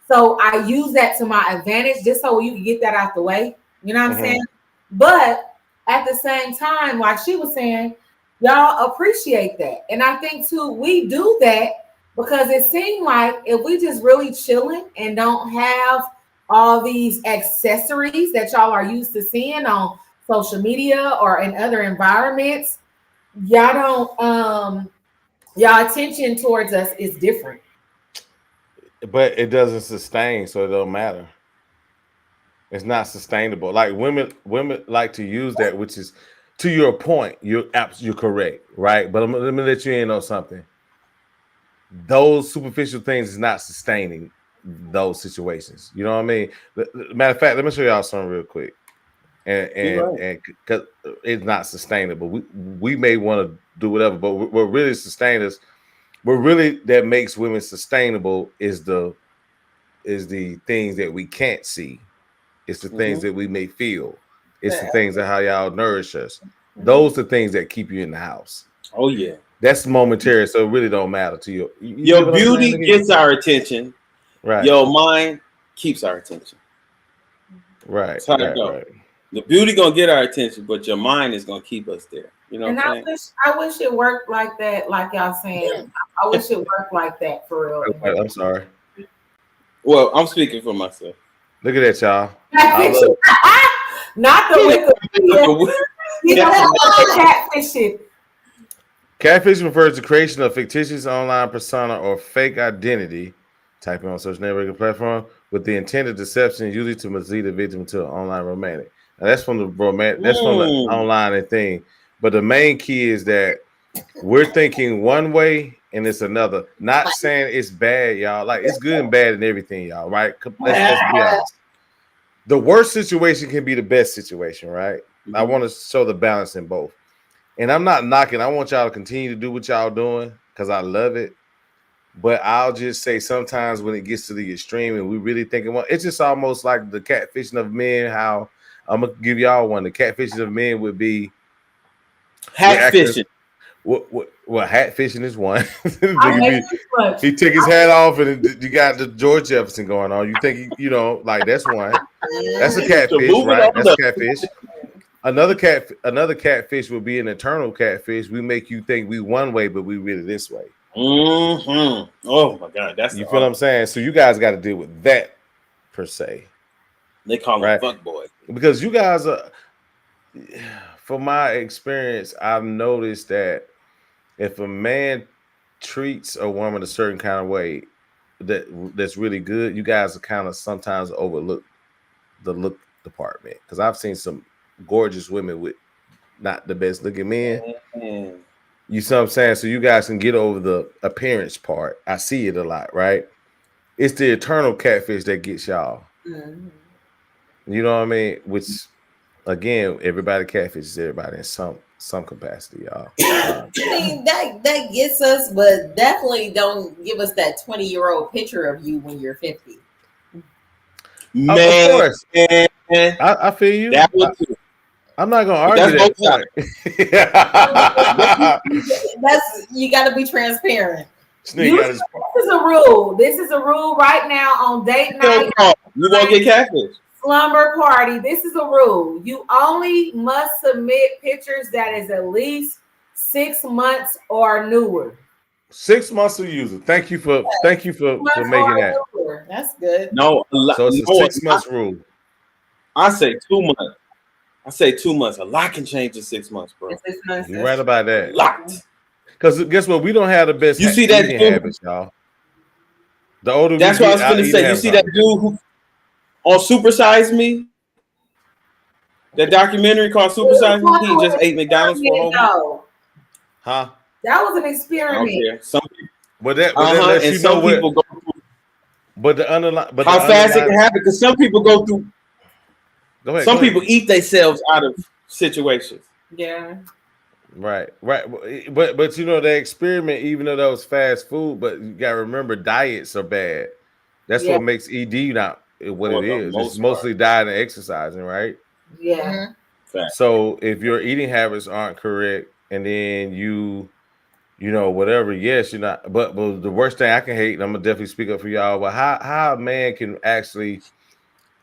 So I use that to my advantage, just so you can get that out the way. You know what I'm saying? But at the same time, like she was saying, y'all appreciate that. And I think too, we do that because it seemed like if we just really chilling and don't have all these accessories that y'all are used to seeing on social media or in other environments, y'all don't y'all attention towards us is different. But it doesn't sustain, so it don't matter. It's not sustainable. Like women like to use that, which is, to your point, you're correct, right? But let me let you in on something. Those superficial things is not sustaining those situations. You know what I mean? Matter of fact, let me show y'all something real quick. And because it's not sustainable. We may want to do whatever, but what really sustain us, what really that makes women sustainable is the things that we can't see. It's the things that we may feel. It's the things that how y'all nourish us. Those are things that keep you in the house. Oh yeah. That's momentary, so it really don't matter to you. Your beauty gets our attention. Right. Your mind keeps our attention. Right. That's how it goes. Right. The beauty gonna get our attention, but your mind is gonna keep us there. You know. And I wish it worked like that, like y'all saying. I wish it worked like that for real. I'm sorry. Well, I'm speaking for myself. Look at that, y'all. Not the Wikipedia. You know what catfishing. Catfish refers to creation of fictitious online persona or fake identity, typing on social networking platform, with the intent of deception, usually to mislead the victim to an online romantic. Now that's from the romantic. That's from the online thing. But the main key is that we're thinking one way and it's another. Not saying it's bad, y'all. Like it's good and bad and everything, y'all. Right? Let's be honest. The worst situation can be the best situation, right? I want to show the balance in both. And I'm not knocking. I want y'all to continue to do what y'all doing because I love it. But I'll just say sometimes when it gets to the extreme and we really thinking, well, it's just almost like the catfishing of men. How I'm gonna give y'all one. The catfishing of men would be hat fishing. Well, hat fishing is one. He took his hat off and you got the George Jefferson going on. You think like that's one. That's a catfish, right? That's a catfish. Another catfish would be an eternal catfish. We make you think we one way, but we really this way. Oh my God, that's you feel what I'm saying. So you guys got to deal with that per se. They call him fuck boy because you guys are. From my experience, I've noticed that if a man treats a woman a certain kind of way, that's really good, you guys are kind of sometimes overlook the look department, because I've seen some gorgeous women with not the best looking men. Mm-hmm. You see what I'm saying? So you guys can get over the appearance part. I see it a lot, right? It's the eternal catfish that gets y'all. Mhm. You know what I mean? Which, again, everybody catfishes everybody in some capacity, y'all. I mean, that gets us, but definitely don't give us that 20-year-old picture of you when you're 50. Man, of course. Man, I feel you. that one too. I'm not gonna argue that point. That's you got to be transparent. This is a rule. This is a rule right now on date night. You won't get catfish. Slumber party. This is a rule. You only must submit pictures that is at least 6 months or newer. 6 months of user. Thank you for making that. Newer. That's good. No, so it's a 6 months rule. I say 2 months. I say 2 months. A lot can change in 6 months, bro. You're right about that. A lot. Because guess what? We don't have the best. You see that eating dude? habits, y'all. The older that's we what get, I was gonna say. You see that dude who on Super Size Me? That documentary called Super Size Me. He just ate McDonald's for a whole month. Huh? That was an experiment. Okay. Some people, but that lets and you some know people go through. But the underlying, but how fast it can happen? Because some people go through. Some people eat themselves out of situations. Yeah. Right. But you know, the experiment, even though that was fast food, but you gotta remember diets are bad. That's what makes ED not what it is. It's mostly diet and exercising, right? Yeah. So if your eating habits aren't correct, and then you know, whatever, yes, you're not. But the worst thing I can hate, and I'm gonna definitely speak up for y'all. But how a man can actually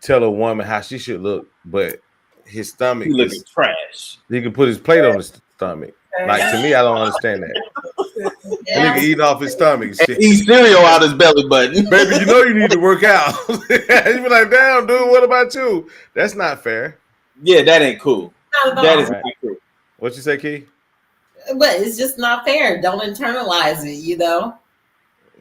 tell a woman how she should look, but his stomach looking trash. He can put his plate on his stomach. Like, to me, I don't understand that. And he can eat off his stomach. Shit. Eat cereal out his belly button. Baby, you know you need to work out. You be like, damn, dude, what about you? That's not fair. Yeah, that ain't cool. That is not cool. What you say, Key? But it's just not fair. Don't internalize it, you know?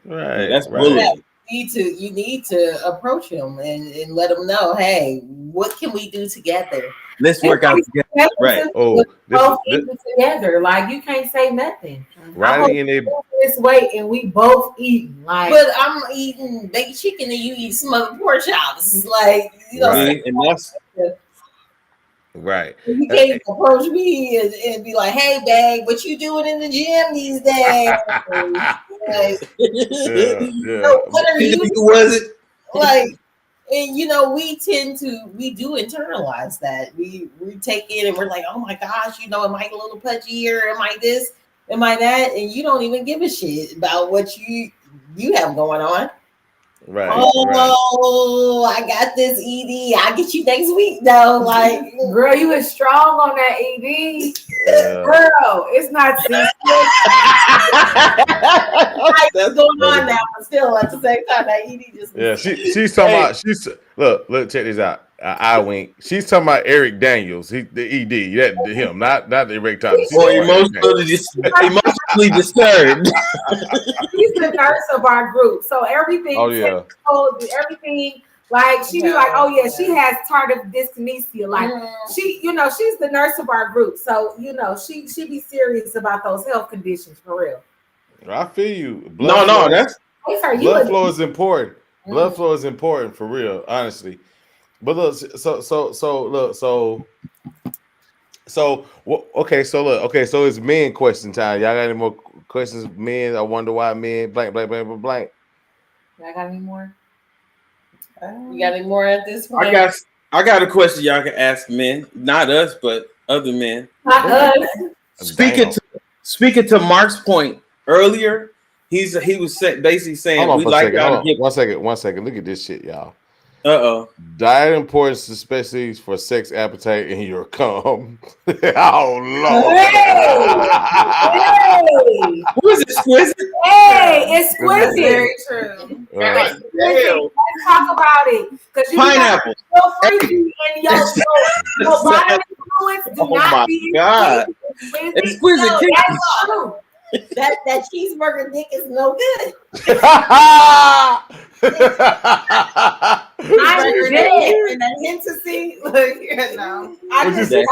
Right. That's bullying. You need to approach him and let him know, hey, what can we do together? Let's work out together. Right. Oh, this together. Like, you can't say nothing. Right in it. This way, and we both eat. Like, but I'm eating baked chicken and you eat some other pork chops. Like, you know, and that's right. You can't approach me and be like, "Hey, babe, what you doing in the gym these days?" So what are you? Was it like? And you know, we do internalize that. We take it and we're like, "Oh my gosh, you know, am I a little pudgy or am I this? Am I that?" And you don't even give a shit about what you have going on. Right. Oh, I got this ED. I'll get you next week though. Like, girl, you was strong on that ED. Girl, it's not that's going on now, but still at the same time, that ED just she's talking about look, check this out. I wink. She's talking about Eric Daniels, the ED, him, not the erectile. Or emotionally disturbed. He's the nurse of our group, so everything. Oh yeah. Everything. Like she be like, oh yeah, she has tardive dyskinesia. Like she, you know, she's the nurse of our group, so you know, she be serious about those health conditions for real. I feel you. Blood flow is important. Blood flow is important for real, honestly. But look, so it's men question time. Y'all got any more questions? Men, I wonder why men blank. Y'all got any more? You got any more at this point? I got a question y'all can ask men, not us, but other men. Not us. Speaking to Mark's point earlier, he was basically saying we like y'all to get. One second. Look at this shit, y'all. Diet importance, especially for sex appetite in your cum. Oh Lord! Hey. Who is exquisite? Hey, exquisite. Very true. Damn. Let's talk about it. Because you Pineapple. So freaky and your body fluids do not be God. Exquisite. That's true. that cheeseburger dick is no good. I'm dead. And that Hennessy, look, you know, I What'd you just say?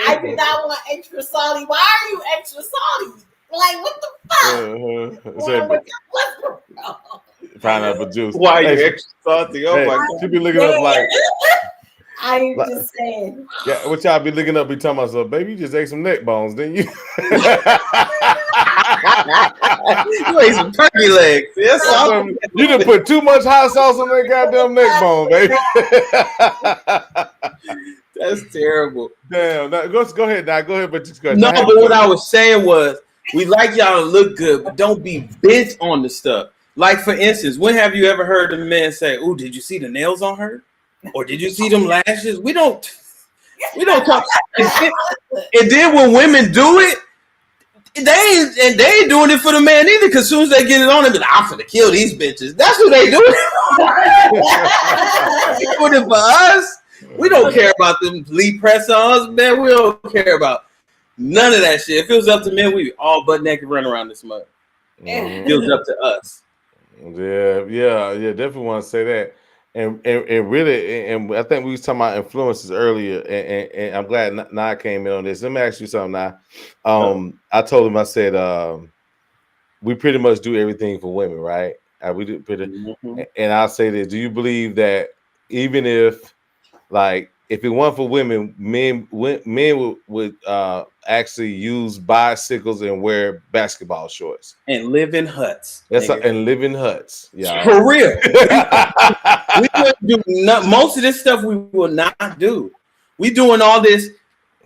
I do not want extra salty. Why are you extra salty? Like, what the fuck? Pineapple juice. Why are you Hey, extra salty? Oh hey, my God. she be looking up like, I'm just saying. yeah, what y'all be looking up, be talking about, so baby, you just ate some neck bones, didn't you? You ate some turkey legs. That's all. You done put too much hot sauce on that goddamn neck bone, baby. That's terrible. Damn, go ahead, Doc. Go ahead, but just go. No, but what I was saying was, we like y'all to look good, but don't be bent on the stuff. Like, for instance, when have you ever heard a man say, "Oh, did you see the nails on her? Or did you see them lashes?" We don't talk. And then when women do it, they ain't doing it for the man either. Because as soon as they get it on, they be like, "I'm finna kill these bitches." That's what they do. They doing it for us. We don't care about them Lee press-ons, man. We don't care about none of that shit. If it was up to men, we'd be all butt naked running around this mud. It was up to us. Yeah. Definitely want to say that. And really, and I think we was talking about influences earlier, and I'm glad Nah came in on this. Let me ask you something, Nah. I told him, I said, we pretty much do everything for women, right? We do pretty, and I'll say this: do you believe that even if, like, if it weren't for women, men would actually use bicycles and wear basketball shorts and live in huts? And live in huts, yeah, for real. We wouldn't do most of this stuff. We will not do. We doing all this.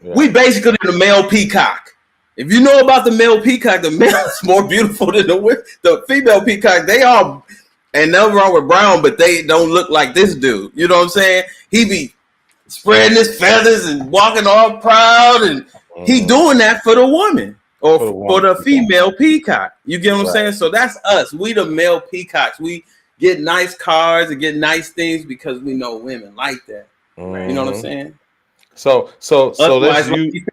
Yeah. We basically the male peacock. If you know about the male peacock, the male is more beautiful than the female peacock. They all, and nothing wrong with Brown, but they don't look like this dude. You know what I'm saying? He be spreading his feathers and walking all proud, and he doing that for the woman or for the female peacock. You get what I'm saying? So that's us. We the male peacocks. We get nice cars and get nice things because we know women like that. You know what I'm saying? So that's you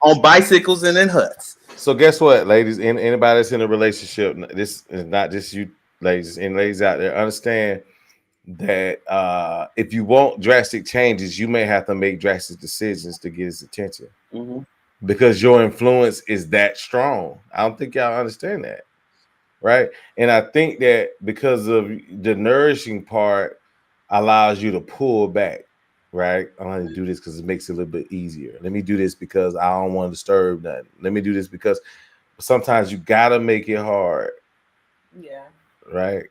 on bicycles and in huts. So guess what, ladies? Anybody that's in a relationship, this is not just you, ladies and ladies out there. Understand that if you want drastic changes, you may have to make drastic decisions to get his attention because your influence is that strong. I don't think y'all understand that, right? And I think that because of the nourishing part allows you to pull back, right? I want to do this because it makes it a little bit easier. Let me do this because I don't want to disturb nothing. Let me do this because sometimes you gotta make it hard. Yeah. Right.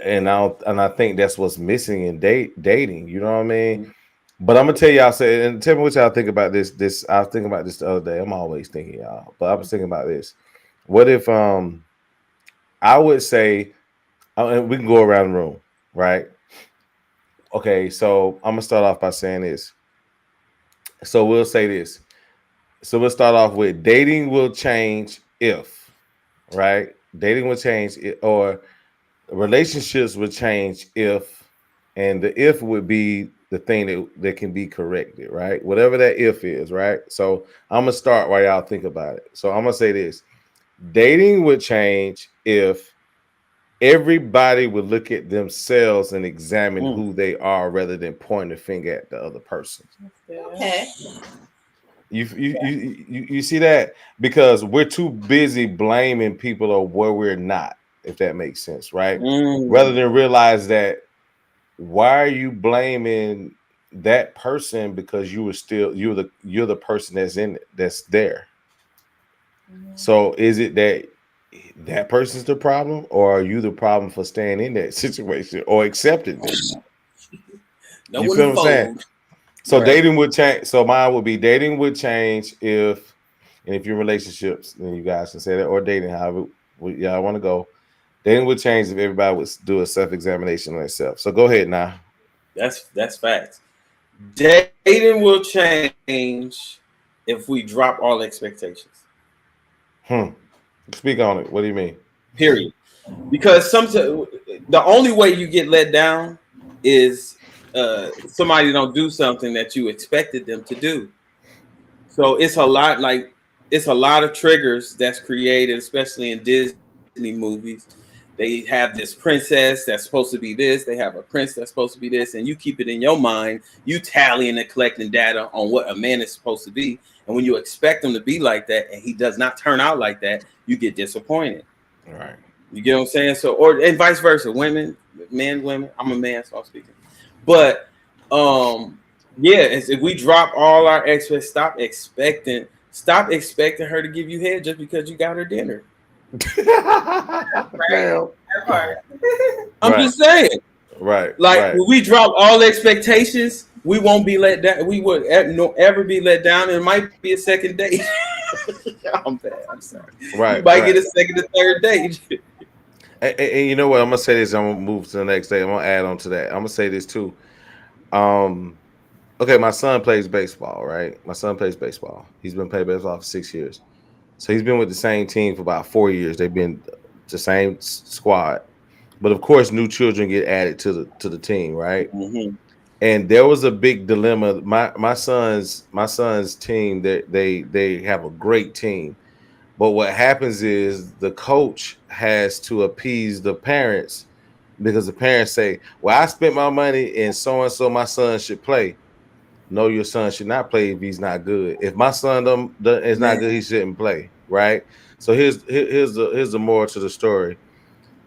And I think that's what's missing in dating. You know what I mean? But I'm gonna tell y'all, and tell me what y'all think about this. I was thinking about this the other day. I'm always thinking, y'all, but I was thinking about this. What if I would say, and we can go around the room, right? Okay, so I'm gonna start off by saying this. So we'll say this. So we'll start off with dating will change if, right? Dating will change or relationships will change if, and the if would be the thing that can be corrected, right? Whatever that if is, right? So I'm gonna start while y'all think about it. So I'm gonna say this: dating would change if everybody would look at themselves and examine who they are rather than pointing the finger at the other person. Okay. You see that? Because we're too busy blaming people or where we're not, if that makes sense, right? Rather than realize that, why are you blaming that person because you're the person that's there. So is it that person's the problem, or are you the problem for staying in that situation or accepting it? You feel what I'm saying? So dating would change. So mine would be dating would change if you're in relationships, then you guys can say that, or dating, however y'all want to go. Dating would change if everybody would do a self-examination on themselves. So go ahead now. That's facts. Dating will change if we drop all expectations. Speak on it. What do you mean? Period. Because sometimes the only way you get let down is somebody don't do something that you expected them to do. So it's a lot like it's a lot of triggers that's created, especially in Disney movies. They have this princess that's supposed to be this. They have a prince that's supposed to be this. And you keep it in your mind. You tallying and collecting data on what a man is supposed to be. And when you expect him to be like that and he does not turn out like that, you get disappointed. All right. You get what I'm saying? So, and vice versa. Women, men, women. I'm a man, so I'm speaking. But, yeah, if we drop all our expectations, stop expecting her to give you head just because you got her dinner. Damn. I'm just saying. Right. Like when we drop all expectations, we won't be let down. We would ever be let down. And it might be a second date. I'm bad. I'm sorry. Right. You might get a second or third date. And you know what? I'm gonna say this. I'm gonna move to the next day. I'm gonna add on to that. I'm gonna say this too. Okay, my son plays baseball, right? My son plays baseball. He's been playing baseball for 6 years. So he's been with the same team for about 4 years. They've been the same squad. But of course, new children get added to the team, right? Mm-hmm. And there was a big dilemma. My son's team, they have a great team. But what happens is the coach has to appease the parents because the parents say, well, I spent my money and so my son should play. No, your son should not play if he's not good. If my son is not good, he shouldn't play, right? So here's the moral to the story.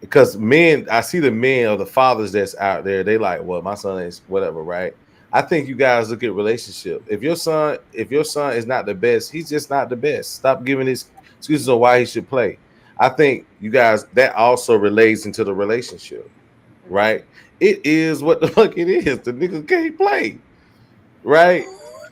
Because men, I see the men or the fathers that's out there, they like, well, my son is whatever, right? I think you guys look at relationship. If your son is not the best, he's just not the best. Stop giving his excuses on why he should play. I think you guys, that also relates into the relationship, right? It is what the fuck it is. The nigga can't play, right?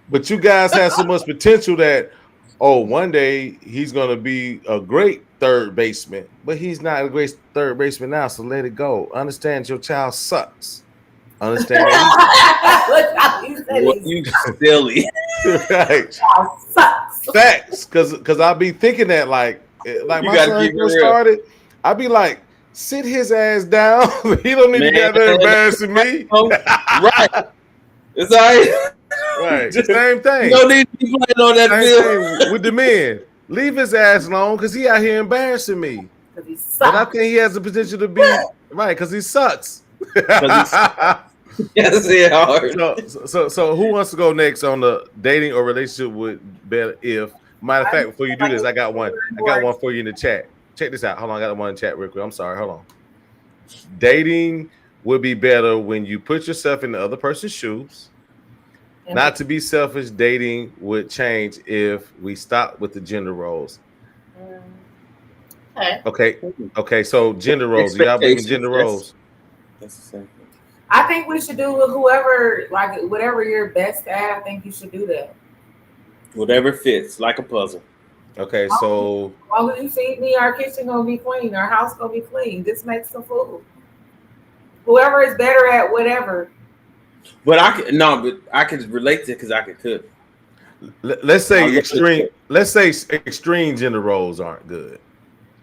But you guys have so much potential that, oh, one day he's gonna be a great third baseman, but he's not a great third baseman now. So let it go. Understand your child sucks. Understand that you silly. Right. Sucks. Facts. Cause I'll be thinking that like my son first started, I'd be like, sit his ass down. He don't need to get there embarrassing me. Right. It's all right. Right. Same thing. No need to be playing on that field with the men. Leave his ass alone because he out here embarrassing me. But I think he has the potential to be right because he sucks. Yes, yeah. So who wants to go next on the dating or relationship with better if? Matter of fact, before you do this, I got one for you in the chat. Check this out. Hold on, I got one in the chat real quick. I'm sorry. Hold on. Dating would be better when you put yourself in the other person's shoes. Not to be selfish, dating would change if we stop with the gender roles. Okay. So gender roles. Do y'all believe in gender roles? That's the same thing. I think we should do whoever, like whatever you're best at. I think you should do that. Whatever fits, like a puzzle. Okay, so as long as you feed me, our kitchen gonna be clean, our house gonna be clean. Just make some food. Whoever is better at whatever. But I could relate to it because I could cook. Let's say extreme. Let's say extreme gender roles aren't good.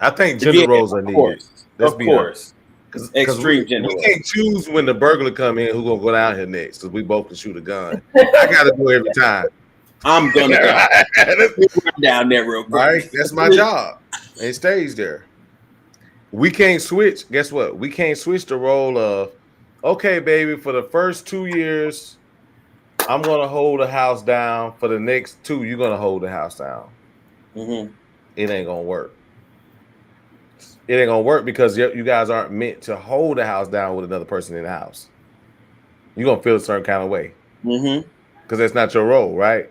I think gender roles are needed. Let's be honest. Because extreme gender roles. We can't choose when the burglar come in who gonna go down here next because we both can shoot a gun. I gotta do every time. I'm gonna go down there real quick. Right, that's my job. And it stays there. We can't switch. Guess what? We can't switch the role of, okay, baby, for the first 2 years, I'm gonna hold the house down. For the next 2, you're gonna hold the house down. Mm-hmm. It ain't gonna work. It ain't gonna work because you guys aren't meant to hold the house down with another person in the house. You're gonna feel a certain kind of way. Mm-hmm. Because that's not your role, right?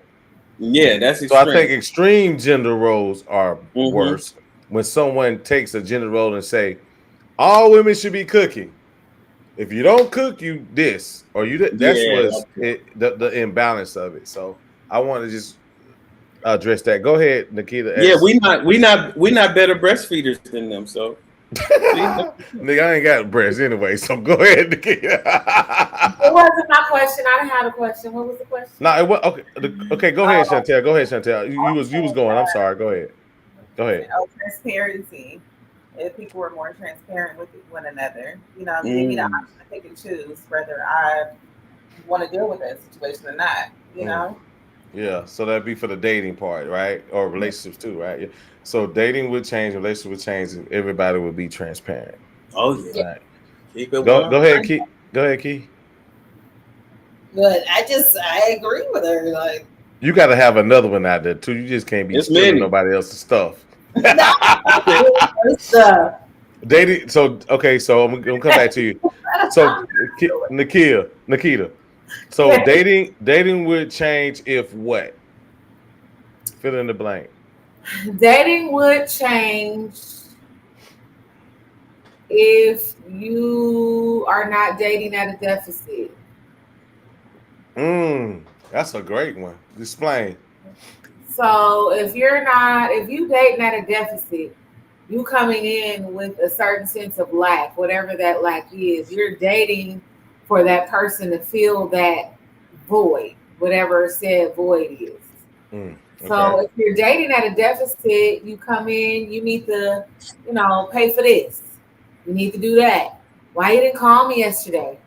Yeah, that's extreme. So I think extreme gender roles are worse. When someone takes a gender role and say, all women should be cooking. If you don't cook, you this or you that. That's the imbalance of it. So I want to just address that. Go ahead, Nikita. Yeah, we not better breastfeeders than them. So nigga, I ain't got breasts anyway. So go ahead, Nikita. It wasn't my question. I didn't have a question. What was the question? No, it was okay. Okay, go ahead, Chantel. Go ahead, Chantel. You was going. I'm sorry. Go ahead. Go ahead. Transparency. If people were more transparent with one another, give me the option to pick and choose whether I want to deal with that situation or not. Yeah, so that'd be for the dating part, right? Or relationships too, right? Yeah. So dating would change, relationship would change, and everybody would be transparent. Oh yeah. Right. Keep it Go one. ahead, Key. Go ahead, Key. But I agree with her. Like, You got to have another one out there too. You just can't be It's stealing many. nobody else's stuff. no, Dating. So okay. So I'm gonna come back to you. So Nikita. So dating would change if what? Fill in the blank. Dating would change if you are not dating at a deficit. That's a great one. Explain. So if you dating at a deficit, you coming in with a certain sense of lack, whatever that lack is, you're dating for that person to fill that void, whatever said void is. Okay. So if you're dating at a deficit, you come in, you need to, pay for this. You need to do that. Why you didn't call me yesterday?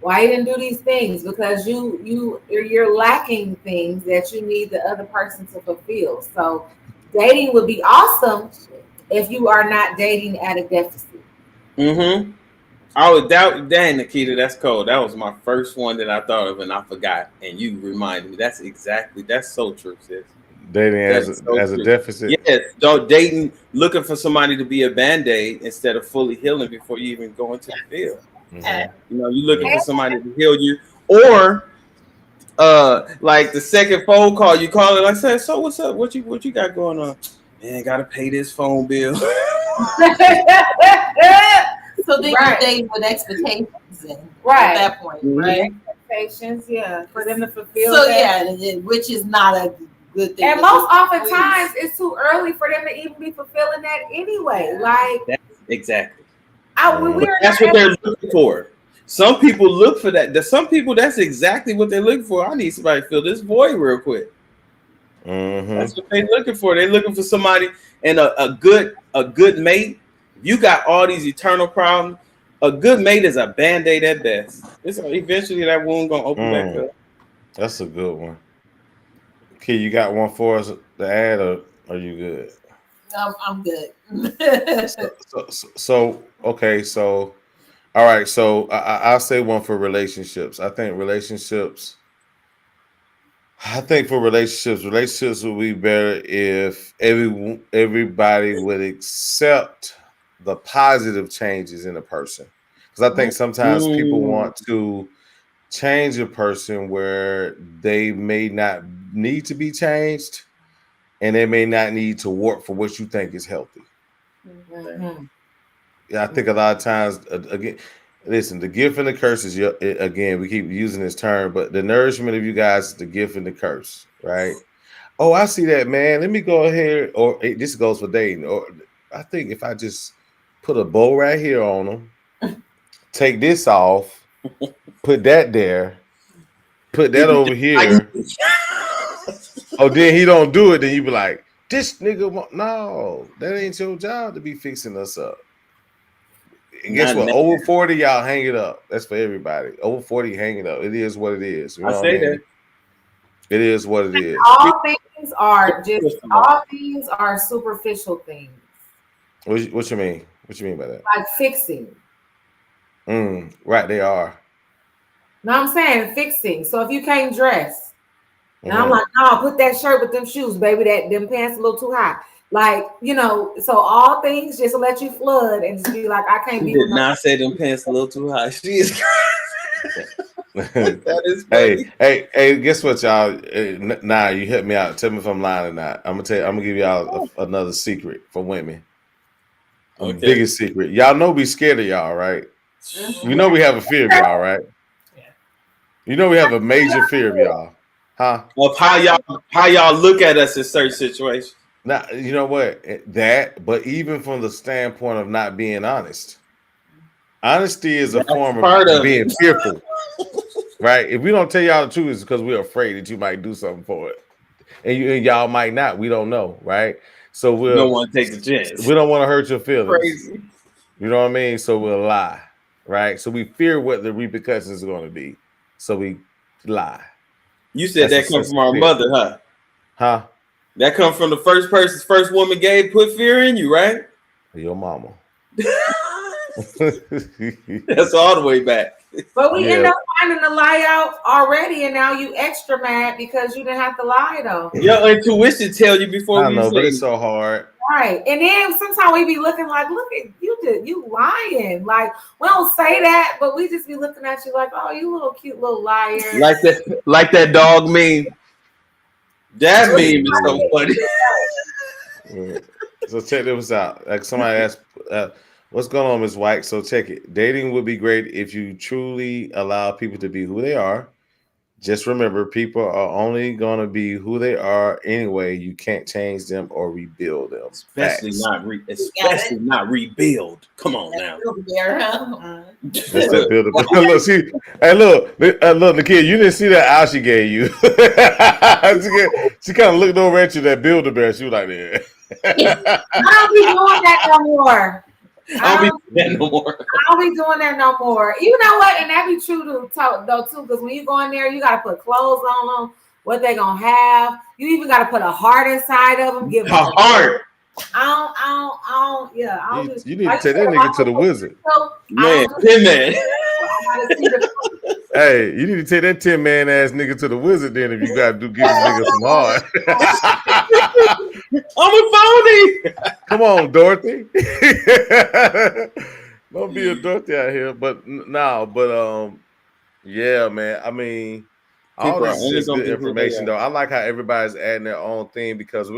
Why you didn't do these things? Because you're lacking things that you need the other person to fulfill. So dating would be awesome if you are not dating at a deficit. Mm-hmm. I would doubt. Dang, Nikita, that's cold. That was my first one that I thought of, and I forgot. And you reminded me. That's so true, sis. Dating as a deficit. Yes, don't dating looking for somebody to be a band-aid instead of fully healing before you even go into the field. Mm-hmm. You're looking for somebody to heal you, or like the second phone call, you call it. I said, so what's up? What you got going on? Man, gotta pay this phone bill. so then you're dating with expectations, right? At that point, right? Expectations, yeah, for them to fulfill. So that. Which is not a good thing. And most oftentimes, it's too early for them to even be fulfilling that anyway. Like exactly. That's what they're looking for. Some people look for that. Some people, that's exactly what they're looking for. I need somebody to fill this void real quick. Mm-hmm. That's what they're looking for. They're looking for somebody and a good mate. You got all these eternal problems. A good mate is a band-aid at best. Eventually that wound gonna open back up. That's a good one. Okay, you got one for us to add, or are you good? I'm good. So okay, so all right, so I'll say one for relationships. I think for relationships would be better if everybody would accept the positive changes in a person. Because I think sometimes people want to change a person where they may not need to be changed, and they may not need to work for what you think is healthy. Mm-hmm. Yeah, I think a lot of times, again, listen, the gift and the curse is, again, we keep using this term, but the nourishment of you guys is the gift and the curse, right? Oh, I see that, man. Let me go ahead, or this goes for dating. Or I think if I just put a bow right here on them, take this off, put that there, put that over here. Oh, then he don't do it. Then you be like, this nigga, no, that ain't your job to be fixing us up. And guess what? Over 40, y'all hang it up. That's for everybody. Over 40, hang it up. It is what it is. You know what I mean? That. It is what it is. All things are superficial things. What you mean? What you mean by that? Like fixing. Right, they are. No, I'm saying fixing. So if you can't dress, and I'm like, no, put that shirt with them shoes, baby. Them pants a little too high. Like, so all things just let you flood and just be like, I can't be. Did not say them pants a little too high. She is. That is funny. Hey, guess what, y'all? Nah, you hit me out. Tell me if I'm lying or not. I'm gonna give y'all another secret for women. Okay. The biggest secret. Y'all know we scared of y'all, right? You know we have a fear of y'all, right? Yeah. You know we have a major fear of y'all, huh? Of how y'all look at us in certain situations. Now, you know what? But even from the standpoint of not being honest. Honesty is a form of being fearful. Right? If we don't tell y'all the truth, it's because we're afraid that you might do something for it. And y'all might not. We don't know, right? So we don't want to take the chance. We don't want to hurt your feelings. Crazy. You know what I mean? So we'll lie, right? So we fear what the repercussions are going to be. So we lie. You said That's that a come from our sensitive mother, huh? Huh? That come from the first woman put fear in you, right? Your mama. That's all the way back. But we end up finding the lie out already, and now you extra mad because you didn't have to lie though. Your intuition tell you before I know, but it's so hard. Right. And then sometimes we be looking like, look at you lying. Like, we don't say that, but we just be looking at you like, oh, you little cute little liar. Like that dog meme. That meme is so funny. So check this out. Like somebody asked, what's going on, Ms. White? So check it. Dating would be great if you truly allow people to be who they are. Just remember, people are only going to be who they are anyway. You can't change them or rebuild them. Especially not rebuild. Come on now. That's that builder. Look, see, hey, look, the kid. You didn't see that eye she gave you. she kind of looked over at you, that builder bear. She was like, "Yeah." I don't be doing that no more. I don't be doing that no more. You know what? And that be true though too, because when you go in there, you gotta put clothes on them. What they gonna have? You even gotta put a heart inside of them. Give them a heart. I don't. Yeah, you need to take that nigga to the wizard. Man, Tin Man. Hey, you need to take that 10-man ass nigga to the wizard then if you gotta give this nigga some heart. I'm a phony. Come on, Dorothy. Don't be a Dorothy out here. But yeah, man. I mean, all this is just good information though. I like how everybody's adding their own thing because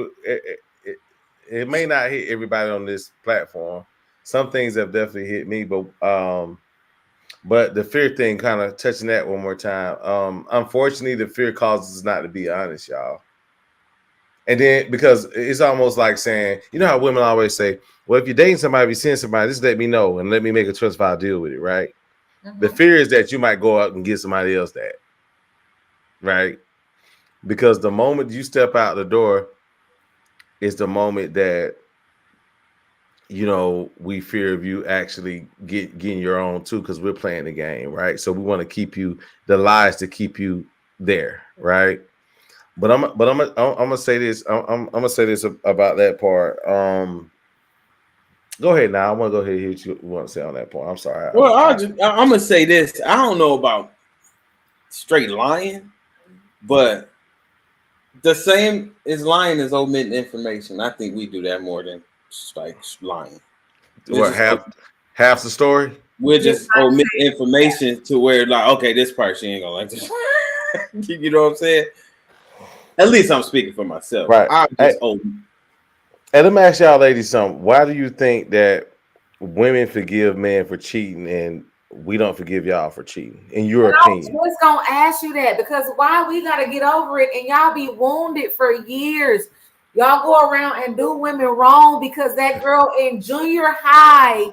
it may not hit everybody on this platform. Some things have definitely hit me, but the fear thing, kind of touching that one more time. Unfortunately, the fear causes us not to be honest, y'all. And then because it's almost like saying, you know how women always say, well, if you're dating somebody, if you're seeing somebody, just let me know and let me make a trust file deal with it, right? Mm-hmm. The fear is that you might go out and get somebody else that, right? Because the moment you step out the door is the moment that, you know, we fear of you actually getting your own too, because we're playing the game, right? So we want to keep you, the lies to keep you there, right? But I'm gonna say this. I'm gonna say this about that part. Go ahead now. I want to go ahead and hear what you want to say on that point. I'm sorry. Well, I'm gonna say this. I don't know about straight lying, but the same is lying as omitting information. I think we do that more than like lying. What, half the story? We're just omit information to where like, okay, this part she ain't gonna like this. You know what I'm saying? At least I'm speaking for myself. Right. And let me ask y'all ladies something. Why do you think that women forgive men for cheating and we don't forgive y'all for cheating? In your opinion? I was gonna ask you that because why we gotta get over it and y'all be wounded for years. Y'all go around and do women wrong because that girl in junior high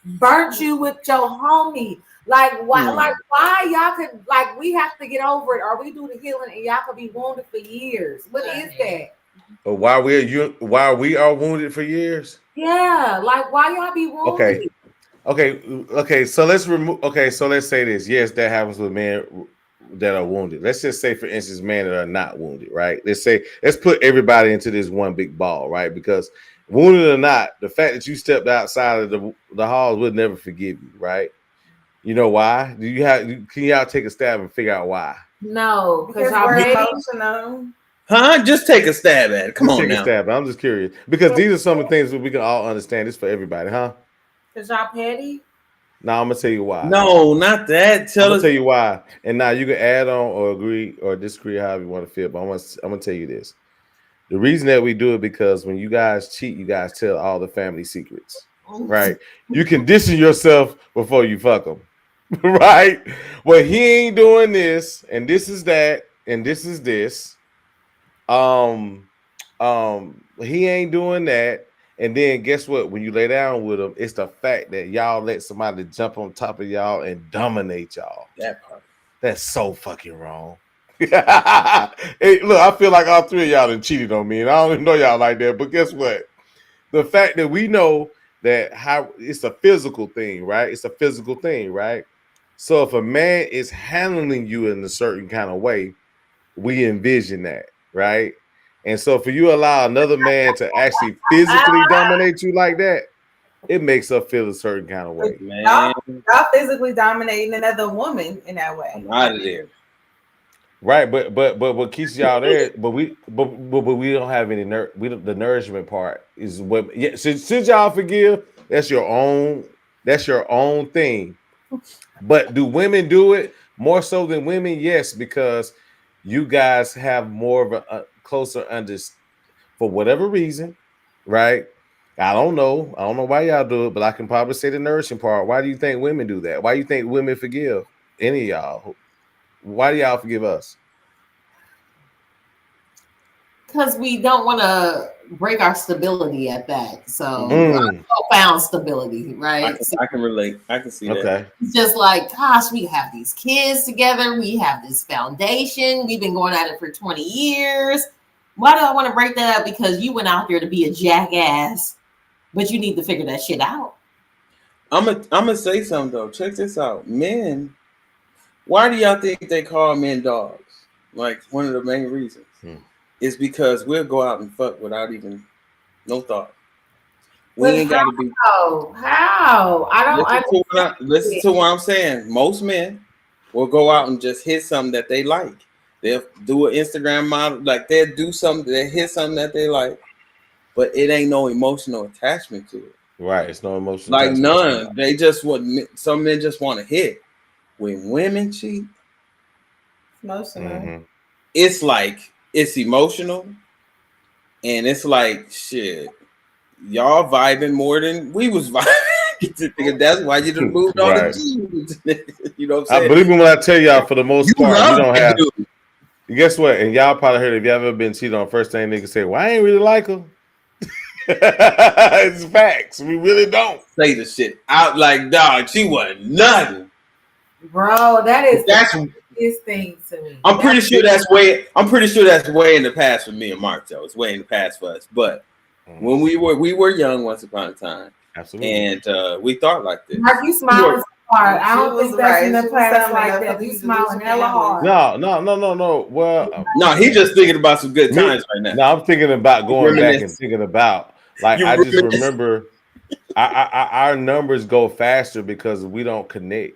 burnt you with your homie. Like why? Like why y'all could like we have to get over it, or we do the healing, and y'all could be wounded for years. What is that? But why we are wounded for years? Yeah, like why y'all be wounded? Okay. So let's remove. Okay, so let's say this. Yes, that happens with men that are wounded. Let's just say, for instance, men that are not wounded. Right? Let's put everybody into this one big ball. Right? Because wounded or not, the fact that you stepped outside of the halls would never forgive you. Right? You know why? Can y'all take a stab and figure out why? No, because we're emotional. Huh? Just take a stab at it. Come on now. Take a stab. I'm just curious because these are some of the things that we can all understand. It's for everybody, huh? Because y'all petty. Now I'm gonna tell you why. No, not that. I'm gonna tell you why. And now you can add on or agree or disagree however you want to feel. But I'm gonna tell you this. The reason that we do it because when you guys cheat, you guys tell all the family secrets, right? You condition yourself before you fuck them. Right? Well, he ain't doing this, and this is that, and this is this. He ain't doing that. And then guess what? When you lay down with him, it's the fact that y'all let somebody jump on top of y'all and dominate y'all. That part. That's so fucking wrong. Hey, look, I feel like all three of y'all done cheated on me, and I don't even know y'all like that. But guess what? The fact that we know that how it's a physical thing, right? It's a physical thing, right? So if a man is handling you in a certain kind of way, we envision that, right? And so for you allow another man to actually physically dominate you like that, it makes us feel a certain kind of way. Man, y'all physically dominating another woman in that way. I'm out of there. Right, but what keeps y'all there? But we don't have any the nourishment part is what. Yeah, since y'all forgive, that's your own thing. But do women do it more so than women? Yes, because you guys have more of a closer understanding for whatever reason, right? I don't know why y'all do it, but I can probably say the nourishing part. Why do you think women do that? Why do you think women forgive? Any of y'all? Why do y'all forgive us? Because we don't want to break our stability at that. So found stability, right? I can relate. I can see that. It's just like, gosh, we have these kids together. We have this foundation. We've been going at it for 20 years. Why do I want to break that up? Because you went out there to be a jackass, but you need to figure that shit out. I'm gonna say something though. Check this out. Men, why do y'all think they call men dogs? Like one of the main reasons is because we'll go out and fuck without even no thought. We ain't gotta be. How? I don't listen to what I'm saying. Most men will go out and just hit something that they like. They'll do an Instagram model, like they'll do something, they'll hit something that they like, but it ain't no emotional attachment to it. Right, it's no emotional. Like none. They just some men just want to hit. When women cheat, emotional. It's like it's emotional, and it's like shit. Y'all vibing more than we was vibing. That's why you done moved on to Jesus. You know what I'm saying? I believe me when I tell y'all, for the most part, you don't have. Guess what? And y'all probably heard, if y'all ever been cheated on, first thing niggas say, well, I ain't really like her. It's facts. We really don't say the shit out like, dog, she wasn't nothing. Bro, that's his thing to me. I'm pretty sure that's way in the past for me and Mark, though. It's way in the past for us. But when we were young once upon a time. Absolutely. And we thought like this. Mark, you smiling hard. I don't think that's in the past like that. You smiling hella hard. No. Well, no, he's just thinking about some good times right now. No, I'm thinking about going back and thinking about, like, I just remember our numbers go faster because we don't connect.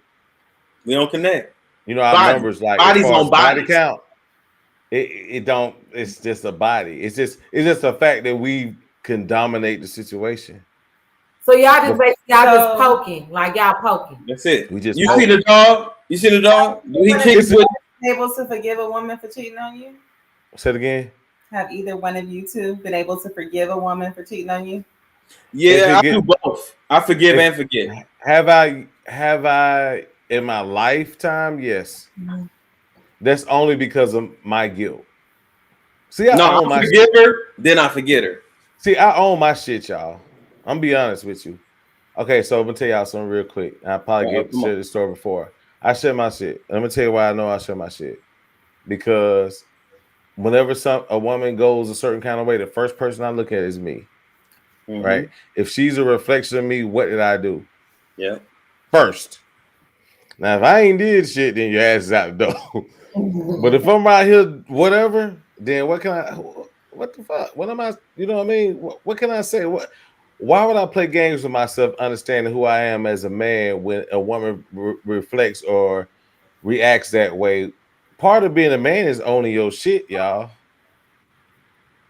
We don't connect. You know, our numbers, like, bodies on body count. It don't. It's just a body. It's just a fact that we can dominate the situation. So y'all just poking, like y'all poking. That's it. We just you see the dog. You see the dog. He kicks with. Able to forgive a woman for cheating on you? Say it again. Have either one of you two been able to forgive a woman for cheating on you? Yeah, I do both. I forgive and forget. Have I in my lifetime? Yes. Mm-hmm. That's only because of my guilt. See, I forgive her, then I forget her. See, I own my shit, y'all. I'm gonna be honest with you. Okay, so I'm gonna tell y'all something real quick. I probably shared this story before. I share my shit. I'm gonna tell you why I know I share my shit. Because whenever a woman goes a certain kind of way, the first person I look at is me. Mm-hmm. Right? If she's a reflection of me, what did I do? Yeah. First. Now, if I ain't did shit, then your ass is out the door. But if I'm out here, whatever, then what the fuck? What am I? You know what I mean? What can I say? Why would I play games with myself, understanding who I am as a man when a woman reflects or reacts that way? Part of being a man is owning your shit, y'all.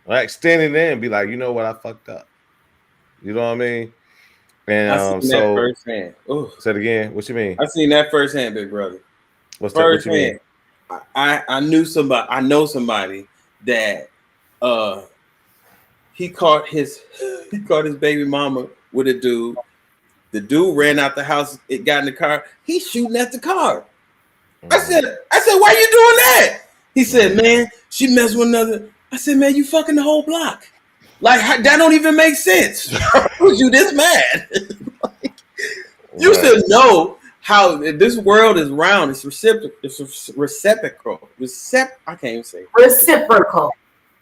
Like standing there and be like, you know what, I fucked up. You know what I mean? And I seen that firsthand. Say it again. What you mean? I seen that firsthand, big brother. What's that? What you mean? I knew somebody. I know somebody that he caught his baby mama with a dude. The dude ran out the house. It got in the car. He's shooting at the car. I said, why you doing that? He said, man, she messed with another. I said, man, you fucking the whole block. Like that don't even make sense. Why was you this mad? You should know how this world is round. It's reciprocal. I can't even say reciprocal.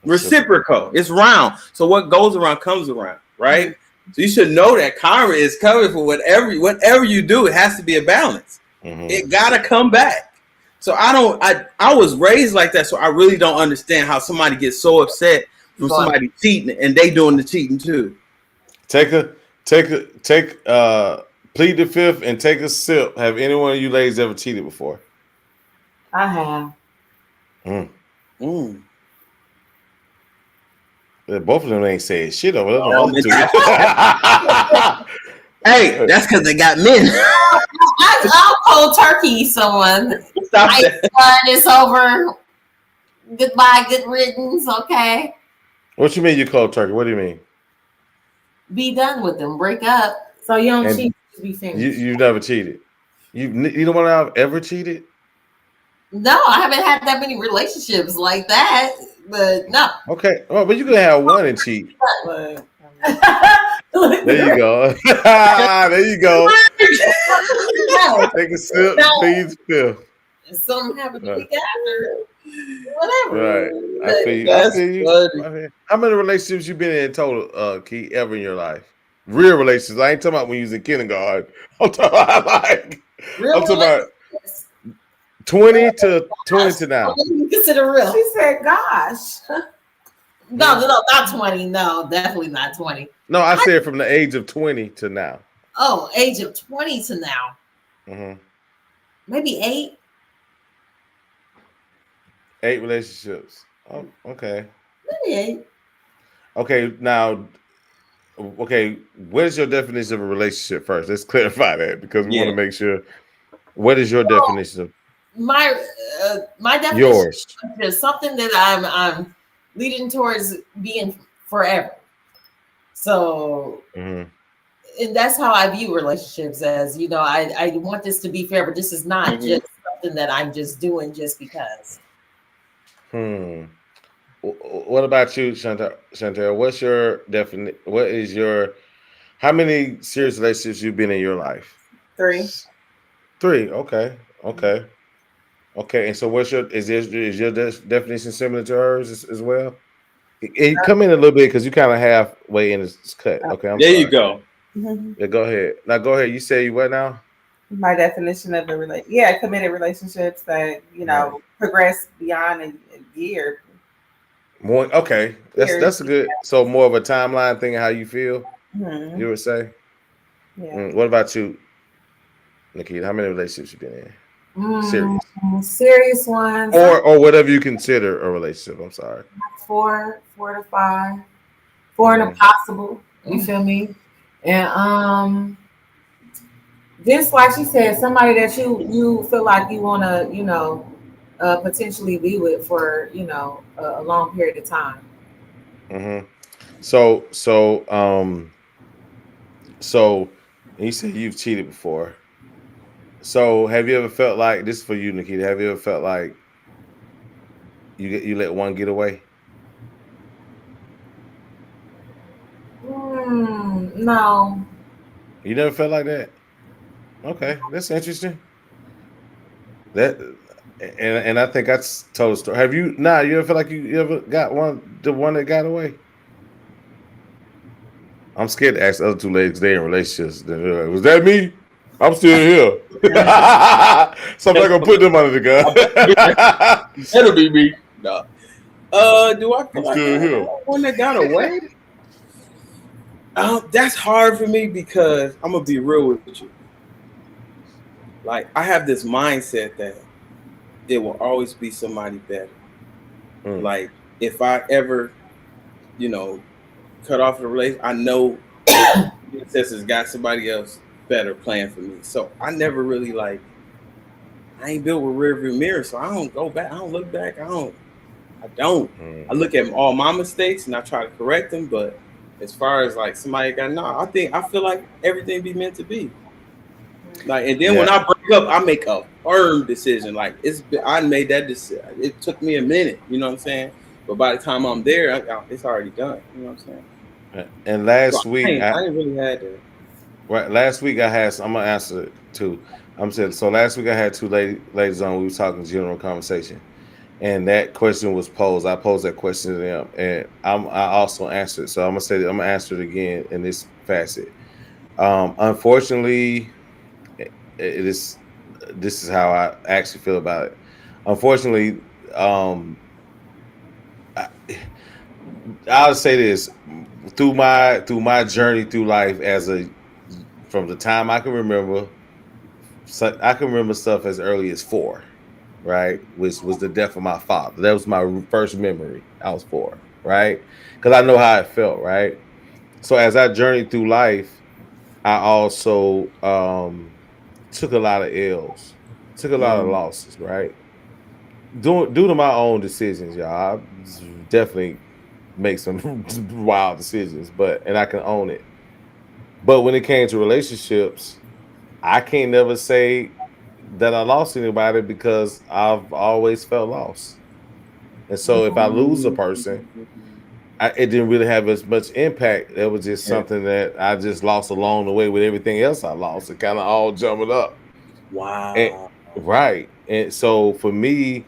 Reciprocal. It's round. So what goes around comes around, right? So you should know that karma is coming for whatever you do. It has to be a balance. Mm-hmm. It gotta come back. So I was raised like that, so I really don't understand how somebody gets so upset from somebody cheating and they doing the cheating too. Plead the fifth and take a sip. Have any one of you ladies ever cheated before? I have. Both of them ain't saying shit over there. Hey, that's because they got men. I'll cold turkey someone. Stop that. It's over. Goodbye, good riddance. Okay. What you mean you cold turkey? What do you mean? Be done with them. Break up. So you don't cheat. Be finished. You've never cheated. You don't want to have ever cheated? No, I haven't had that many relationships like that. But no. Okay. Oh, but you can have one and cheat. There you go. There you go. Take a sip, please feel. If something happened to week after, whatever. Right. I feel you. How many relationships you been in total, Key, ever in your life? Real relationships. I ain't talking about when you was in kindergarten. I'm talking about 20 to now. What do you consider real? She said, gosh. No, not 20. No, definitely not 20. No, I said from the age of 20 to now. Oh, age of 20 to now. Mm-hmm. Maybe 8. 8 relationships. Oh, okay. Maybe 8. Okay, now, what is your definition of a relationship first? Let's clarify that because we want to make sure. What is your definition of my definition? Yours is something that I'm leading towards being forever. So, and that's how I view relationships as, I want this to be fair, but this is not just something that I'm just doing just because. What about you, Chantel? What's your definition? How many serious relationships you've been in your life? 3. 3. Okay. And so is your definition similar to hers as well? Come in a little bit because you kind of halfway in this cut. Okay. There you go. Yeah, go ahead. Now go ahead. You say what now? My definition of committed relationships that progress beyond a year. More okay. That's a good. So more of a timeline thing of how you feel. You would say. Yeah. What about you, Nikita? How many relationships you been in? Serious ones, or whatever you consider a relationship. I'm sorry. 4 to 5, 4 and a possible. You feel me? And just like she said, somebody that you feel like you want to potentially be with for a long period of time. So you said you've cheated before. So have you ever felt like, this is for you, Nikita, have you ever felt like you let one get away? No. You never felt like that? Okay, that's interesting. And I think that's told a story. Have you you ever feel like you ever got the one that got away? I'm scared to ask the other 2 ladies they in relationships. They're like, was that me? I'm still here. So I'm not gonna put them under the gun. That'll be me. No. Do I feel like one that got away? That's hard for me because I'm gonna be real with you. Like, I have this mindset that there will always be somebody better. Like, if I ever, cut off the relationship, I know the ancestors got somebody else better planned for me. So I never really I ain't built with rearview mirror, so I don't go back. I don't look back. I don't. I look at all my mistakes and I try to correct them. But as far as somebody I feel like everything be meant to be. And then when I break up, I make a firm decision. I made that decision. It took me a minute. You know what I'm saying? But by the time I'm there, it's already done. You know what I'm saying? And last week, I ain't really had that. Right. Last week I had. I'm gonna answer it too. I'm saying so. Last week I had 2 ladies on. We were talking general conversation, and that question was posed. I posed that question to them, and I also answered. So I'm gonna answer it again in this facet. Unfortunately, this is how I actually feel about it. unfortunately, I'll say this through my journey through life from the time I can remember. So I can remember stuff as early as 4, right? Which was the death of my father. That was my first memory. I was 4, right? Because I know how it felt, right? So as I journeyed through life, I also took a lot of L's, took a lot of losses, right? Due to my own decisions, y'all. I definitely make some wild decisions, and I can own it. But when it came to relationships, I can't never say that I lost anybody because I've always felt lost. And so if I lose a person, it didn't really have as much impact. It was just something that I just lost along the way with everything else I lost. It kind of all jumbled up. Wow. Right. And so for me,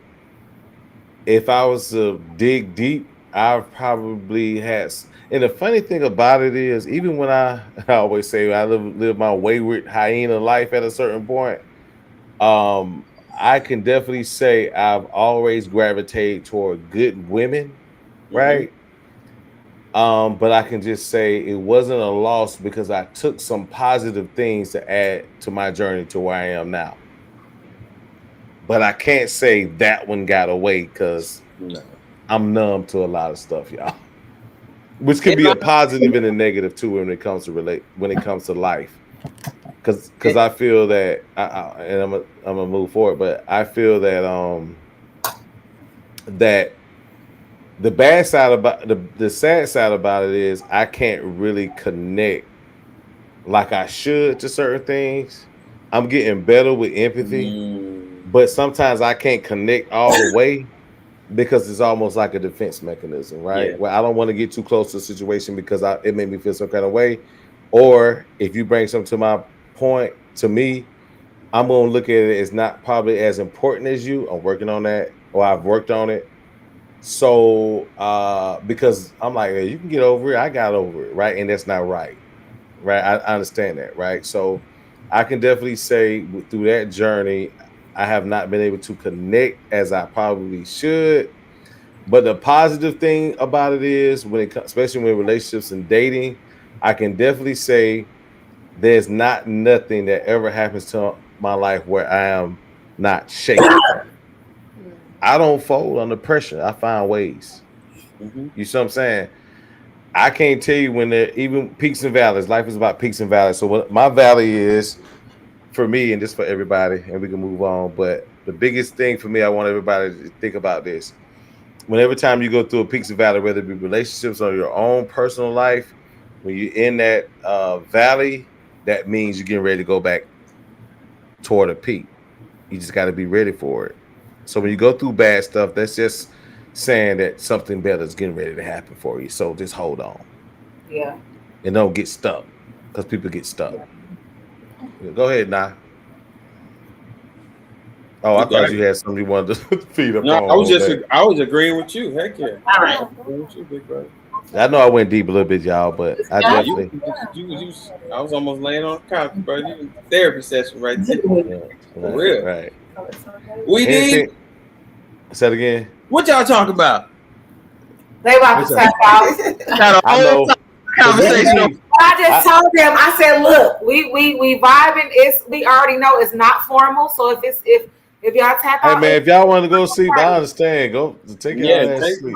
if I was to dig deep, I've probably had. And the funny thing about it is, even when I always say I live my wayward hyena life at a certain point, I can definitely say I've always gravitated toward good women, right? But I can just say it wasn't a loss because I took some positive things to add to my journey to where I am now. But I can't say that one got away because I'm numb to a lot of stuff, y'all. Which can be a positive and a negative too when it comes to life. Because I feel that and I'm gonna move forward, but I feel that that the bad side about the sad side about it is I can't really connect like I should to certain things. I'm getting better with empathy, but sometimes I can't connect all the way because it's almost like a defense mechanism, right? Where I don't want to get too close to the situation because it made me feel some kind of way. Or if you bring something to my point to me, I'm going to look at it as not probably as important as you. I'm working on that, or I've worked on it. So because I'm like, hey, you can get over it, I got over it, right? And that's not right. I understand that, right? So I can definitely say through that journey, I have not been able to connect as I probably should. But the positive thing about it is especially when relationships and dating, I can definitely say there's not nothing that ever happens to my life where I am not shaken from. I don't fold under pressure. I find ways. You see what I'm saying? I can't tell you when there even peaks and valleys. Life is about peaks and valleys. So what my valley is for me, and this for everybody, and we can move on. But the biggest thing for me, I want everybody to think about this. Whenever time you go through a peaks and valley, whether it be relationships or your own personal life, when you're in that valley, that means you're getting ready to go back toward a peak. You just got to be ready for it. So when you go through bad stuff, that's just saying that something better is getting ready to happen for you. So just hold on. Yeah. And don't get stuck because people get stuck. Go ahead, Nah. Oh, I thought you had something you wanted to feed up. No, I was agreeing with you. Heck yeah. All right. With you, big brother. I know I went deep a little bit, y'all, but I definitely. I was almost laying on the couch, bro. You therapy session right there. For real. Right. We did. Say it again. What y'all talking about? They about to tap out. I know. Conversation. I just told them. I said, "Look, we vibing. We already know it's not formal. So if y'all tap out, hey man, if y'all want to go sleep, I understand. Go take your ass sleep.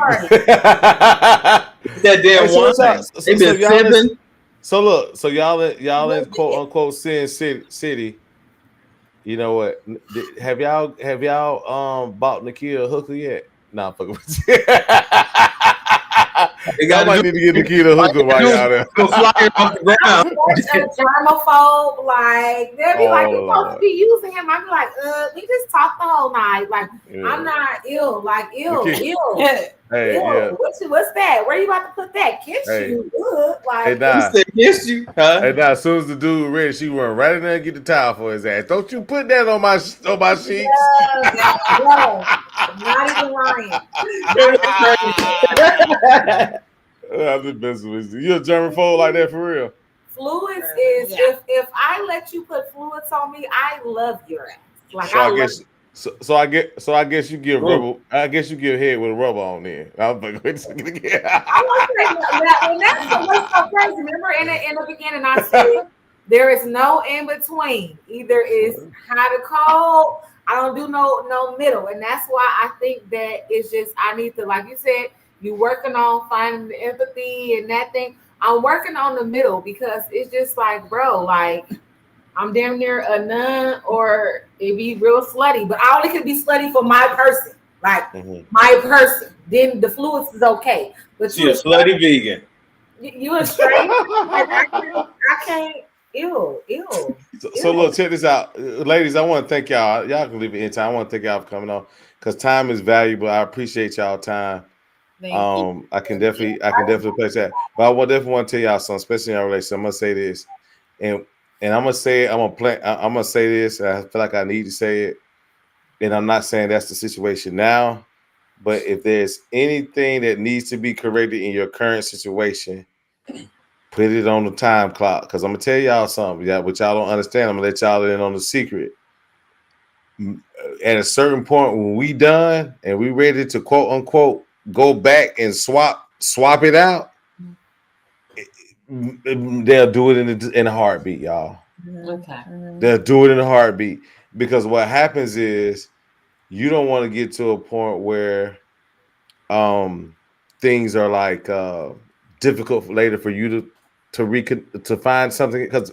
That damn one. So look, so y'all in quote unquote Sin City. You know what? Have y'all bought Nakia a hooker yet? Nah, fuck with you. Y'all might need to get Nakia a hooker while y'all there. Germaphobe, like they'll be like, "You supposed to be using him." I'm like, we just talked the whole night. Like, I'm not ill. Like, ill. Hey, yeah. What's that? Where you about to put that? Kiss you? Like, hey, nah. Kiss you? Huh? Hey, now, as soon as the dude ready, she run right in there and get the towel for his ass. Don't you put that on my sheets? No, not even lying. I'm just messing with you. You a germaphobe like that for real? Fluids is if I let you put fluids on me, I love your ass. Like, so So I guess you give rubber. I guess you give head with a rubber on there. I was like, wait a second again. That's what's so crazy. Remember in the beginning, I said there is no in between. Either is hot or cold. I don't do no middle, and that's why I think that it's just I need to, like you said, you working on finding the empathy and that thing. I'm working on the middle because it's just like, bro, like I'm damn near a nun or it be real slutty, but I only can be slutty for my person, like my person. Then the fluids is okay. But she a slutty vegan. You a straight? I can't. Ew. So look, check this out, ladies. I want to thank y'all. Y'all can leave it in time. I want to thank y'all for coming on because time is valuable. I appreciate y'all time. I can definitely place that. But I definitely want to tell y'all something, especially in our relationship. I'm gonna say this, and I'm gonna say it. I'm gonna say this. And I feel like I need to say it, and I'm not saying that's the situation now. But if there's anything that needs to be corrected in your current situation, put it on the time clock. Because I'm gonna tell y'all something, which y'all don't understand. I'm gonna let y'all in on the secret. At a certain point, when we done and we ready to quote unquote go back and swap it out, they'll do it in a heartbeat, y'all. Okay. They'll do it in a heartbeat because what happens is you don't want to get to a point where things are like difficult later for you to find something because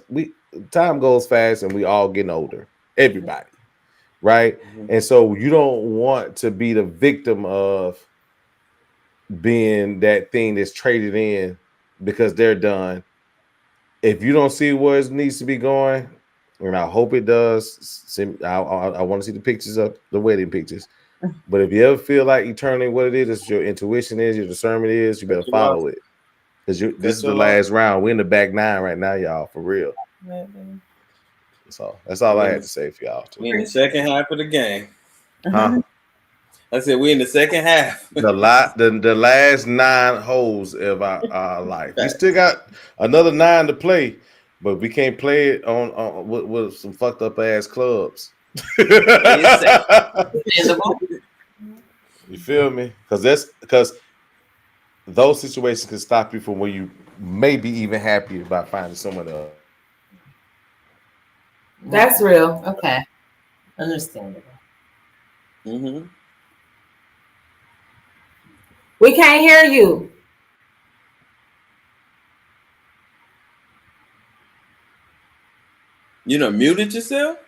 time goes fast and we all getting older, everybody, right? And so you don't want to be the victim of being that thing that's traded in because they're done. If you don't see where it needs to be going, and I hope it does, I want to see the pictures of the wedding pictures. But if you ever feel like eternally what it is, your intuition is, your discernment is, you better follow it. Because this is the last round. We're in the back 9 right now, y'all, for real. So that's all I had to say for y'all. We're in the second half of the game. Huh? I said we're in the second half. The last 9 holes of our life. We still got another 9 to play, but we can't play it on with some fucked up ass clubs. You feel me? Because those situations can stop you from where you may be even happy about finding someone else. That's real. Okay. Understandable. We can't hear you. You done muted yourself?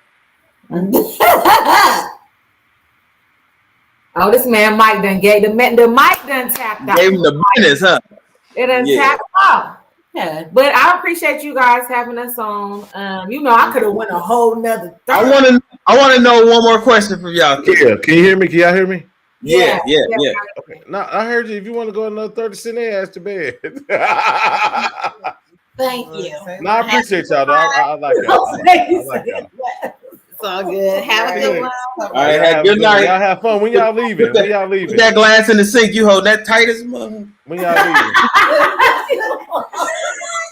Oh, this man Mike done gave the mic done tapped out. Gave him the business, huh? It done tapped out. Yeah, but I appreciate you guys having us on. I could have went a whole nother. I want to know one more question from y'all. Yeah, can you hear me? Can y'all hear me? Yeah. Okay. No, I heard you. If you want to go another 30, send their ass to bed. Thank you. No, I appreciate y'all, though. I like y'all. I like y'all. It's all good. Have a good one. All right, good night. Y'all have fun. When y'all leaving? Put that glass in the sink. You hold that tight as mother. When y'all leaving?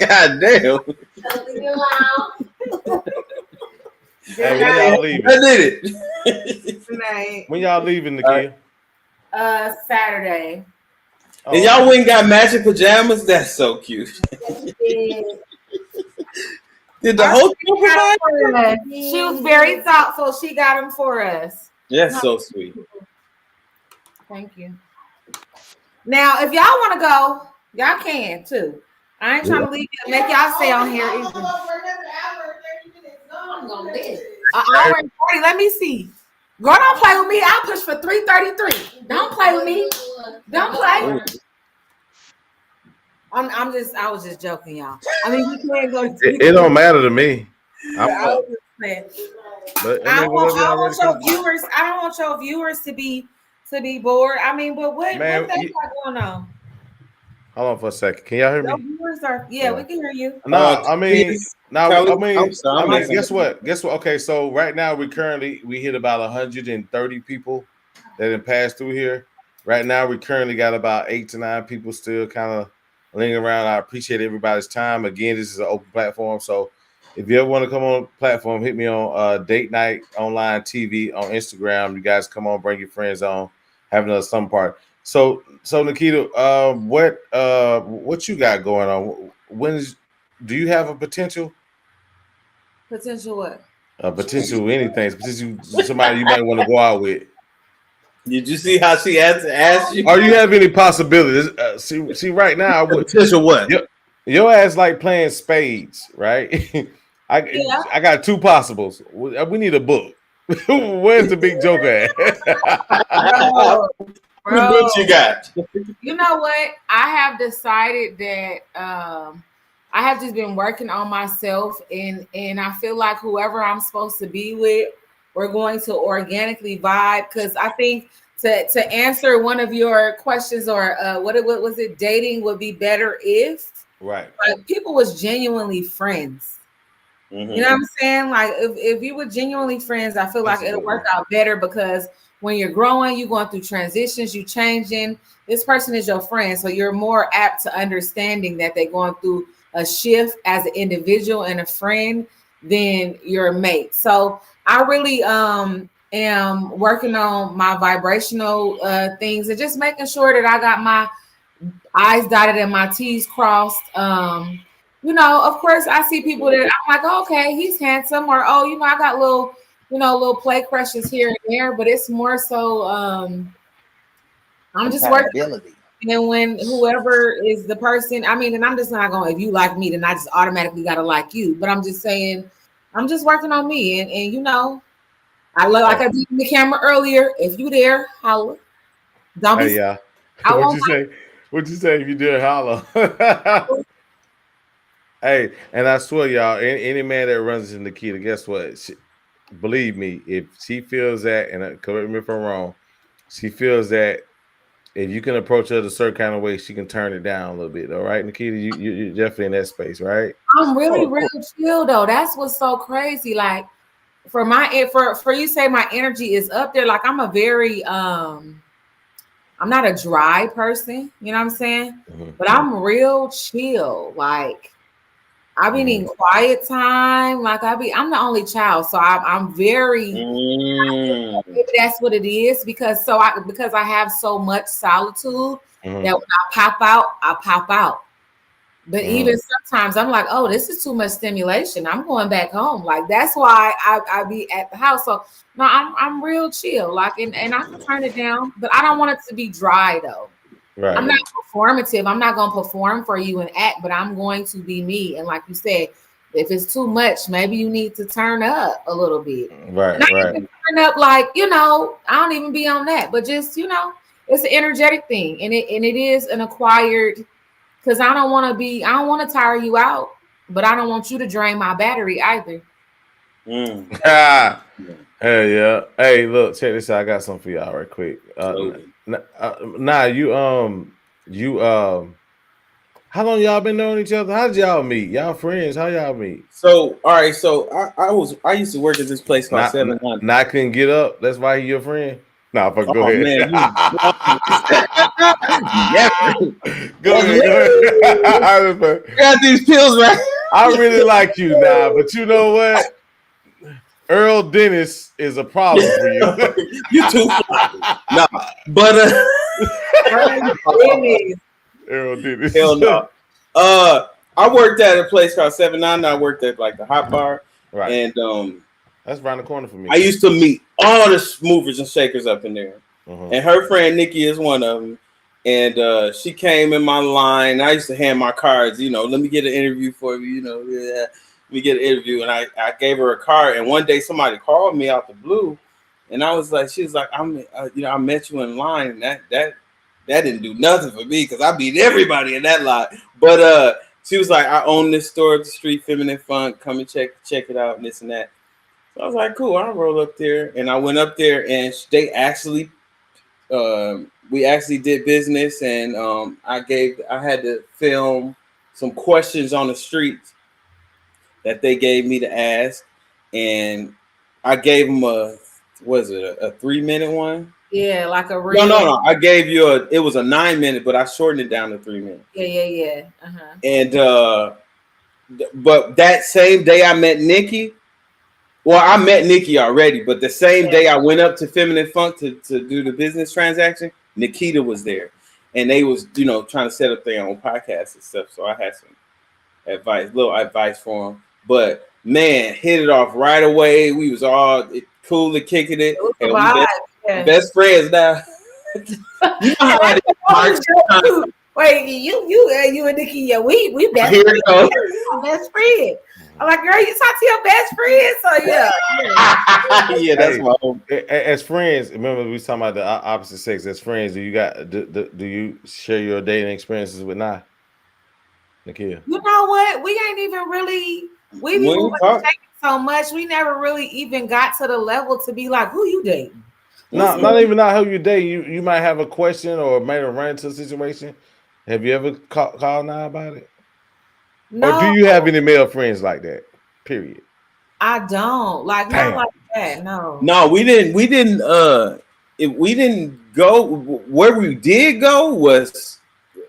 God damn. Hey, when y'all leaving? I did it. Tonight. When y'all leaving, Nakia? Saturday. And y'all went and got matching pajamas? That's so cute. Did the hotel provide? She was very thoughtful. She got them for us. That's so sweet. Thank you. Now, if y'all want to go, y'all can too. I ain't trying to leave you, make y'all stay on here either. An hour and 40. Let me see. Girl, don't play with me. I'll push for 3:33. Don't play with me. Don't play. I was just joking, y'all. I mean, you can't go. It don't matter to me. I was just saying. But I don't want your viewers. I don't want your viewers to be bored. I mean, but what they got going on? Hold on for a second. Can y'all hear me? Your viewers are. Yeah, we can hear you. No, I mean, guess what? Okay, so right now we hit about 130 people that have passed through here. Right now we currently got about 8 to 9 people still kind of lingering around. I appreciate everybody's time. Again, this is an open platform, so If you ever want to come on the platform, hit me on Date Night Online TV on Instagram. You guys come on, bring your friends on, have another summer party. So Nikita, what you got going on? Do you have a potential? Potential what? Potential anything. Potential somebody you might want to go out with. Did you see how she asked you? Or you have any possibilities? See, right now, potential what? Your ass like playing spades, right? I got two possibles. We need a book. Where's the big joker at? Bro, what book you got? You know what? I have decided that I have just been working on myself, and I feel like whoever I'm supposed to be with, we're going to organically vibe. Because I think to answer one of your questions, or what was it? Dating would be better if like people was genuinely friends. Mm-hmm. You know what I'm saying? Like if you were genuinely friends, I feel like it'll work out better, because when you're growing, you're going through transitions, you changing. This person is your friend, so you're more apt to understanding that they're going through a shift as an individual and a friend than your mate. So I really am working on my vibrational things, and just making sure that I got my I's dotted and my T's crossed. You know, of course, I see people that I'm like, oh, okay, he's handsome, or oh, you know, I got little play crushes here and there, but it's more so I'm just working. And when whoever is the person, I mean, and I'm just not going, if you like me, then I just automatically gotta like you. But I'm just saying, I'm just working on me, and you know, I love, like I did in the camera earlier. If you there, holla. Don't be. Hey, yeah. What'd you say? What'd you say if you did holla? Hey, and I swear, y'all, any man that runs into Nikita, guess what? Believe me, if she feels that, and correct me if I'm wrong, she feels that if you can approach her a certain kind of way, she can turn it down a little bit. All right, Nikita, you're definitely in that space, right? I'm really real chill though. That's what's so crazy. Like for you say my energy is up there. Like I'm a very I'm not a dry person, you know what I'm saying? Mm-hmm. But I'm real chill. Like I be needing quiet time. Like I'm the only child, so I'm very. Maybe that's what it is, because I have so much solitude that when I pop out. But even sometimes I'm like, oh, this is too much stimulation. I'm going back home. Like that's why I be at the house. So no, I'm real chill. Like and I can turn it down, but I don't want it to be dry though. Right. I'm not performative. I'm not going to perform for you and act, but I'm going to be me. And like you said, if it's too much, maybe you need to turn up a little bit. Right. Turn up, like, you know, I don't even be on that, but just, you know, it's an energetic thing, and it is an acquired, because I don't want to tire you out, but I don't want you to drain my battery either. Hell yeah. Hey, look, check this out. I got something for y'all right quick. How long y'all been knowing each other? How did y'all meet? Y'all friends? How y'all meet? So, all right. So I used to work at this place called 700. Not couldn't get up. That's why he your friend. Nah, but go ahead. Man, go ahead. Got these pills right. I really like you now, but you know what? Earl Dennis is a problem for you. You too. No, but Earl Dennis. Hell no. I worked at a place called 799. I worked at like the hot bar, right? And that's around the corner for me. I used to meet all the movers and shakers up in there, and her friend Nikki is one of them. And she came in my line. I used to hand my cards. You know, let me get an interview for you. You know, let me get an interview. And I gave her a card. And one day somebody called me out the blue, and I was like, she was like, I met you in line, and that didn't do nothing for me because I beat everybody in that line. But she was like, I own this store at the street, Feminine Fun. Come and check it out, and this and that. So I was like, cool. I'll roll up there, and I went up there, and they actually, we actually did business, and I had to film some questions on the streets that they gave me to ask, and I gave them a 3-minute one? Yeah, like a real. No. I gave you it was a 9-minute, but I shortened it down to 3 minutes. Yeah. And But that same day I met Nikki. Well, I met Nikki already, but the same day I went up to Feminine Funk to do the business transaction, Nikita was there. And they was, trying to set up their own podcast and stuff. So I had some little advice for them. But man, hit it off right away. We was all cool to kicking it. And we best friends now. You know how I did. Wait, you and Nikki, yeah, we best Here friends. it goes. Best friend. I'm like, girl, you talk to your best friend, so yeah. Yeah, that's my home. As friends, remember we was talking about the opposite sex. As friends, do you share your dating experiences with Nikhil? You know what? We ain't even really so much. We never really even got to the level to be like, who you dating? No, not even who you date. You might have a question or might have run into a situation. Have you ever called now about it? No. Or do you have any male friends like that? Period. I don't not like that. No, we didn't. We didn't go. Where we did go was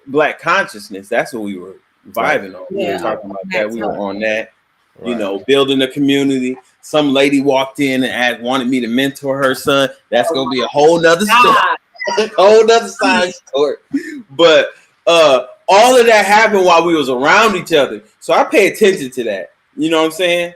Black consciousness. That's what we were vibing on. We were talking about that. We were on that. Right. Building a community. Some lady walked in and wanted me to mentor her son. That's gonna be a whole nother story. A whole nother side story. But all of that happened while we was around each other. So I pay attention to that. You know what I'm saying?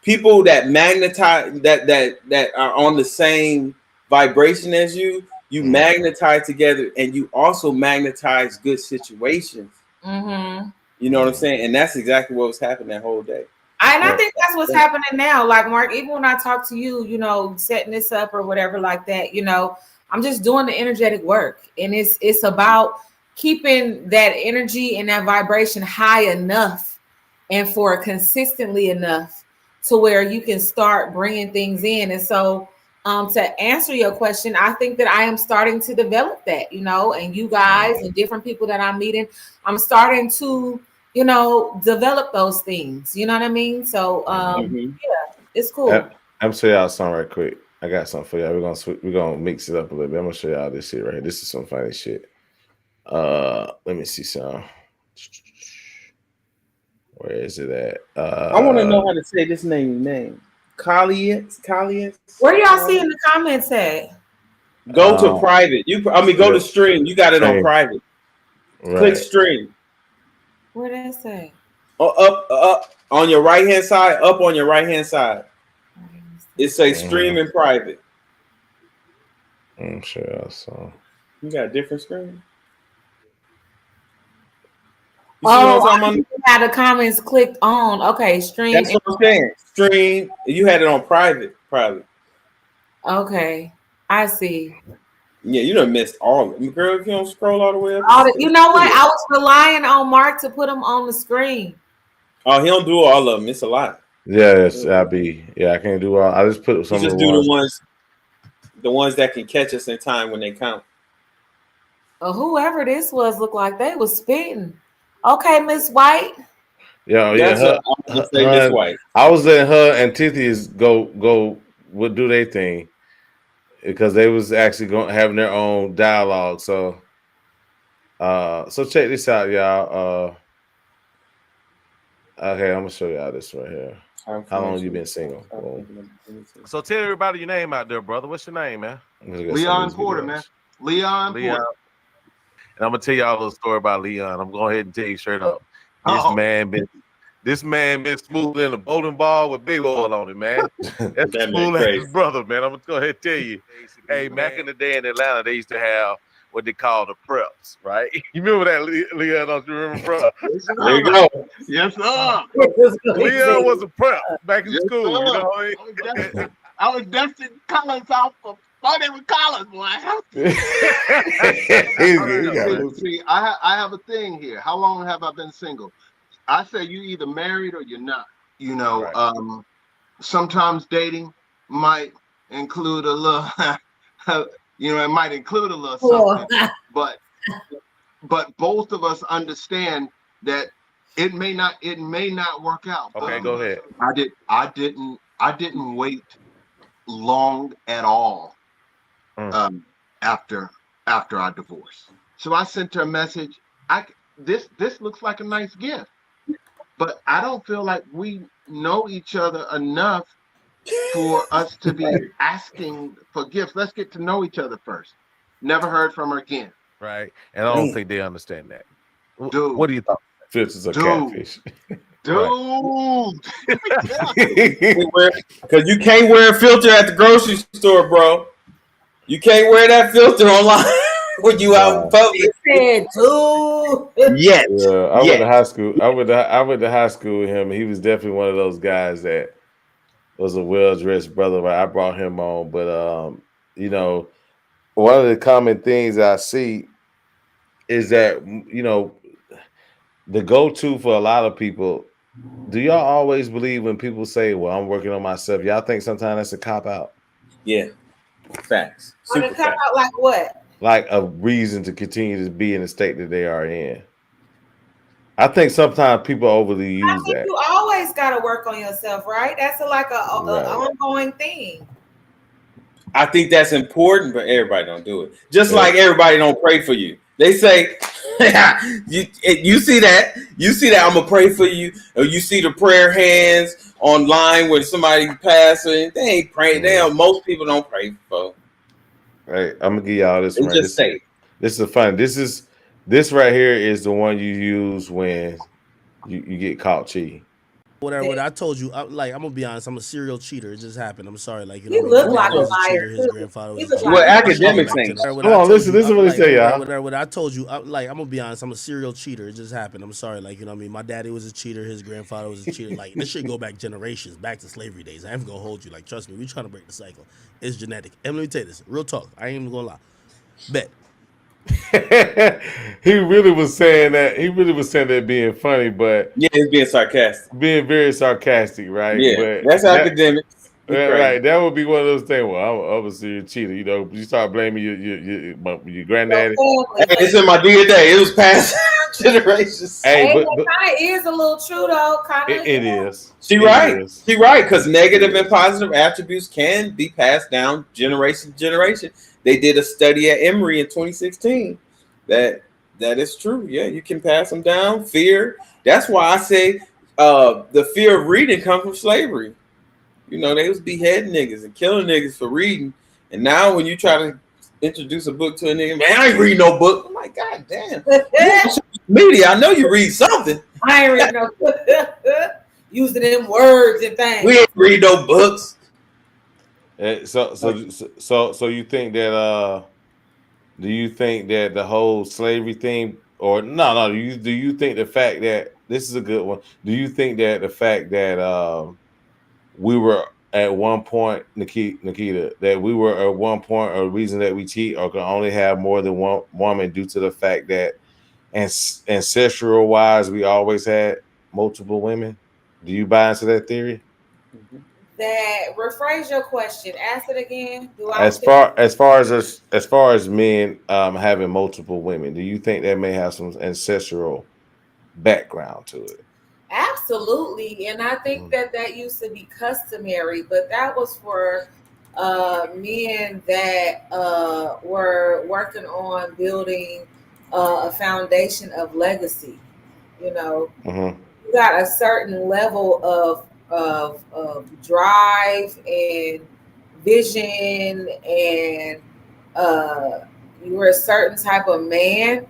People that magnetize that are on the same vibration as you magnetize together, and you also magnetize good situations. Mm-hmm. You know what I'm saying? And that's exactly what was happening that whole day. And I think that's what's happening now. Like, Mark, even when I talk to you, setting this up or whatever like that, I'm just doing the energetic work. And it's about keeping that energy and that vibration high enough and for consistently enough to where you can start bringing things in. And so to answer your question, I think that I am starting to develop that, and you guys and different people that I'm meeting, I'm starting to develop those things. You know what I mean? So yeah, it's cool. I'm gonna show y'all something right quick. I got something for y'all. We're gonna mix it up a little bit. I'm gonna show y'all this shit right here. This is some funny shit. Let me see some. Where is it at? I want to know how to say this name. Kallius. Where y'all see in the comments at? Go to private. Go to stream. You got it on private. Right. Click stream. Where did that say? Up on your right hand side. Up on your right hand side. It says stream in private. I'm sure I saw. You got a different screen. You had the comments clicked on. Okay, stream. That's what I'm saying. Stream. You had it on private, probably. Okay, I see. Yeah, you done missed all of it. Girl, if you don't scroll all the way up. You know what? I was relying on Mark to put them on the screen. Oh, he don't do all of them. It's a lot. Yes, I can't do all. I just put some. You just do the ones that can catch us in time when they count. Whoever this was looked like they was spitting. Okay, Miss White. Yeah. Miss White. I was letting her and Tithias go do their thing because they was actually having their own dialogue. So check this out, y'all. Okay, I'm gonna show y'all this right here. How long you been single? So tell everybody your name out there, brother. What's your name, man? Leon Porter, man. Leon Porter. And I'm gonna tell y'all a little story about Leon. I'm going ahead and tell you straight up. This man been smooth in a bowling ball with big oil on it, man. That's cool as his brother, man. I'm gonna go ahead and tell you. Hey, back in the day in Atlanta, they used to have what they call the preps, right? You remember that, Leon? Don't you remember prep? There you go. Yes, sir. Leon was a prep back in school. Sir. You know what I mean? I was dusting Collins off of with Collins, boy. See, I have a thing here. How long have I been single? I say you either married or you're not. Right. Sometimes dating might include a little, it might include a little something, but both of us understand that it may not work out. Okay, go ahead. I didn't wait long at all after our divorce. So I sent her a message. This looks like a nice gift, but I don't feel like we know each other enough for us to be asking for gifts. Let's get to know each other first. Never heard from her again. Right. And I don't think they understand that. Dude. What do you think? Filters are catfish. Dude. Because you can't wear a filter at the grocery store, bro. You can't wear that filter online when you out in public. Said, dude. Yes. Yeah, I went to high school. I went to high school with him. And he was definitely one of those guys that was a well-dressed brother. I brought him on, but you know, one of the common things I see is that, you know, the go-to for a lot of people. Do y'all always believe when people say, "Well, I'm working on myself"? Y'all think sometimes that's a cop out? Yeah, facts. On a cop out like what? Like a reason to continue to be in the state that they are in. I think sometimes people overly use that. You always got to work on yourself, right? That's like a ongoing thing. I think that's important, but everybody don't do it. Just like everybody don't pray for you. They say, you see that? You see that? I'm gonna pray for you. Or you see the prayer hands online when somebody passing. They ain't praying. Most people don't pray for. Right. I'm gonna give y'all this one. Just say this is fun. This right here is the one you use when you get caught cheating. Whatever. I told you, I'm gonna be honest. I'm a serial cheater. It just happened. I'm sorry. Like, you look like a liar. His grandfather was what academic things? Hold on, listen to what he say, y'all. What I told you, I'm gonna be honest. I'm a serial cheater. It just happened. I'm sorry. Like, you know what I mean? My daddy was a cheater. His grandfather was a cheater. Like, this shit go back generations, back to slavery days. I ain't gonna hold you. Like, trust me, we trying to break the cycle. It's genetic. And let me tell you this, real talk. I ain't even gonna lie. Bet. He really was saying that being funny, but yeah, he's being sarcastic, being very sarcastic, right? Yeah, but that's academic. Right, that would be one of those things. Well, I'm a serial cheater. You know, you start blaming your granddaddy. It's in my DNA. It was past generations. Hey, but kind of is a little true though. It is. She right. Because negative and positive attributes can be passed down generation to generation. They did a study at Emory in 2016 that is true. Yeah, you can pass them down. Fear. That's why I say the fear of reading comes from slavery. You know, they was beheading niggas and killing niggas for reading. And now when you try to introduce a book to a nigga, man, I ain't read no book. I'm like, God damn. Media, I know you read something. I ain't read no book. Using them words and things. We ain't read no books. So you think that do you think that the whole slavery thing, or no, do you think the fact that this is a good one? Do you think that the fact that we were at one point, Nikita, that we were at one point a reason that we cheat or can only have more than one woman due to the fact that ancestral wise we always had multiple women? Do you buy into that theory? Mm-hmm. That rephrase your question. Ask it again. As far as men having multiple women, do you think that may have some ancestral background to it? Absolutely, and I think that used to be customary, but that was for men that were working on building a foundation of legacy. You know, you got a certain level of drive and vision, and you were a certain type of man.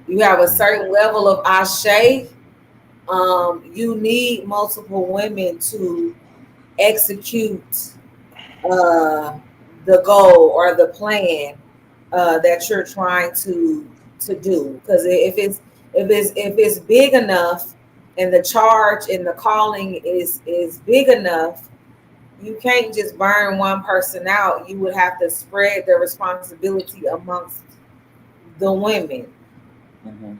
You have a certain level of ashe. You need multiple women to execute the goal or the plan that you're trying to do. Because if it's big enough, and the charge and the calling is big enough, you can't just burn one person out. You would have to spread the responsibility amongst the women.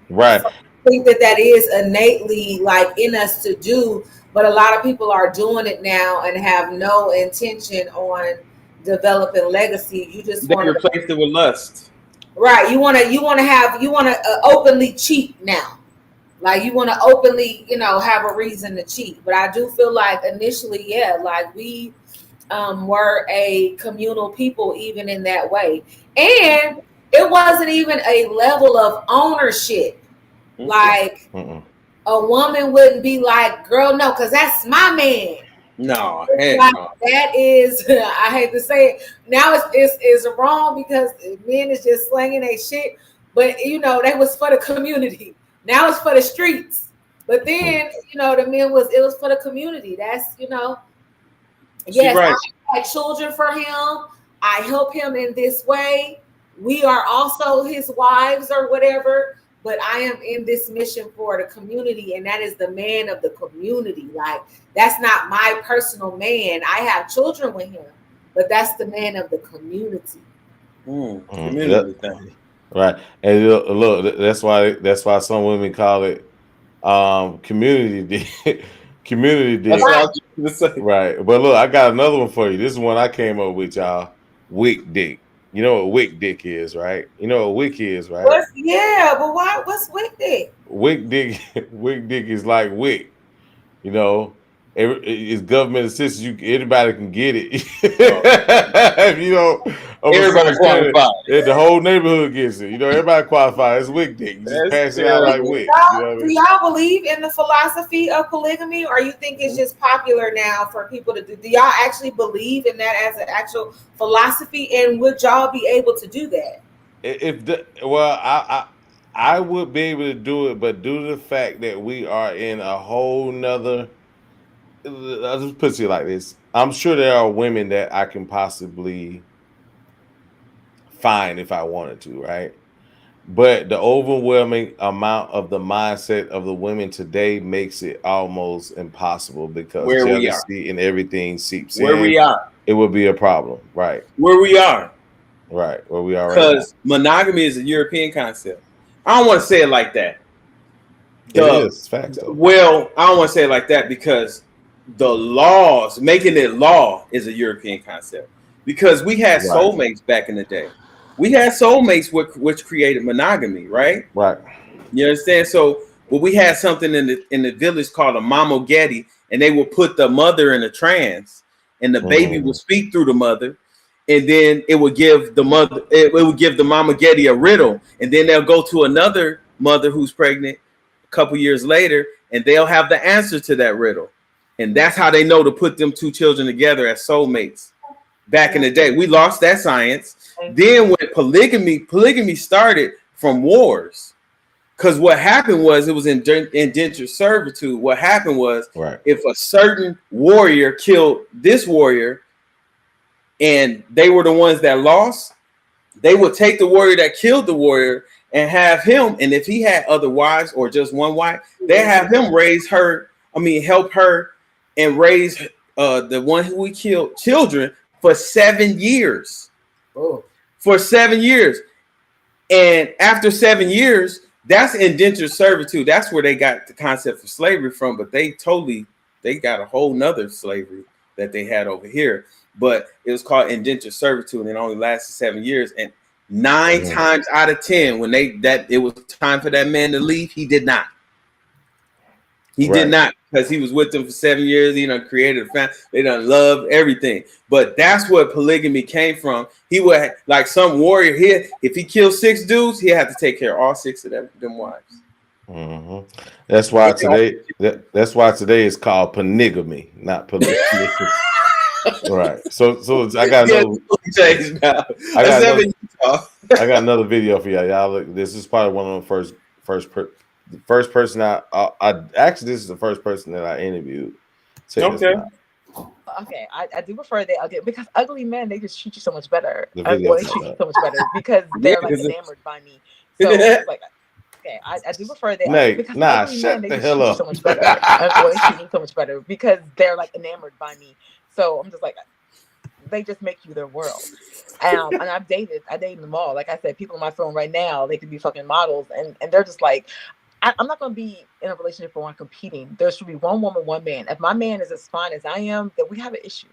Right. So I think that is innately like in us to do, but a lot of people are doing it now and have no intention on developing legacy. You just want to replace it with lust. Right. You want to openly cheat now. Like you want to openly, have a reason to cheat. But I do feel like initially, like we were a communal people even in that way. And it wasn't even a level of ownership. Like a woman wouldn't be like, girl, no, because that's my man. No, Like, that is, I hate to say it. Now it's wrong because men is just slanging their shit. But you know, that was for the community. Now it's for the streets. But then, you know, it was for the community. That's, you know, yes, right. I had children for him. I help him in this way. We are also his wives or whatever. But I am in this mission for the community, and that is the man of the community. Like, that's not my personal man. I have children with him, but that's the man of the community. Community thing. Right. And look, that's why some women call it community dick. Community dick. Right. But look, I got another one for you. This is one I came up with, y'all. Wick dick. You know what wick dick is, right? You know what wick is, right? But why? What's wick dick? Wick dick is like wick. You know, it's government assistance. Anybody can get it. You know, everybody qualifies. The whole neighborhood gets it. You know, everybody qualifies. It's wick dick. You just pass it out like wick. You know do y'all believe in the philosophy of polygamy, or you think it's just popular now for people to do? Do y'all actually believe in that as an actual philosophy, and would y'all be able to do that? I would be able to do it, but due to the fact that we are in a whole nother, I'll just put it like this. I'm sure there are women that I can possibly find if I wanted to, right? But the overwhelming amount of the mindset of the women today makes it almost impossible because jealousy and everything seeps in. Where we are. It would be a problem, right? Where we are. Right, where we are right now. Because monogamy is a European concept. I don't want to say it like that. It is facts, though. Well, I don't want to say it like that because the laws, making it law, is a European concept. Because we had soulmates back in the day. We had soulmates which created monogamy, right? Right. You understand? So, but we had something in the village called a mamogeti, and they would put the mother in a trance, and the baby would speak through the mother. And then it would give the mother, it would give the mamogeti a riddle. And then they'll go to another mother who's pregnant a couple years later, and they'll have the answer to that riddle. And that's how they know to put them two children together as soulmates. Back in the day, we lost that science. Then when polygamy started from wars. Because what happened was it was indentured servitude. What happened was if a certain warrior killed this warrior, and they were the ones that lost, they would take the warrior that killed the warrior and have him. And if he had other wives or just one wife, they have him help her and raise the one who we killed children for 7 years. Oh. For 7 years. And after 7 years, that's indentured servitude. That's where they got the concept of slavery from. But they got a whole nother slavery that they had over here. But it was called indentured servitude, and it only lasted 7 years. And 9 times out of 10, when it was time for that man to leave, he did not. He did not, because he was with them for 7 years. He done created a family. They done loved everything. But that's what polygamy came from. He would, like some warrior here, if he killed 6 dudes, he had to take care of all 6 of them wives. Mm-hmm. That's why today is called panigamy, not polygamy. Right. So I got another video for y'all. Look, this is probably one of the first person I actually, this is the first person that I interviewed. Okay, I do prefer that because ugly men, they just treat you so much better. They treat you so much better because they're like enamored by me. So like, okay, I do prefer that because ugly men, they just treat you so much better. They treat me so much better because they're like enamored by me. So I'm just like, they just make you their world. And I dated them all. Like I said, people on my phone right now, they could be fucking models, and they're just like, I'm not going to be in a relationship where I'm competing. There should be one woman, one man. If my man is as fine as I am, then we have an issue.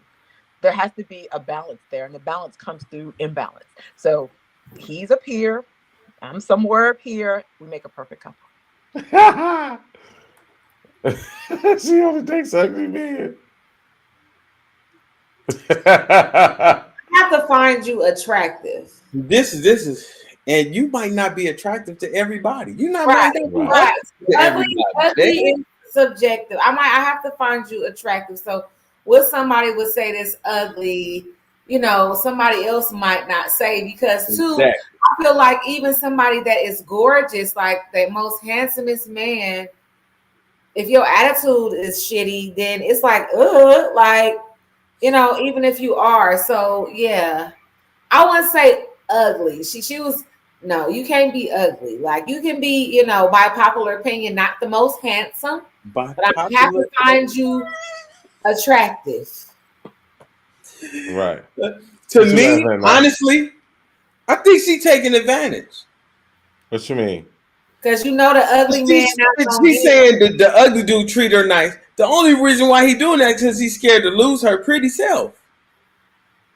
There has to be a balance there, and the balance comes through imbalance. So he's up here, I'm somewhere up here. We make a perfect couple. She only takes ugly men. I have to find you attractive. This is and you might not be attractive to everybody. You not Right, might not be right. to everybody. Ugly is subjective. I have to find you attractive. So what somebody would say that's ugly, somebody else might not say, because too, Exactly. I feel like even somebody that is gorgeous, like the most handsomest man, if your attitude is shitty, then it's like, like, even if you are. So yeah, I wouldn't say ugly. She was, no, you can't be ugly. Like, you can be, by popular opinion, not the most handsome, but I have to find you attractive. Right. To me, honestly, I think she's taking advantage. What you mean? Because the ugly man. She's saying that the ugly dude treat her nice. The only reason why he doing that is because he's scared to lose her pretty self.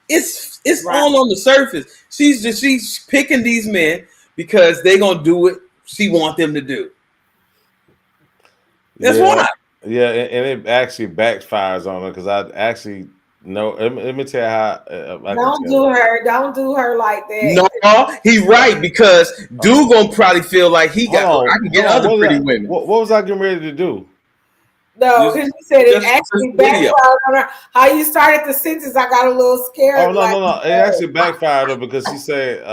It's right. All on the surface. She's picking these men because they gonna do what she want them to do. That's why. Yeah, and it actually backfires on her, because I actually know. Let me tell you how. Don't do her like that. No, he right, because dude gonna probably feel like he got. I can get other pretty women. What was I getting ready to do? No, because you said it actually backfired on her. How you started the sentence, I got a little scared. Oh no! It actually backfired her, because she said,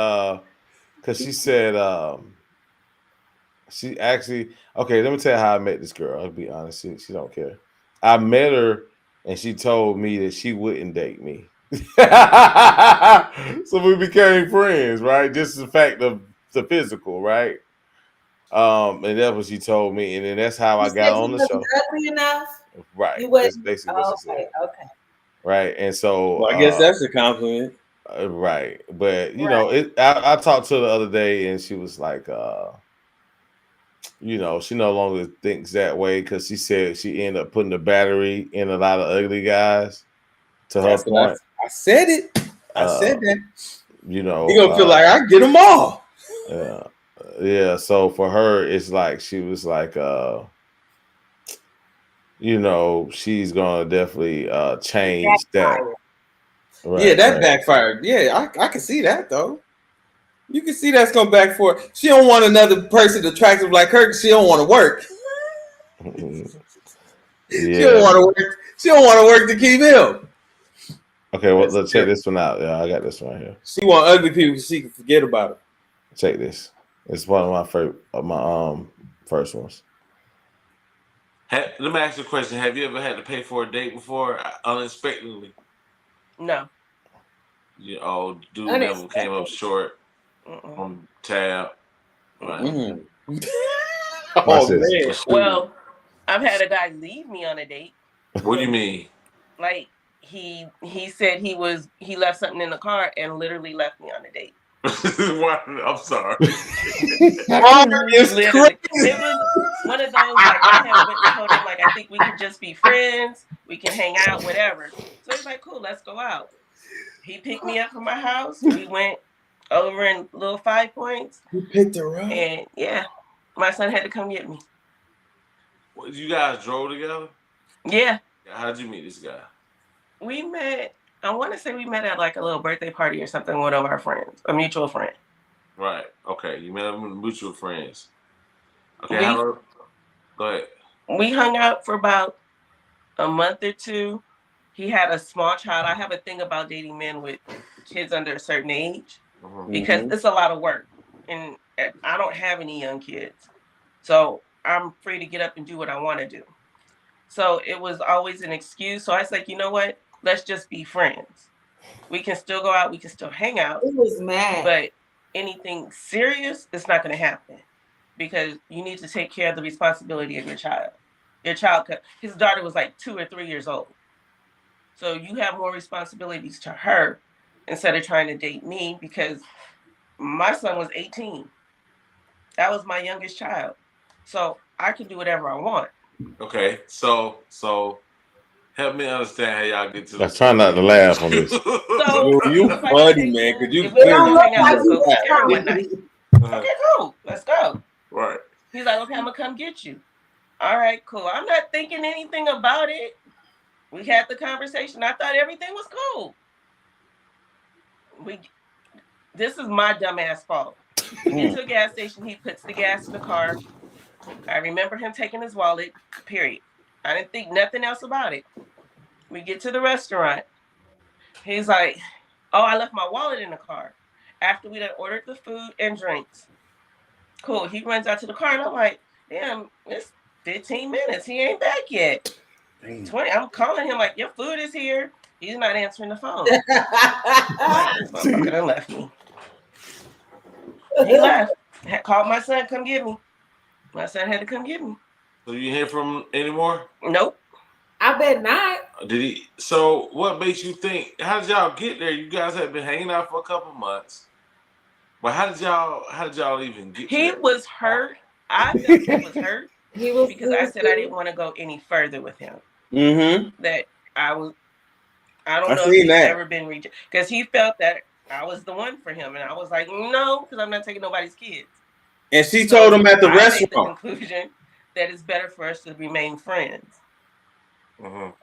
she actually, okay, let me tell you how I met this girl. I'll be honest, she don't care. I met her and she told me that she wouldn't date me. So we became friends, right? Just the fact of the physical, right? And that's what she told me, and then that's how I got on the show. Ugly enough, right? That's basically what she said. Okay. Right, and so I guess that's a compliment. Right, but I talked to her the other day, and she was like, she no longer thinks that way, because she said she ended up putting the battery in a lot of ugly guys. To her point, I said it. I said that. You're gonna feel like I get them all. Yeah. So for her, it's like she was like, she's gonna definitely change that. Right, yeah, that backfired. Yeah, I can see that though. You can see that's gonna backfire. She don't want another person attractive like her, because she don't want to work. She don't want to work. She don't want to work to keep him. Okay, well, let's check this one out. Yeah, I got this one here. She want ugly people so she can forget about it. Check this. It's one of my first ones. Let me ask you a question. Have you ever had to pay for a date before, unexpectedly? No. Dude never came up short on tab. Right. Oh man. Well, I've had a guy leave me on a date. What do you mean? Like he said he left something in the car and literally left me on a date. I'm sorry. It was one of those, like, I had went and told him, like, I think we can just be friends, we can hang out, whatever. So he's like, cool, let's go out. He picked me up from my house. We went over in little 5 Points. You picked her up. And yeah, my son had to come get me. What, you guys drove together? Yeah. How'd you meet this guy? We met, I want to say we met at like a little birthday party or something with one of our friends, a mutual friend. Right. Okay. You met with mutual friends. Okay. Go ahead. We hung out for about a month or two. He had a small child. I have a thing about dating men with kids under a certain age because it's a lot of work. And I don't have any young kids. So I'm free to get up and do what I want to do. So it was always an excuse. So I was like, you know what? Let's just be friends. We can still go out. We can still hang out. He was mad. But anything serious, it's not going to happen because you need to take care of the responsibility of your child. Your child, his daughter was like 2 or 3 years old. So you have more responsibilities to her instead of trying to date me because my son was 18. That was my youngest child. So I can do whatever I want. Okay. So help me understand how y'all get to I try not to laugh on this. So you funny, man, because you okay, cool. Let's go. Right. He's like, okay, I'm gonna come get you. All right, cool. I'm not thinking anything about it. We had the conversation. I thought everything was cool. This is my dumbass fault. We get to a gas station. He puts the gas in the car. I remember him taking his wallet, period. I didn't think nothing else about it. We get to the restaurant. He's like, oh, I left my wallet in the car. After we done ordered the food and drinks. Cool. He runs out to the car and I'm like, damn, it's 15 minutes. He ain't back yet. 20. I'm calling him like, your food is here. He's not answering the phone. Like, this motherfucker done left me. He left. Called my son, come get me. My son had to come get me. So you hear from him anymore? Nope. I bet not. Did he? So what makes you think? How did y'all get there? You guys have been hanging out for a couple months. But how did y'all even get? He was hurt. I felt he was hurt. Because I said I didn't want to go any further with him. Mm-hmm. That I don't know if he's ever been rejected because he felt that I was the one for him, and I was like, no, because I'm not taking nobody's kids. And she told him at the restaurant. I made the conclusion that it's better for us to remain friends. Y'all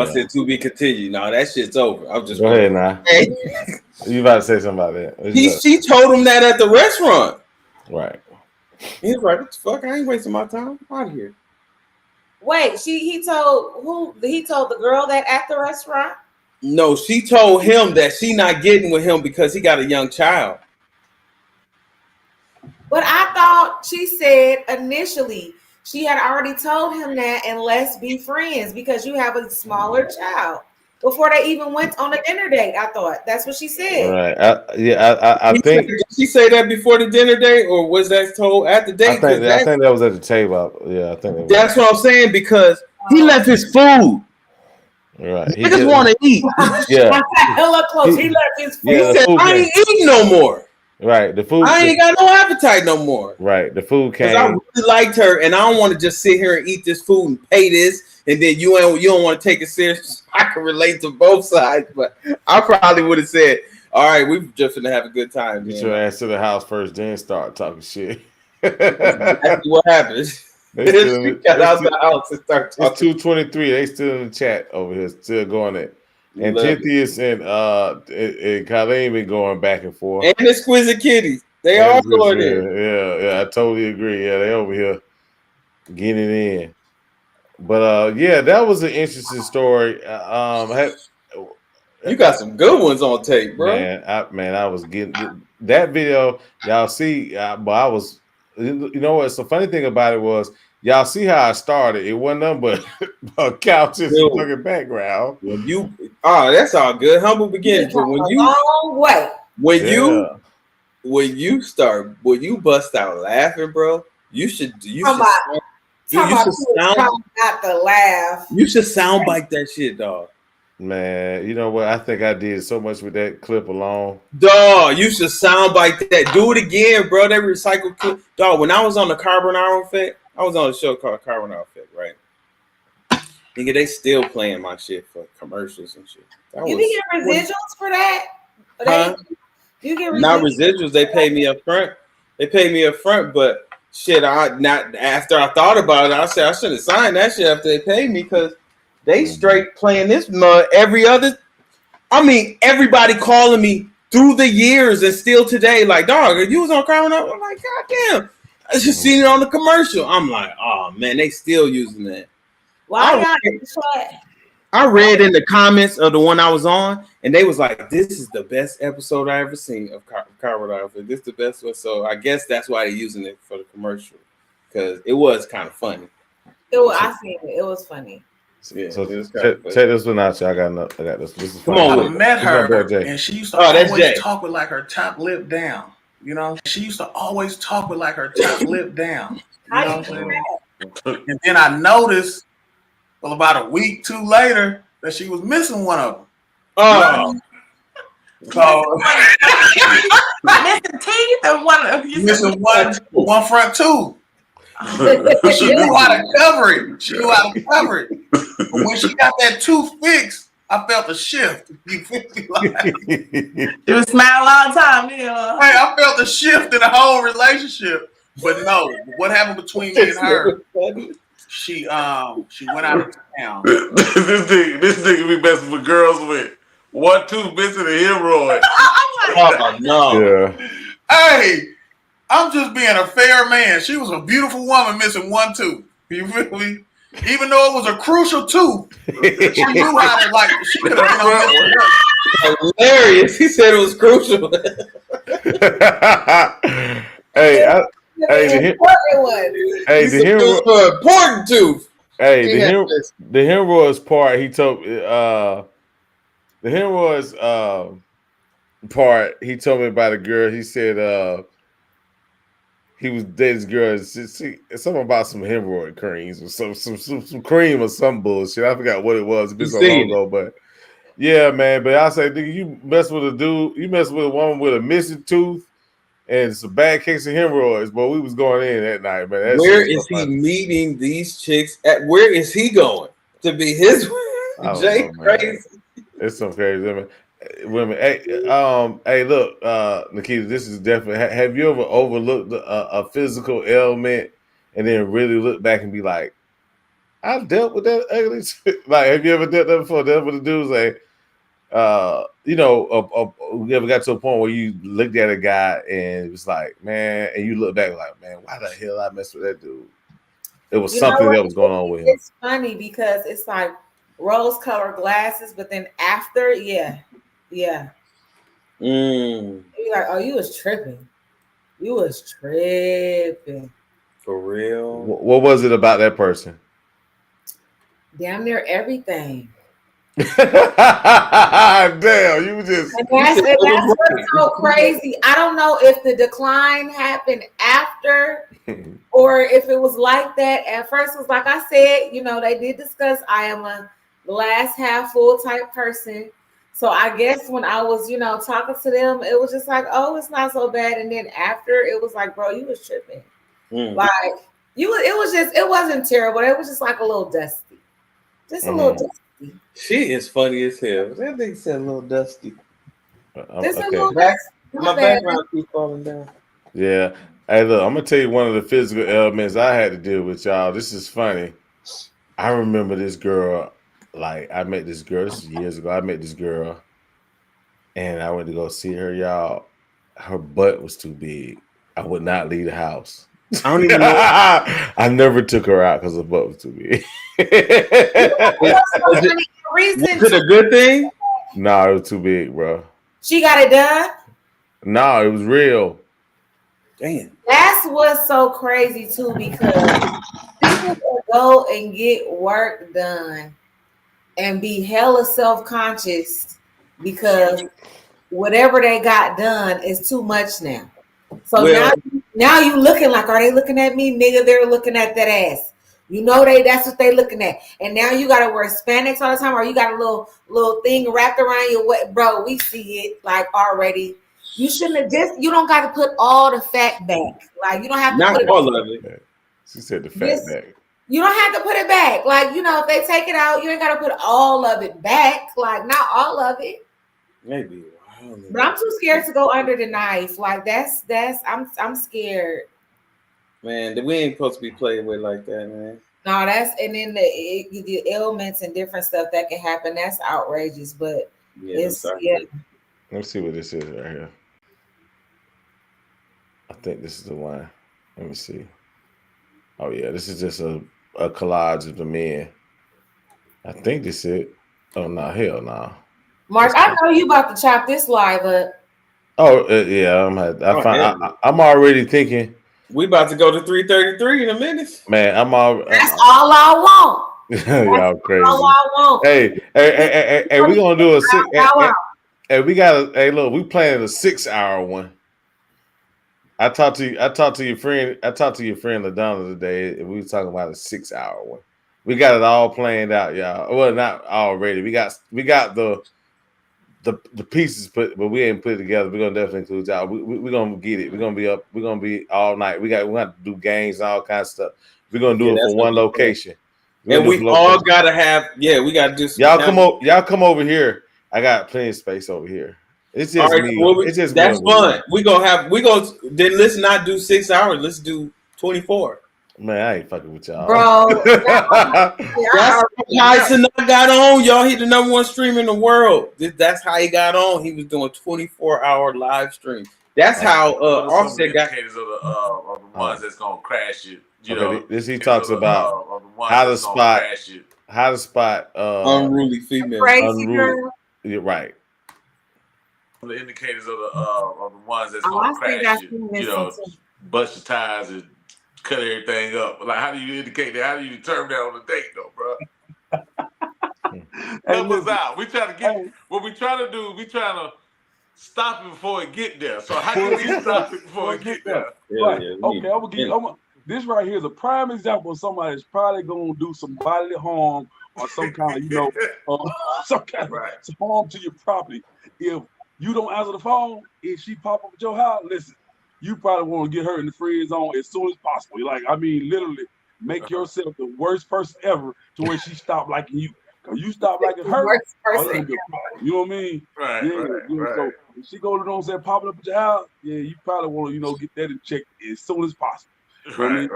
said to be continued. No, that shit's over. I'm just go ahead now. You about to say something about that? She told him that at the restaurant. Right. He's like, what the fuck? I ain't wasting my time. I'm out of here. Wait, he told who? He told the girl that at the restaurant? No, she told him that she not getting with him because he got a young child. But I thought she said initially she had already told him that and let's be friends because you have a smaller child. Before they even went on a dinner date, I thought that's what she said. Right. I think. Did she say that before the dinner date, or was that told at the date? I think that was at the table. Yeah, I think that's what I'm saying because he left his food. Right. He just want to eat. Yeah. Hella close. He left his food. He said, I ain't eating no more. Right. The food. I ain't got no appetite no more. Right. The food came. I really liked her, and I don't want to just sit here and eat this food and pay this, and then you don't want to take it serious. I can relate to both sides, but I probably would have said, "All right, we're just gonna have a good time." Get your ass to the house first, then start talking shit. That's what happens. She got out the house and start talking. It's 2:23. They still in the chat over here, still going it. And Cynthia's and Colleen been going back and forth. And Exquisite Kitties. They all going there. Yeah, I totally agree. Yeah, they over here getting it in. But yeah, that was an interesting story. You got some good ones on tape, bro. Man, I was getting that video. Y'all see, but I was. You know what? The funny thing about it was, y'all see how I started. It wasn't nothing but couches and fucking background. That's all good. Humble beginnings. But when you bust out laughing, bro, you should sound like that shit, dog. Man, you know what? I think I did so much with that clip alone. Dog, you should sound like that. Do it again, bro. They recycle clip. Dog, when I was on the Carbonaro Effect, I was on a show called Carbonaro Effect, right? Nigga, they still playing my shit for commercials and shit. You didn't get residuals for that? Huh? You get residuals? Not residuals. They pay me up front. But shit, after I thought about it, I said I should have signed that shit after they paid me because they straight playing this mud every other. I mean, everybody calling me through the years and still today, like, dog, you was on Carbonaro. I'm like, God damn. I just seen it on the commercial. I'm like, oh man, they still using that. I read in the comments of the one I was on, and they was like, this is the best episode I ever seen of Carbonaro. This is the best one. So I guess that's why they're using it for the commercial. Because it was kind of funny. I seen it. It was funny. Yeah, so check this one out. I got this. This is Come on. I met her, and she used to always talk with like her top lip down. You know, she used to always talk with like her top lip down. You know what I'm saying? And then I noticed, well, about a week, 2 later, that she was missing one of them. Oh. So missing teeth or one? Missing one front tooth. She knew how to cover it. But when she got that tooth fixed, I felt a shift. You feel me? Like, you was smiling all the time, yeah. Hey, I felt a shift in the whole relationship. But no, what happened between me and her? She went out of town. This nigga be messing with girls with one tooth missing a hemorrhoid. Oh no. Yeah. Hey, I'm just being a fair man. She was a beautiful woman missing one tooth. You feel me? Even though it was a crucial tooth, she knew how to, like, she could have been on this. Hilarious. He said it was crucial. Hey, important tooth. Hey, the hemorrhoids part. He told the hemorrhoids part. He told me about a girl. He said he was dating this girl. Something about some hemorrhoid creams or some cream or some bullshit. I forgot what it was. It's been so long ago, but yeah, man. But I say, nigga, you mess with a dude. You mess with a woman with a missing tooth and some bad case of hemorrhoids. But we was going in that night, man. Where is he meeting these chicks at? Where is he going to be his? Jay crazy. It's some crazy women. Hey, look, Nikita, this is definitely. Have you ever overlooked a physical ailment and then really look back and be like, I dealt with that ugly shit? Like, have you ever dealt that before? Dealt with the dudes like, you ever got to a point where you looked at a guy and it was like, man, and you look back like, man, why the hell I messed with that dude? It was something that was going on with him. It's funny because it's like rose-colored glasses, but then after, yeah. You're like, oh, you was tripping. You was tripping. For real? What was it about that person? Damn near everything. Damn, you just. And that's what's so crazy. I don't know if the decline happened after or if it was like that. At first, it was like I said, they did discuss I am a glass half full type person. So I guess when I was, talking to them, it was just like, oh, it's not so bad. And then after, it was like, bro, you was tripping. Like it wasn't terrible. It was just like a little dusty. Just a little dusty. She is funny as hell. That thing said a little dusty. Just a little dusty. My background keeps falling down. Yeah. Hey, look, I'm gonna tell you one of the physical elements I had to deal with, y'all. This is funny. I remember this girl. Like, I met this girl. This is years ago. I met this girl, and I went to go see her, y'all. Her butt was too big. I would not leave the house. I don't even know. I never took her out because her butt was too big. Was it a good thing? No, it was too big, bro. She got it done? No, it was real. Damn. That's what's so crazy, too, because people will go and get work done and be hella self-conscious because whatever they got done is too much now. So now you looking like, are they looking at me? Nigga, they're looking at that ass. That's what they looking at. And now you gotta wear Spandex all the time, or you got a little thing wrapped around your what, bro. We see it like already. You shouldn't have you don't gotta put all the fat back. Like you don't have to not put all of it. She said the fat back. You don't have to put it back. Like, if they take it out, you ain't got to put all of it back. Like, not all of it. Maybe. But I'm too scared to go under the knife. Like, I'm scared. Man, we ain't supposed to be playing with like that, man. No, and then the ailments and different stuff that can happen. That's outrageous, but Let me see what this is right here. I think this is the one. Let me see. Oh yeah, this is just a collage of the men. I think this is it. Oh no, hell no. Mark, I know you about to chop this live up. Oh yeah, I'm already thinking. We about to go to 333 in a minute. Man, That's all I want. Y'all crazy. All I want. Hey, we gonna do a 6. Hey, look, we planning a 6-hour one. I talked to your friend LaDonna today, and we were talking about a 6-hour one. We got it all planned out, y'all. Well, not already. We got the pieces put, but we ain't put it together. We're gonna definitely include y'all. We're gonna get it. We're gonna be up. We're gonna be all night. We have to do games and all kinds of stuff. We're gonna do it from one location. And we all gotta have. Yeah, we gotta do. Y'all come over here. I got plenty of space over here. It's just me. It's just that's fun. Then let's not do 6 hours. Let's do 24. Man, I ain't fucking with y'all, bro. That's how Sinat got on. Y'all, he the #1 streamer in the world. That's how he got on. He was doing 24-hour live stream. That's how Offset got. Indicators of the ones that's gonna crash you. You Okay, know, this he talks about how to spot unruly females. Crazy girl. You're right. The indicators of the ones that's gonna crash you. You know, bust your tires and cut everything up. Like, how do you indicate that? How do you determine that on a date, though, bro? Help us out. We try to get what we try to do. We trying to stop it before it get there. So how can we stop it before it get there? Right. Okay, I'm gonna give you. This right here is a prime example of somebody that's probably gonna do some bodily harm or some kind of, some kind of harm to your property. If you don't answer the phone, if she pop up at your house, listen, you probably want to get her in the friend zone as soon as possible. Like, I mean, literally make yourself the worst person ever to where she stop liking you. Cause you stop liking her, you know what I mean? Right. So if she go to popping up at your house, you probably want to, get that in check as soon as possible. Right.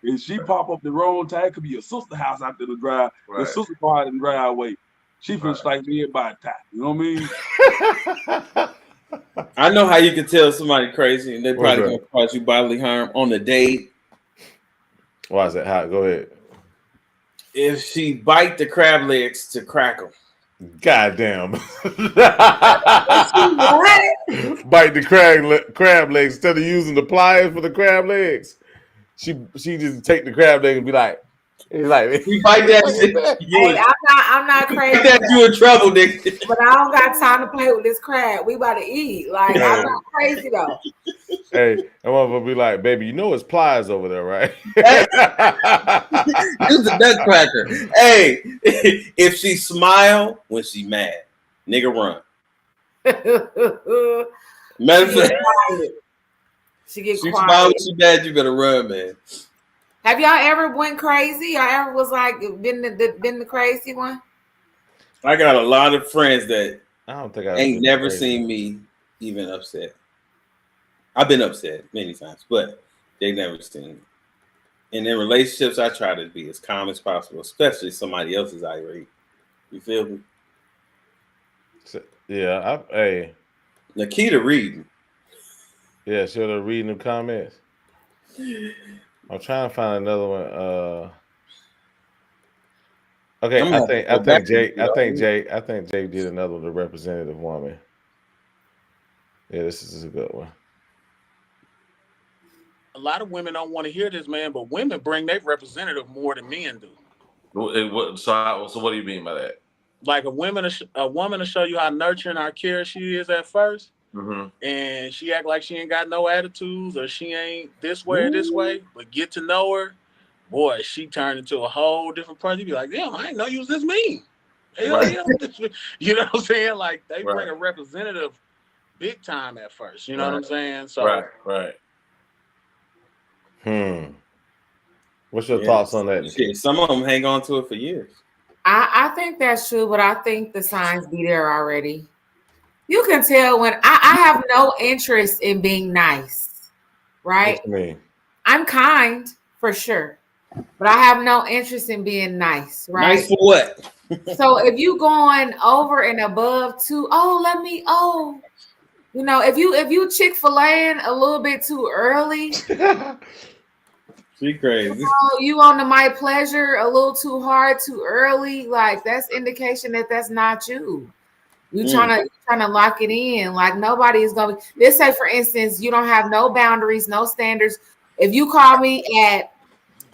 If she pop up the wrong time, it could be your sister's house out there to drive. Your sister car in the driveway. She feels strike me by a time. You know what I mean? I know how you can tell somebody crazy and they probably gonna cause you bodily harm on a date. Why is that? How? Go ahead. If she bite the crab legs to crack them. Goddamn. Bite the crab legs instead of using the pliers for the crab legs. She just take the crab leg and be like, you bite that shit. I'm not crazy. That you in trouble, nigga. But I don't got time to play with this crab. We about to eat. Like, I'm not crazy though. Hey, that motherfucker be like, baby, you know it's pliers over there, right? Use the nutcracker. Hey, if she smile when she mad, nigga run. Matter of fact, she smile when she mad, you better run, man. Have y'all ever went crazy? Y'all ever was like been the crazy one? I got a lot of friends that I don't think I ain't never seen me even upset. I've been upset many times, but they never seen me. And in relationships, I try to be as calm as possible, especially somebody else's irate. You feel me? Yeah, Nikita reading. Yeah, should have reading the comments. I'm trying to find another one. Okay, I think Jay did another one, the representative woman. Yeah, this is a good one. A lot of women don't want to hear this, man, but women bring their representative more than men do. So what do you mean by that? Like a woman to show you how nurturing or care she is at first, and she act like she ain't got no attitudes or she ain't this way or this way, but get to know her, boy, she turned into a whole different person. You be like, damn, I didn't know you was this mean. Hell yeah. You know what I'm saying? Like they bring a representative big time at first. You know what I'm saying? So right. What's your thoughts on that? Shit, some of them hang on to it for years. I think that's true, but I think the signs be there already. You can tell when I have no interest in being nice, right? What you mean? I'm kind for sure, but I have no interest in being nice, right? Nice for what? So if you going over and above to, if you Chick-fil-A a little bit too early. She crazy. You on the my pleasure a little too hard, too early. Like that's indication that that's not you. You trying to lock it in. Like nobody is gonna. Let's say, for instance, you don't have no boundaries, no standards. If you call me at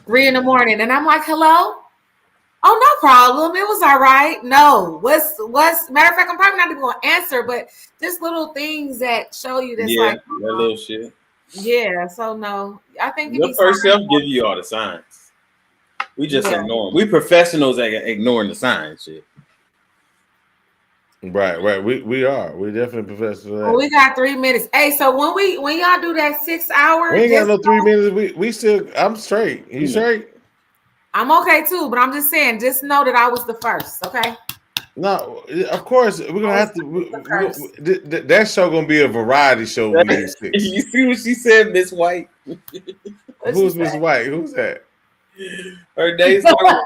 3 a.m. and I'm like, "Hello," oh, no problem. It was all right. No, what's matter of fact, I'm probably not even gonna answer, but just little things that show you that's like that little shit. Yeah, so no, I think your first self give you all the signs. We just ignore them. We professionals at ignoring the signs, shit. Right. We are. We definitely professionals. Well, we got 3 minutes. Hey, so when y'all do that 6 hours, we ain't got no 3 minutes. We still. I'm straight. You straight? I'm okay too, but I'm just saying, just know that I was the first. Okay. No, of course we're gonna have to. That show gonna be a variety show. When we do 6. You see what she said, Miss White? Who's Miss White? Who's that? Her days right.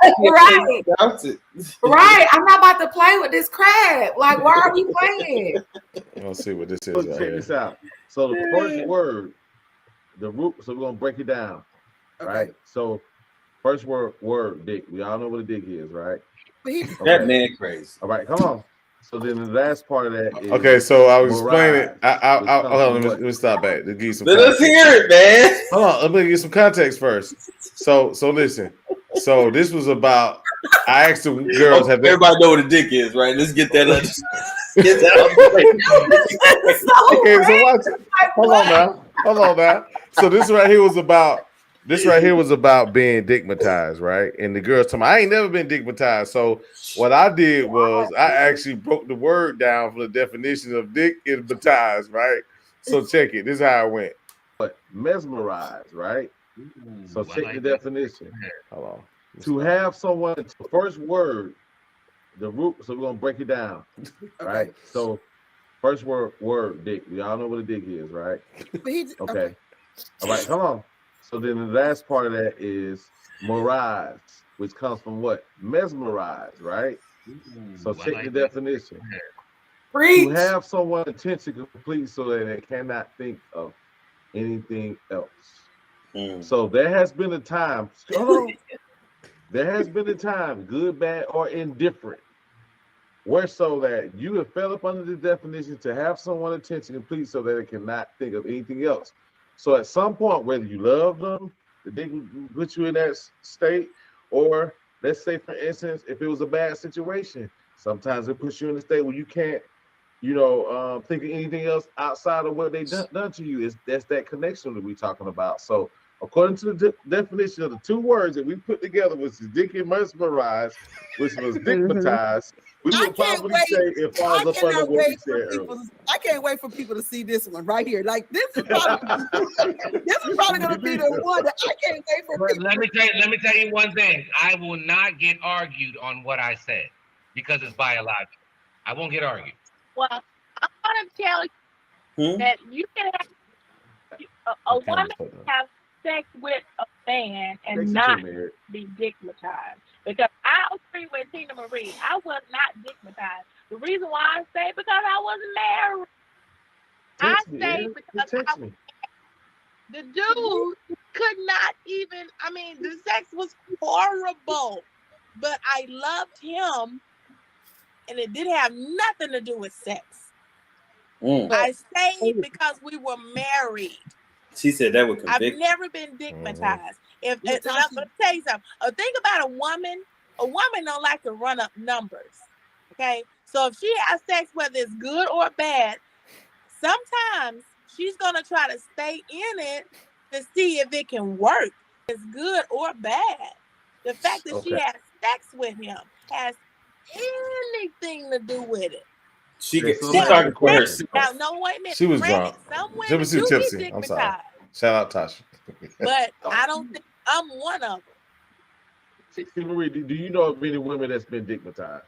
Right. I'm not about to play with this crap. Like, why are we playing? Let's see what this is. So check this out. So the first word, the root. So we're gonna break it down. Right. So first word, dick. We all know what a dick is, right? That man crazy. All right, come on. So then the last part of that is okay. So I was explaining. Hold on. Let me stop back to give you some. Let us hear it, man. Hold on. Let me give you some context first. So listen. So this was about. I asked the girls. Have everybody know what a dick is, right? Let's get that. Get that. Okay, so watch it. Hold on now. So this right here was about. This right here was about being digmatized, right? And the girls told me, I ain't never been digmatized. So what I did was I actually broke the word down for the definition of digmatized, right? So check it. This is how it went. But mesmerized, right? So check the definition. Hold on. To have someone, the first word, the root, so we're going to break it down, right? So first word, dick. We all know what a dick is, right? Okay. All right, come on. So then the last part of that is mirage, which comes from what? Mesmerize, right? So check the definition. To have someone attention complete so that they cannot think of anything else. So there has been a time, there has been a time, good, bad, or indifferent, where so that you have fell up under the definition to have someone attention complete so that they cannot think of anything else. So at some point, whether you love them, they put you in that state, or let's say, for instance, if it was a bad situation, sometimes it puts you in a state where you can't, think of anything else outside of what they done to you. That's that connection that we're talking about. So according to the definition of the two words that we put together, which is dick and mesmerized, which was digmatized, we would probably say it falls up under what we said earlier. I can't wait for people to see this one right here. Like this is probably going to be the one that I can't wait for. People. Let me tell you one thing. I will not get argued on what I said because it's biological. I won't get argued. Well, I'm going to tell you that you can have a woman have sex with a man and not be digmatized. Because I agree with Tina Marie. I was not digmatized. The reason why I say because I wasn't married. Because the dude could not even, the sex was horrible. But I loved him and it didn't have nothing to do with sex. I stayed because we were married. She said that would convict. I've never been digmatized. If I'm gonna tell you something, think about a woman don't like to run up numbers. Okay, so if she has sex, whether it's good or bad, sometimes she's gonna try to stay in it to see if it can work. It's good or bad. The fact that she has sex with him has anything to do with it. She started for herself. Now, no, wait a minute. She was drunk. Some women do tipsy. be I'm sorry. digmatized. Shout out Tasha. But I don't think I'm one of them. Marie, do you know of any women that's been digmatized?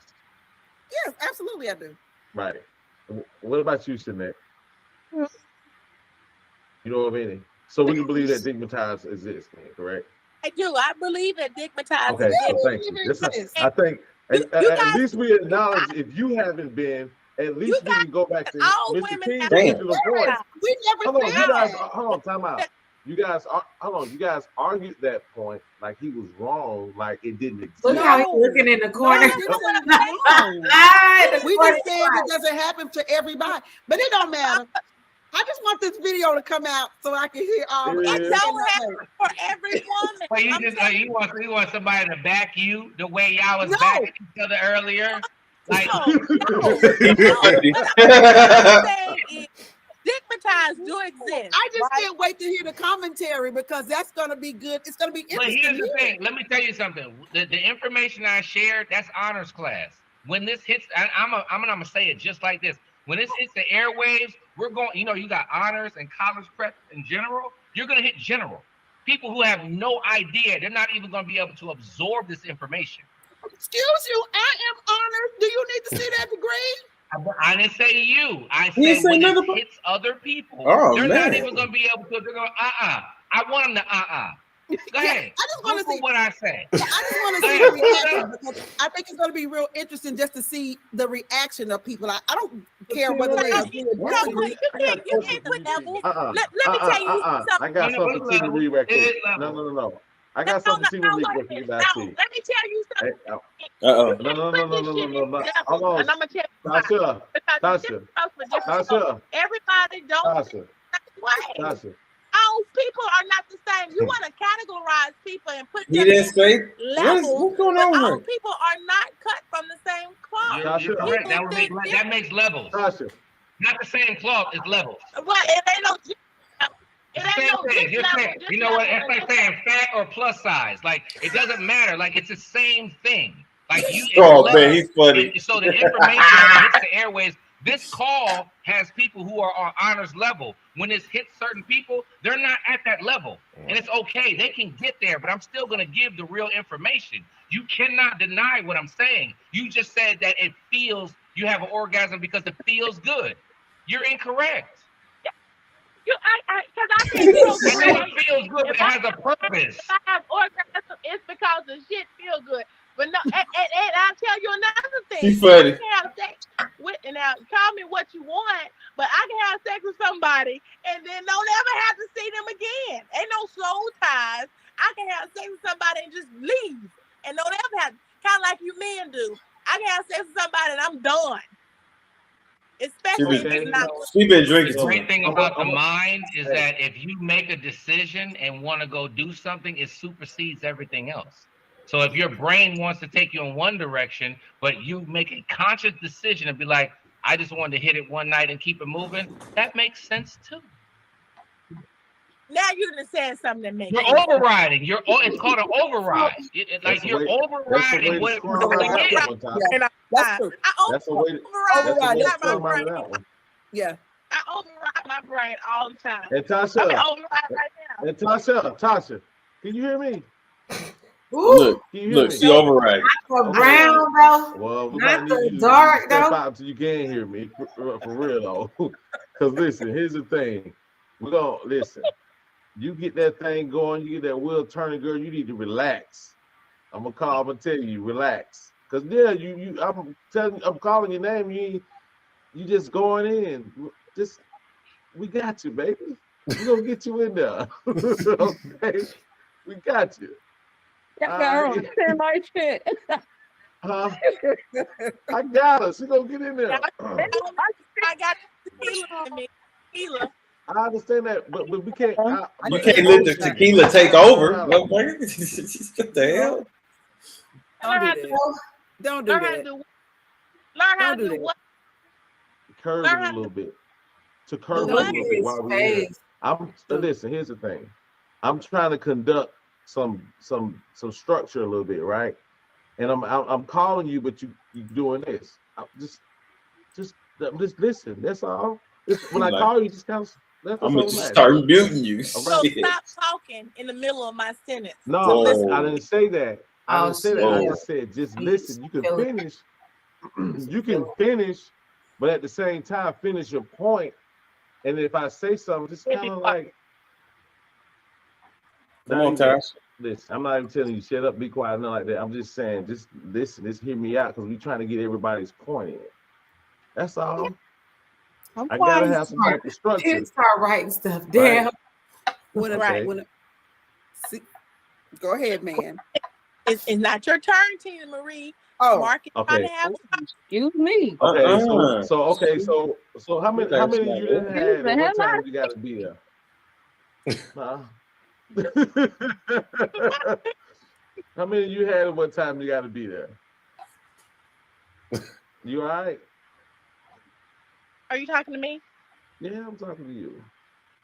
Yes, absolutely, I do. Right. What about you, Sinead? You know of any? So we can believe that digmatized exists, correct? I do. I believe that digmatized exists. Okay, so thank you. I think at least we acknowledge if you haven't been. At least we can go back to Mr. King's original point. Hold on, time out. You guys argued that point like he was wrong, like it didn't exist. Look how he's looking in the corner. We just saying it doesn't happen to everybody, but it don't matter. I just want this video to come out so I can hear all. It don't happen for every woman. Well, you want somebody to back you the way y'all was backing each other earlier. Like, digmatized do exist. I just can't wait to hear the commentary because that's going to be good. It's going to be interesting. But here's the thing. Let me tell you something. The information I shared, that's honors class. When this hits, I'm gonna say it just like this. When this hits the airwaves, we're going. You got honors and college prep in general. You're gonna hit general. People who have no idea, they're not even gonna be able to absorb this information. Excuse you, I am honored. Do you need to see that degree? I didn't say you. I said when it hits other people, they're not even going to be able to. They're going, I want them to, Go ahead. I just want to see what I say. I just want to see the reaction because I think it's going to be real interesting just to see the reaction of people. I don't care whether they agree or disagree. You can't put levels. Let me tell you something. I got something to see read right quick. No. I got something to see read right quick. Let me tell you something. No. And I'm gonna tell you Tasha. Everybody don't think that way. All people are not the same. You want to categorize people and put them in levels, what's going but on all here? people are not cut from the same cloth. You're correct. That makes levels. Tasha. Not the same cloth, it's levels. But it ain't no. You know what? It's like saying fat or plus size. Like it doesn't matter. Like it's the same thing. Like you. Man, he's funny. So the information that hits the airways. This call has people who are on honors level. When it hits certain people, they're not at that level. And it's okay. They can get there, but I'm still going to give the real information. You cannot deny what I'm saying. You just said that it feels, you have an orgasm because it feels good. You're incorrect. I know it feels good, but it has a purpose. If I have orgasm, it's because the shit feels good. But no, and I'll tell you another thing. She's funny. I can have sex with, and now call me what you want, but I can have sex with somebody and then don't ever have to see them again. Ain't no soul ties. I can have sex with somebody and just leave and don't ever have, kind of like you men do. I can have sex with somebody and I'm done. Especially if it's not. She been drinking. The great thing about the mind is that if you make a decision and want to go do something, it supersedes everything else. So if your brain wants to take you in one direction, but you make a conscious decision and be like, I just wanted to hit it one night and keep it moving, that makes sense too. Now you're gonna say something that makes You're overriding. It's called an override. Like you're overriding what it Yeah, that's true. That's a way to override that one. Yeah. I override my brain all the time. And Tasha, override right now. And Tasha, can you hear me? Ooh. Look, she override. Not the brown, bro. Well, not the dark, though. So you can hear me for real though. Because listen, here's the thing. We're gonna listen. You get that thing going, you get that wheel turning, girl. You need to relax. I'm gonna tell you, relax. Cause I'm calling your name. You just going in. We got you, baby. We gonna get you in there. Okay, we got you. My shit. I got her. She gonna get in there. I got tequila. I understand that, but we can't. You can't let the tequila take over. What the hell? Don't do that. Learn how to do what? Curve it a little bit. To curve it a little bit while we're here. Listen, here's the thing. I'm trying to conduct some structure a little bit, right? And I'm calling you, but you doing this. Just listen. That's all. When I call you, just kind of. I'm gonna start muting you. So stop talking in the middle of my sentence. No, listen, I didn't say that. I just said just listen. You can finish. You can finish, but at the same time, finish your point. And if I say something, just kind of like. Come on, Tash. Listen, I'm not even telling you shut up, be quiet, nothing like that. I'm just saying, just listen, just hear me out because we're trying to get everybody's point in. That's all. I gotta have some type of structure. Kids start writing stuff down. Go ahead, man. It's not your turn, Tina Marie. Oh, Mark is trying to have. Excuse me. Okay, so how many you didn't have? And what time you got to be there? How many you had and what time you got to be there? You all right? Are you talking to me? Yeah, I'm talking to you.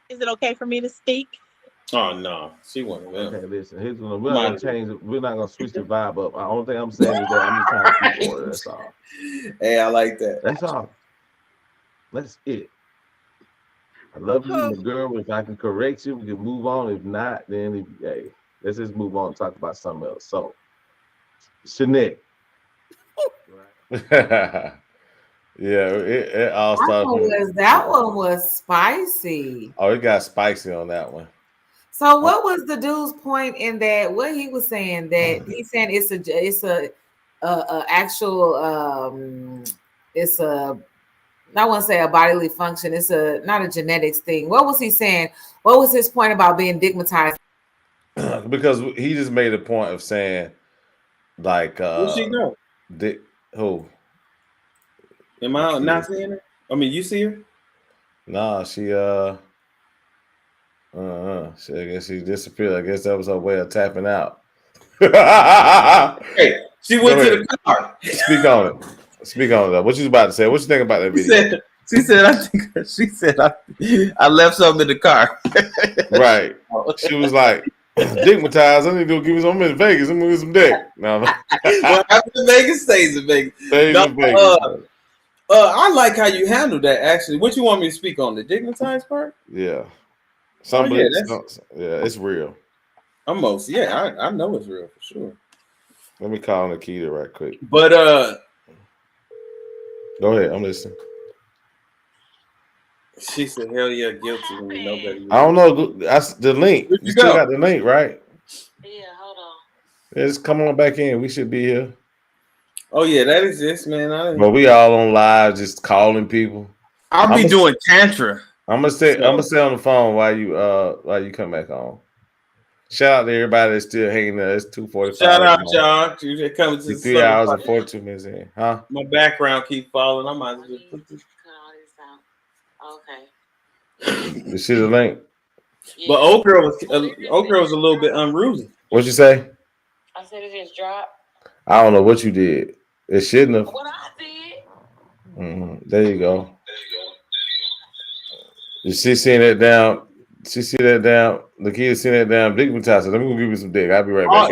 Is it okay for me to speak? Oh no, she wanted that. Okay, listen. We're not gonna change it. We're not gonna switch the vibe up. The only thing I'm saying is that I'm just trying to keep order. That's all. Hey, I like that. That's all. That's it. I love you, my girl. If I can correct you, we can move on. If not, then let's just move on and talk about something else. So, Shanae, It all started. That one was spicy. Oh, it got spicy on that one. So what was the dude's point in that? What he was saying that he's saying it's a actual it's a I want to say a bodily function. It's not a genetics thing. What was he saying? What was his point about being stigmatized? Because he just made a point of saying, like, where'd she go? Who? Am I not seeing her? I mean, you see her? Nah, she I guess she disappeared. I guess that was her way of tapping out. Hey, she went to the car. Speak on it. Speak on it. What you about to say? What you think about that video? She said, I left something in the car. Right. She was like, stigmatized. I need to go give me some in Vegas. I'm gonna get some dick. No. What happened in Vegas stays in Vegas. I like how you handled that. Actually, what you want me to speak on, the dignitized part? Yeah. It's real. Almost. Yeah, I know it's real for sure. Let me call Nikita right quick. But go ahead. I'm listening. She said, "Hell yeah, guilty." Nobody. I don't know. That's the link. You still got the link, right? Yeah, hold on. Yeah, just come on back in. We should be here. Oh yeah, that exists, man. But we all on live, just calling people. I'll be doing tantra. I'm gonna stay on the phone while you come back on. Shout out to everybody that's still hanging there. It's 2:45. Shout out, y'all. They're coming to 3 hours and 42 minutes in. Huh? My background keep falling. I might just put this. Okay. You see the link? But Oak Girl was a little bit unruly. What'd you say? I said it just dropped. I don't know what you did. It shouldn't have. What I did. There you go. You see seeing that down? She see that down. The kid seeing that down. Stigmatized. Let me go give you some dick. I'll be right back.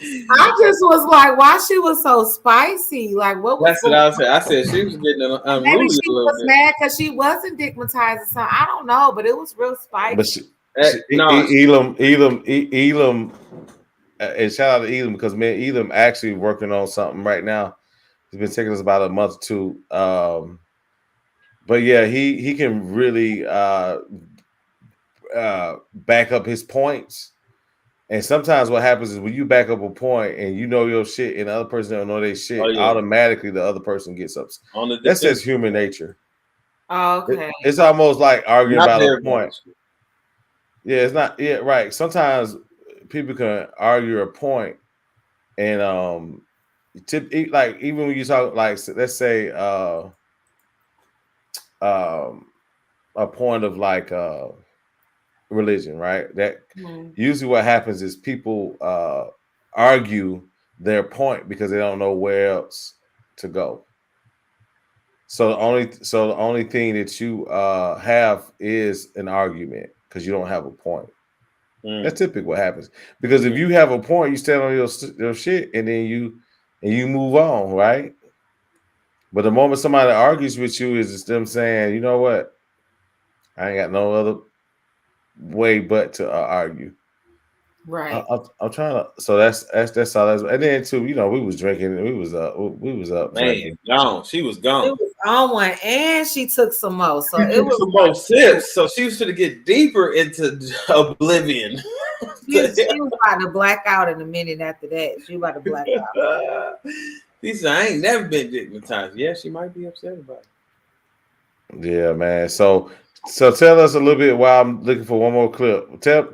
I just was like, why she was so spicy? Like, what was That's what I was saying. I said she was getting unruly. Maybe she was mad because she wasn't stigmatized or something. I don't know, but it was real spicy. But Elam, and shout out to Elam because man, Elam actually working on something right now. It's been taking us about a month or two. But yeah, he can really back up his points. And sometimes what happens is when you back up a point and you know your shit and the other person don't know their shit, automatically the other person gets upset. That's just human nature. Okay. It's almost like arguing about a point. Yeah, it's not. Yeah, right. Sometimes people can argue a point, and like even when you talk, like let's say a point of like religion, right? That usually what happens is people argue their point because they don't know where else to go. So the only thing that you have is an argument because you don't have a point. That's typically what happens. Because if you have a point, you stand on your shit and then you move on, right? But the moment somebody argues with you, is it's them saying, you know what? I ain't got no other way but to argue. Right. I'm trying to. So that's all. And then too, we was drinking. We was up. Man, drinking. gone. She was gone. It was on one, and she took some more. So it was some more sips. So she was going to get deeper into oblivion. She was about to black out in a minute after that. She was about to black out. He said, I ain't never been stigmatized. Yeah, she might be upset about it. Yeah, man. So tell us a little bit while I'm looking for one more clip. Tell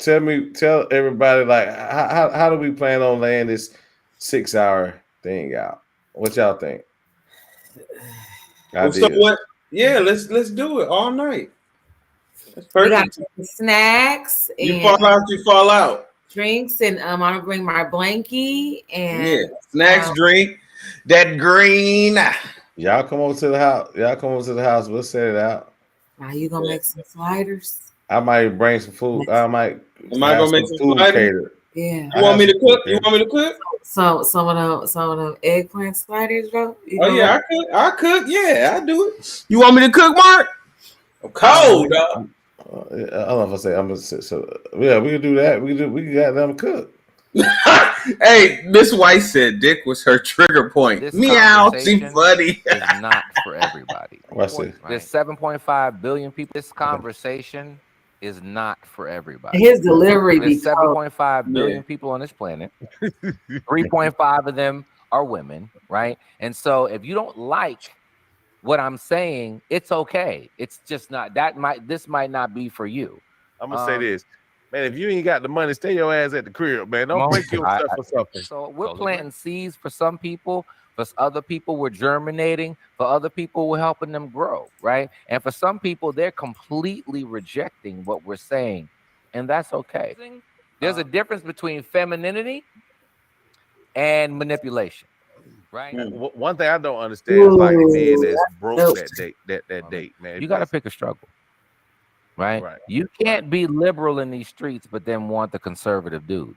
everybody like how do we plan on laying this 6-hour thing out? What y'all think? So what? Yeah, let's do it all night. That's perfect. We got snacks. You fall out. Drinks and I'm gonna bring my blankie and snacks, drink that green. Y'all come over to the house. We'll set it out. Now you gonna make some sliders? I might bring some food. Am I gonna make some food catered? Yeah. You want me to cook? You want me to cook? Some of them eggplant sliders, bro. I cook. Yeah, I do it. You want me to cook, Mark? I'm cold, dog. I don't know if I say I'm gonna sit. So yeah, we can do that. We can get them cook. Hey, Miss White said Dick was her trigger point. This Meow, she conversation funny. is not for everybody. What's it? There's 7.5 billion people. This conversation is not for everybody. His delivery There's be cold. 7.5 billion people on this planet. 3.5 of them are women, right? And so if you don't like what I'm saying, it's okay. It's just not this might not be for you. I'm gonna say this, man. If you ain't got the money, stay your ass at the crib, man. Don't break yourself for something. So we're planting seeds for some people. For other people, we're germinating. For other people, we're helping them grow, right? And for some people, they're completely rejecting what we're saying, and that's okay. There's a difference between femininity and manipulation, right? One thing I don't understand is like men that's broke that date, man. You got to pick a struggle, right? You can't be liberal in these streets, but then want the conservative dude.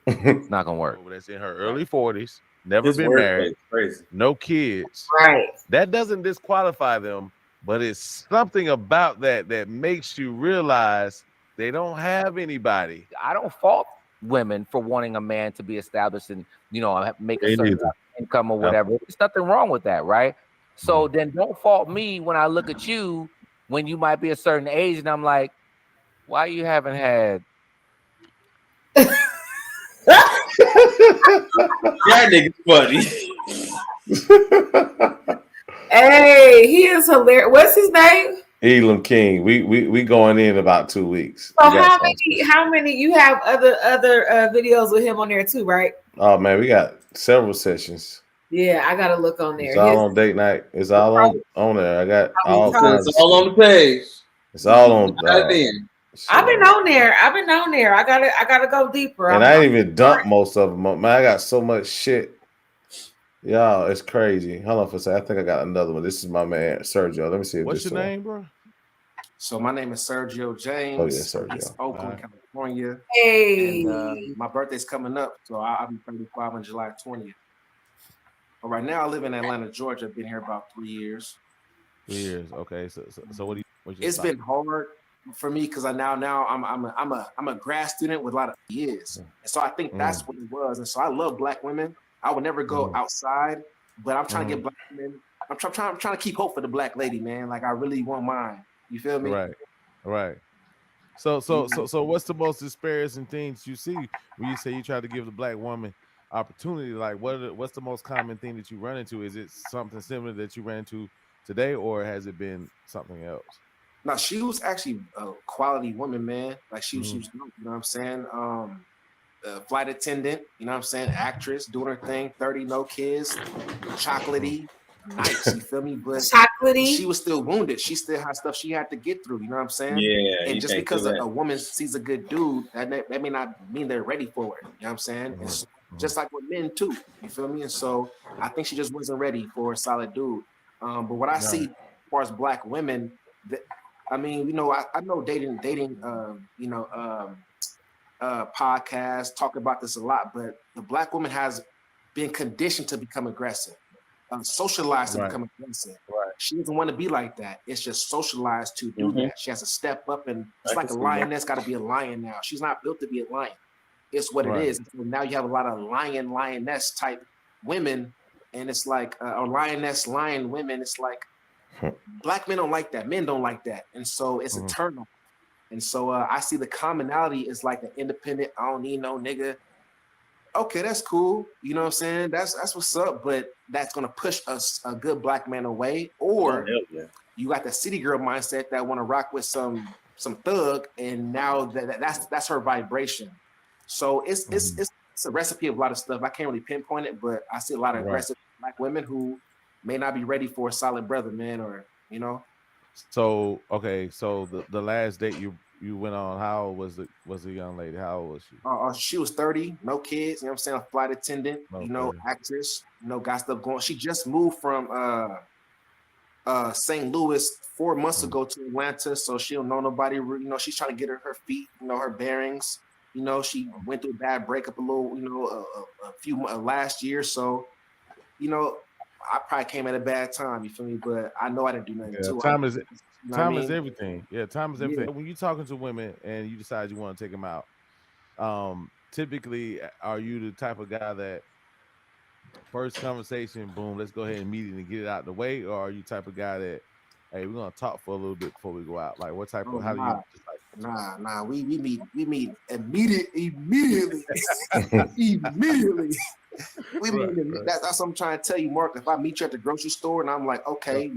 It's not gonna work. That's in her early 40s, never This been wordplay married, is crazy. no kids. Right. That doesn't disqualify them, but it's something about that makes you realize they don't have anybody. I don't fault women for wanting a man to be established and make a certain income or whatever. There's nothing wrong with that, right? So then don't fault me when I look at you when you might be a certain age and I'm like, why you haven't had That nigga's funny. Hey, he is hilarious. What's his name? Elam King. We going in about 2 weeks. So how many you have other videos with him on there too, right? Oh man, we got several sessions. Yeah, I gotta look on there. It's all on date night. It's all on there. I got all kinds. It's all on the page. It's all on. I've been on there. I gotta go deeper. And I ain't even dumped most of them. Man, I got so much shit. Y'all, it's crazy. Hold on for a second. I think I got another one. This is my man, Sergio. Let me see. What's your name, bro? So my name is Sergio James. Oh, yeah, Sergio. East Oakland, California. Hey. And, my birthday's coming up, so I'll be 35 on July 20th. But right now I live in Atlanta, Georgia. I've been here about 3 years. 3 years. Okay. So what do you? It's been hard for me because I'm a grad student with a lot of years, and so I think that's what it was. And so I love black women. I would never go outside, but I'm trying to get black women. I'm trying to keep hope for the black lady, man. Like I really want mine. You feel me? Right. So what's the most disparaging things you see when you say you try to give the black woman opportunity? Like what's the most common thing that you run into? Is it something similar that you ran into today, or has it been something else? No, she was actually a quality woman, man. Like she was, you know what I'm saying? Flight attendant, you know what I'm saying? Actress, doing her thing, 30, no kids, chocolatey, nice, you feel me? But chocolatey, she was still wounded. She still had stuff she had to get through, you know what I'm saying? Yeah. And just because a woman sees a good dude, that may not mean they're ready for it, you know what I'm saying? It's just like with men too, you feel me? And so I think she just wasn't ready for a solid dude. But what I see as far as black women, I mean, you know, I know dating, podcasts talk about this a lot, but the black woman has been conditioned to become aggressive, socialized to become aggressive. Right. She doesn't want to be like that. It's just socialized to do that. She has to step up, and it's like a lioness got to be a lion now. She's not built to be a lion. It's what it is. So now you have a lot of lioness type women, and it's like lion women. It's like black men don't like that. Men don't like that, and so it's a turn on. And so I see the commonality is like an independent, I don't need no nigga. Okay, that's cool. You know what I'm saying? That's what's up, but that's gonna push a good black man away. Or you got the city girl mindset that want to rock with some thug, and now that's her vibration. So it's a recipe of a lot of stuff. I can't really pinpoint it, but I see a lot of aggressive black women who may not be ready for a solid brother, man, or you know. So okay, so the last date you went on, how old was the young lady? How old was she? She was 30, no kids, you know what I'm saying, a flight attendant, actress, got stuff going. She just moved from St. Louis 4 months ago to Atlanta, so she don't know nobody, she's trying to get her feet, her bearings. She went through a bad breakup a little, a few last year, so I probably came at a bad time, you feel me? But I know I didn't do nothing too. Time is everything. Yeah, time is everything. Yeah. When you're talking to women and you decide you want to take them out, typically, are you the type of guy that first conversation, boom, let's go ahead and meet it and get it out the way, or are you type of guy that, hey, we're gonna talk for a little bit before we go out? Like, what type of? How do you? Nah. We meet immediately. Immediately. We meet. That's what I'm trying to tell you, Mark. If I meet you at the grocery store and I'm like, okay,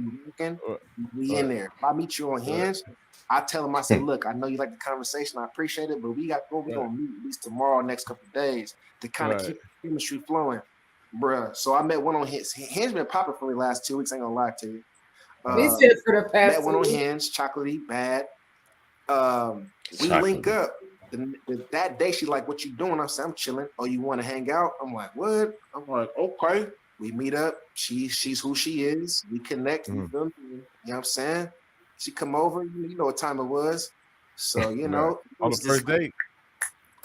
we in there. If I meet you on Hinge, I tell him, I say, look, I know you like the conversation, I appreciate it, but we gonna meet at least tomorrow, next couple of days to kind of keep the chemistry flowing, bruh. So I met one on Hinge. Hinge been popping for the last 2 weeks. I ain't gonna lie to you. Met one on Hinge, chocolatey, bad. We link up. That day, she like, what you doing? I said, I'm chilling. Oh, you want to hang out? I'm like, what? I'm like, okay. We meet up. She's who she is. We connect. You feel me? You know what I'm saying? She come over. You know what time it was. So you know, on the first date.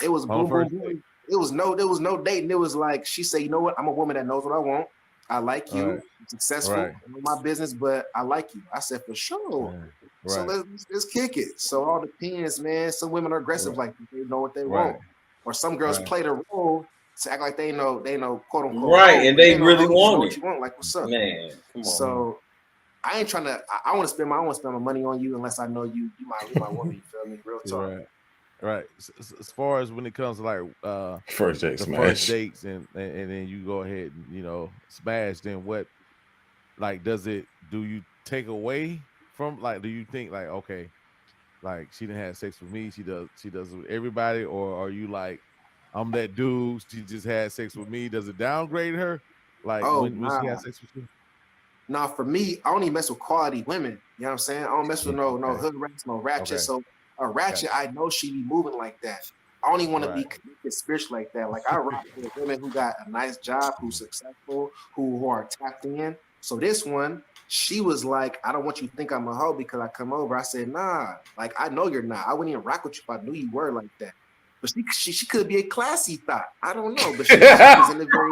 It was boom, boom, boom. There was no dating. It was like she said, you know what? I'm a woman that knows what I want. I like you. I'm successful in my business, but I like you. I said, for sure. So let's kick it. So all depends, man. Some women are aggressive, like they know what they want, or some girls play the role to act like they know, quote unquote, and they really want what you want. Like, what's up, man? Come on. So I ain't trying to. I want to spend my money on you unless I know you my woman. You feel me? Real talk. Right. As far as when it comes to like first dates, and then you go ahead and smash, then what? Like, do you take away from, like, do you think like, okay, like she didn't have sex with me, she does it with everybody, or are you like, I'm that dude, she just had sex with me? Does it downgrade her? Like when she has sex with you? Nah, for me, I only mess with quality women. You know what I'm saying? I don't mess with no hood rats, no ratchet. So a ratchet, I know she be moving like that. I only want to be connected spiritually like that. Like I rock with women who got a nice job, who's successful, who are tapped in. So this one, she was like, I don't want you to think I'm a hoe because I come over. I said, nah, like I know you're not. I wouldn't even rock with you if I knew you were like that. But she could be a classy thought. I don't know. But she was in the very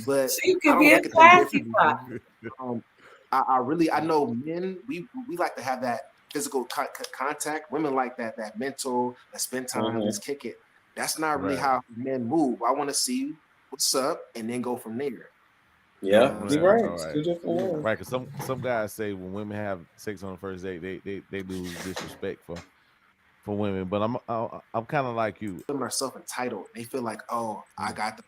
but she could be a classy thought. I know men, we like to have that physical contact. Women like that mental, that spend time, let's kick it. That's not really how men move. I want to see what's up and then go from there. Yeah, you're right. Right, because some guys say when women have sex on the first date, they lose disrespect for women. But I'm kind of like you. Women are self-entitled. They feel like, oh, I got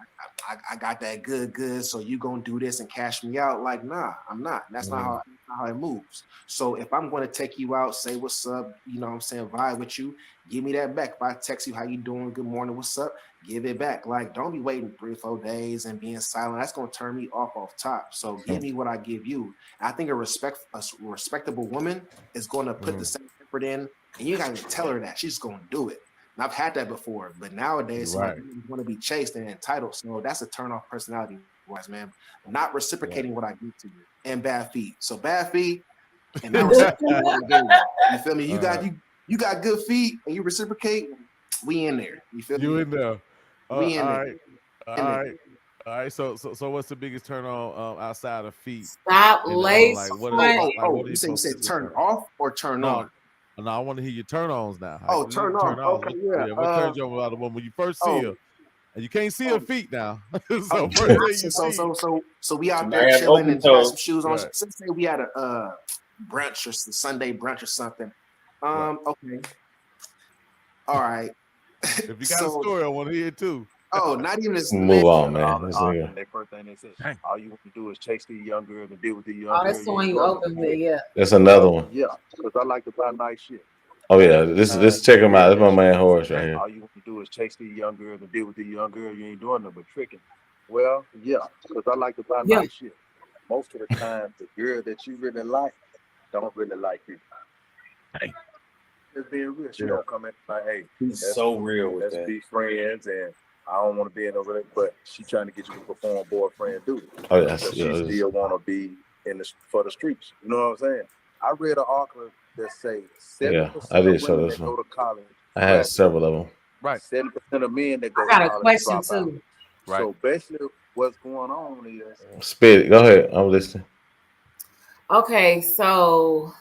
that good. So you gonna do this and cash me out? Like, nah, I'm not. That's not how it moves. So if I'm going to take you out, say what's up, you know what I'm saying, vibe with you, give me that back. If I text you how you doing, good morning, what's up, give it back. Like, don't be waiting 3 or 4 days and being silent. That's going to turn me off top. So give me what I give you. And I think a respectable woman is going to put the same effort in, and you got to tell her that. She's going to do it. And I've had that before, but nowadays you want to be chased and entitled. So that's a turn off personality wise, man. Not reciprocating what I give to you. And bad feet. So bad feet and not reciprocating what I gave you. You feel me? You got good feet and you reciprocate, we in there. You feel me? You in there. We in all there. All right. So what's the biggest turn on outside of feet? Stop late. Like you said turn off or turn on? No, I want to hear your turn-ons now. Oh, turn on. Okay, yeah. What turns you on about the woman when you first see her? And you can't see her feet now. So we out there chilling and got some shoes on. Let's say we had a brunch or Sunday brunch or something. Okay. All right. If you got a story, I want to hear it too. Oh, not even as move on, man. That first thing they said, all you want to do is chase these young girls and deal with the young girls. That's the one you opened with, yeah. That's another one. Yeah, because I like to buy nice shit. Oh yeah, this check him out. This my man Horace right here. All you want to do is chase these young girls and deal with the young girl. You ain't doing nothing but tricking. Well, yeah, because I like to buy nice shit. Most of the time, the girl that you really like don't really like you. Hey. Just being real. She don't come in like, hey, he's so real with let's that. be friends, and I don't want to be in a relationship, but she trying to get you to perform boyfriend duty. Oh yes, she still want to be for the streets. You know what I'm saying? I read an article that say 70% I did of show women this that one. go to college. I had several of them. Right. 70% of men that go I got to a college question drop out. too. Right. So basically, what's going on is Spit it. Go ahead. I'm listening. Okay, so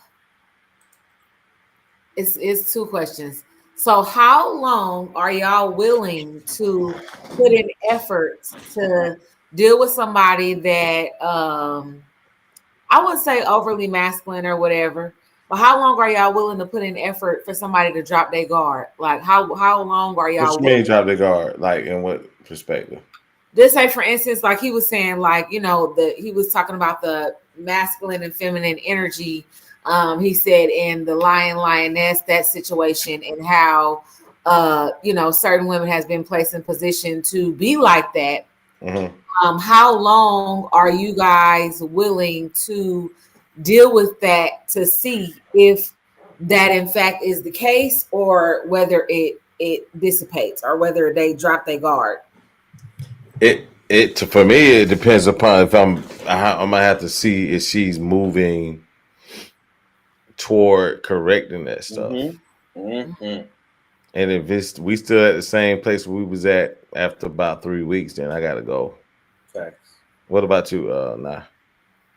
it's 2 questions. So how long are y'all willing to put in effort to deal with somebody that I wouldn't say overly masculine or whatever, but how long are y'all willing to put in effort for somebody to drop their guard? Like how long are y'all What you mean drop their guard? Like in what perspective? Just say, for instance, like he was saying, like, you know, he was talking about the masculine and feminine energy. He said in the lioness, that situation, and how you know, certain women has been placed in position to be like that. Mm-hmm. How long are you guys willing to deal with that to see if that in fact is the case, or whether it dissipates, or whether they drop their guard? It for me, it depends upon if I'm gonna have to see if she's moving toward correcting that stuff. Mm-hmm. And if we still at the same place we was at after about 3 weeks, then I gotta go. Facts. What about you, Nah?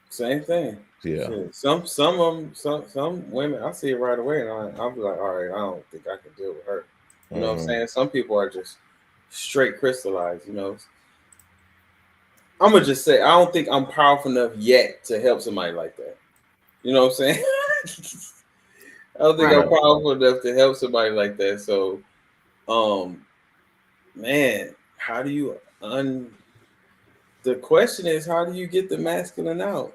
Same thing. Yeah. Shit. Some women, I see it right away, and I'll be like, all right, I don't think I can deal with her. You know what I'm saying? Some people are just straight crystallized. You know, I'm gonna just say I don't think I'm powerful enough yet to help somebody like that. You know what I'm saying? I don't think I'm powerful enough to help somebody like that. So, man, how do you the question is, how do you get the masculine out?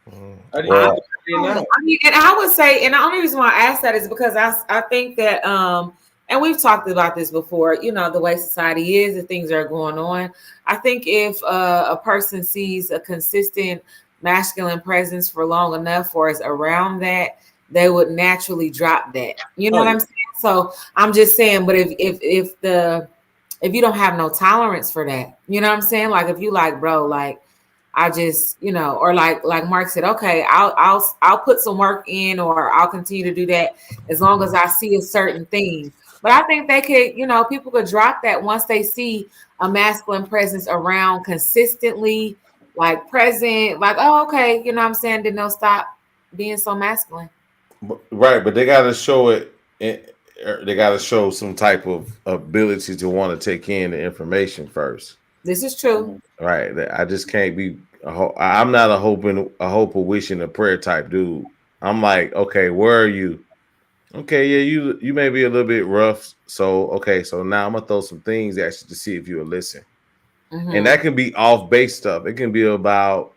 How do you get the masculine out? I mean, and I would say, and the only reason why I ask that is because I think that and we've talked about this before, you know, the way society is, the things that are going on. I think if a person sees a consistent masculine presence for long enough, or is around that, they would naturally drop that. You know what I'm saying? So I'm just saying, but if you don't have no tolerance for that, you know what I'm saying? Like if you like, bro, like I just, you know, or like Mark said, okay, I'll put some work in, or I'll continue to do that as long as I see a certain thing. But I think they could, you know, people could drop that once they see a masculine presence around consistently, like present, like, oh, okay, you know what I'm saying? Then they'll stop being so masculine. Right, but they gotta show it. They gotta show some type of ability to want to take in the information first. This is true. Right. I just can't be. I'm not a hope, a wishing, a prayer type dude. I'm like, okay, where are you? Okay, yeah, you may be a little bit rough. So okay, so now I'm gonna throw some things at you to see if you'll listen. Mm-hmm. And that can be off base stuff. It can be about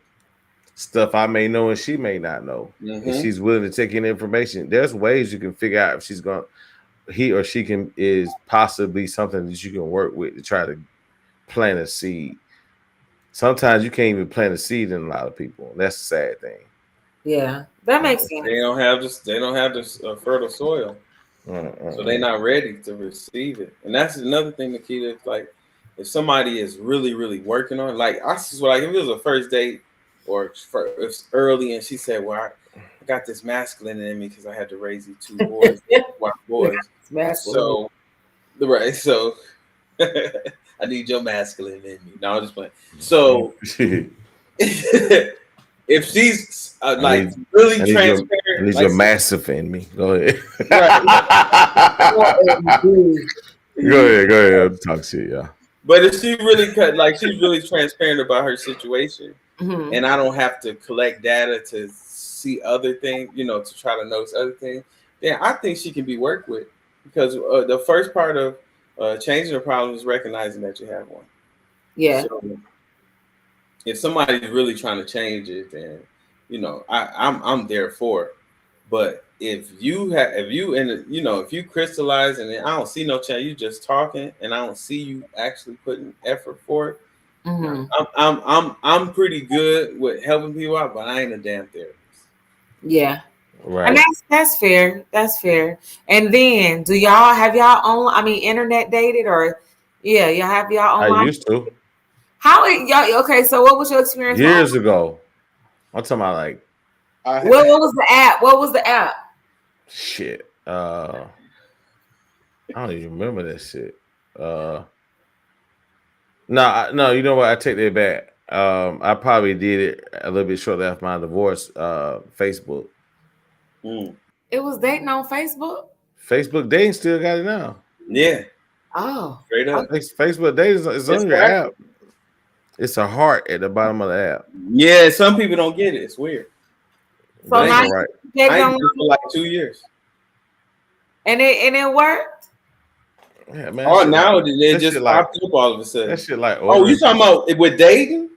stuff I may know and she may not know. Mm-hmm. And she's willing to take in information. There's ways you can figure out if he or she is possibly something that you can work with to try to plant a seed. Sometimes you can't even plant a seed in a lot of people. That's a sad thing. Yeah, that makes sense. They don't have this fertile soil, so they're not ready to receive it. And that's another thing, Nikita. Like, if somebody is really, really working on, like if it was a first date or it's early, and she said, "Well, I got this masculine in me because I had to raise these 2 boys, white boys." So, right, so. I need your masculine in me. No, I'm just playing. So, if she's really transparent, I need your massive in me. Go ahead. Go ahead. Talk shit, yeah. But if she really she's really transparent about her situation, and I don't have to collect data to see other things, you know, to try to notice other things, then I think she can be worked with, because the first part of changing the problem is recognizing that you have one. Yeah. So if somebody's really trying to change it, then you know I'm there for it. But if you crystallize and I don't see no change, you just talking, and I don't see you actually putting effort for it. Mm-hmm. I'm pretty good with helping people out, but I ain't a damn therapist. Yeah. Right. And that's fair. That's fair. And then have y'all internet dated, or y'all have y'all online? I used to. How y'all okay, so what was your experience? Years ago. I'm talking about like what was the app? What was the app? Shit. I don't even remember that shit. No, you know what? I take that back. I probably did it a little bit shortly after my divorce. Facebook. It was dating on Facebook? Facebook dating still got it now. Yeah. Oh. Straight up. Facebook dating is on your app. It's a heart at the bottom of the app. Yeah, some people don't get it. It's weird. So now right. I ain't for like 2 years. And it worked? Yeah, man. Oh, now it just popped up all of a sudden. That shit like you talking about with dating?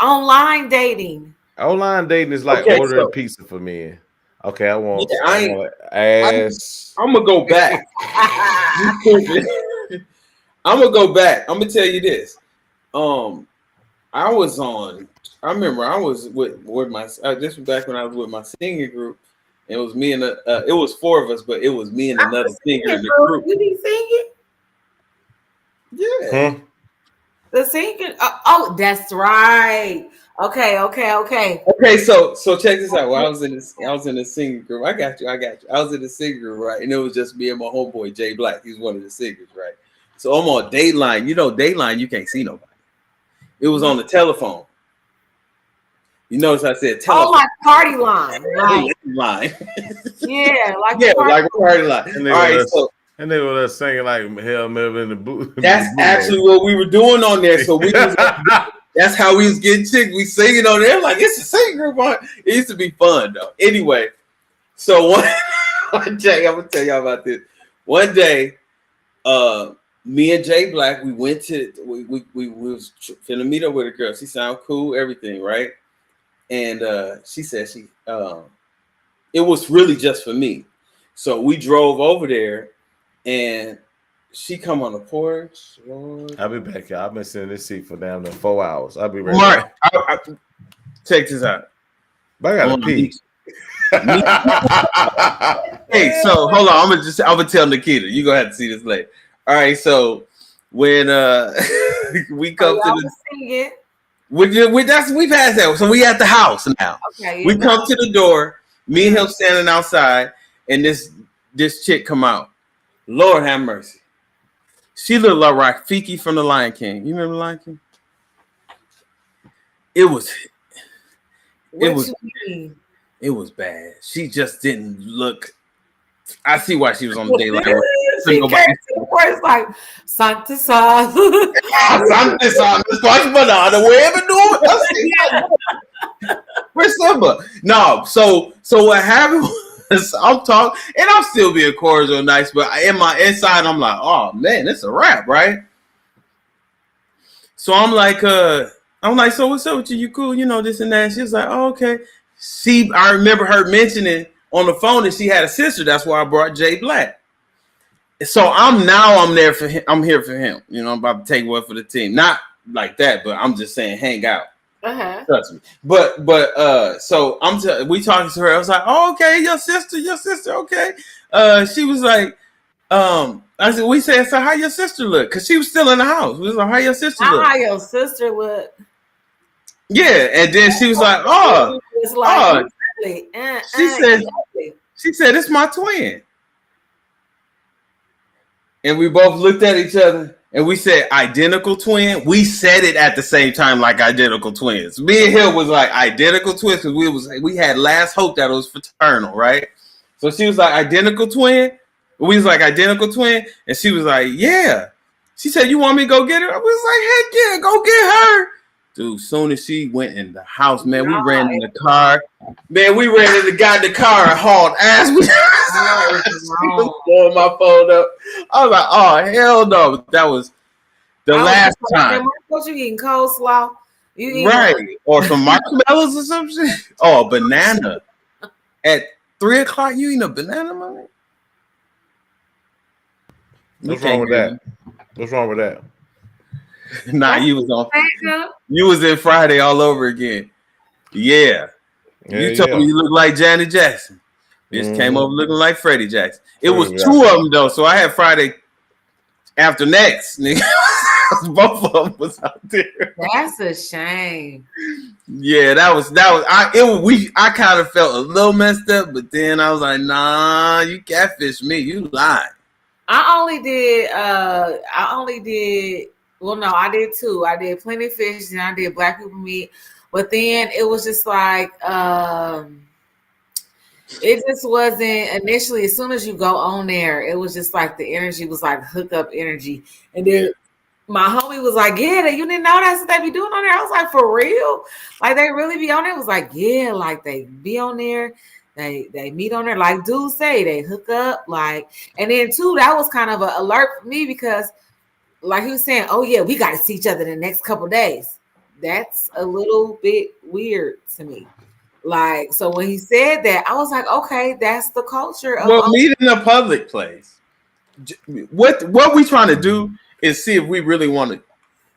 Online dating. Online dating is like ordering pizza for men. Okay, I want ass. I'm gonna go back. I'm gonna go back. I'm gonna tell you this. I remember I was with my. This was back when I was with my singing group. It was me and it was 4 of us, but it was me and another singer in the group. You be singing? Yeah. The singing. Oh, that's right. Okay. Okay, so check this out. Well, I was in the singing group. I got you. I was in the singing group, right? And it was just me and my homeboy Jay Black. He's one of the singers, right? So I'm on Dateline. You know, Dateline, you can't see nobody. It was on the telephone. You notice I said telephone. Oh, like party line. Right. Line. Yeah, like like a party line. And they All right, so and they were singing like Hell Melvin in the booth. that's actually what we were doing on there. So we was, that's how we was getting chicks. We singing on there like it's a singing group. It used to be fun though. Anyway, so one day I'm gonna tell y'all about this. One day, me and Jay Black, we went to we was finna meet up with a girl. She sounded cool, everything, right? And she said it was really just for me. So we drove over there and she come on the porch. Lord. I'll be back, y'all. I've been sitting in this seat for damn near 4 hours. I'll be right Mark, back. check this out. But I gotta pee. Hey, so hold on. I'm gonna tell Nikita. You're gonna have to see this later. All right, so when we come to the singing. We passed that. So we at the house now. Okay, we come to the door. Me and him standing outside, and this chick come out. Lord have mercy. She looked like Rafiki from the Lion King. You remember the Lion King? It was bad. She just didn't look. I see why she was on the daylight. She came to the first like Santa Sa. Santa Sa. Banana. Where's Simba? No. So what happened was I'm talking, and I'm still being cordial, nice, but in my inside, I'm like, oh man, it's a wrap, right? So I'm like, so what's up with you? You cool? You know this and that. She's like, oh, okay. I remember her mentioning on the phone that she had a sister. That's why I brought Jay Black. So I'm there for him. I'm here for him. You know, I'm about to take one for the team. Not like that, but I'm just saying, hang out. Trust me. But so we talking to her. I was like, oh, okay, your sister, okay. She was like, I said, we said, so how your sister look? Because she was still in the house. We was like, how your sister look? How your sister look? Yeah, and then she was like, oh, it's like, she said, it's my twin. And we both looked at each other and we said, identical twin. We said it at the same time, like identical twins. Me and him was like identical twins because we had last hope that it was fraternal, right? So she was like, identical twin. We was like, identical twin. And she was like, yeah. She said, you want me to go get her? I was like, heck yeah, go get her. Dude, soon as she went in the house, man, we ran in the car. Man, we ran in the car and hauled ass. She was blowing my phone up. I was like, oh, hell no. That was the last time. You eating coleslaw? Right. Or some marshmallows or some shit. Oh, a banana. At 3 o'clock, you eating a banana, man? What's wrong with that? What's wrong with that? Nah, you was in Friday all over again. Yeah. You told me you look like Janet Jackson. Bitch came over looking like Freddie Jackson. It was 2 of them though, so I had Friday after next. Both of them was out there. That's a shame. Yeah, that was I kind of felt a little messed up, but then I was like, nah, you catfish me, you lied. I did 2. I did Plenty of Fish and I did Black People Meat. But then it was just like It just wasn't initially. As soon as you go on there, it was just like the energy was like hookup energy. And then my homie was like, "Yeah, you didn't know that's what they be doing on there." I was like, "For real? Like they really be on there?" It was like, "Yeah, like they be on there. They meet on there. Like dudes say, they hook up. Like, and then too, that was kind of an alert for me because, like he was saying, oh yeah, we got to see each other in the next couple days. That's a little bit weird to me." Like, so when he said that, I was like, okay, that's the culture of well, meet in a public place. What we trying to do is see if we really want to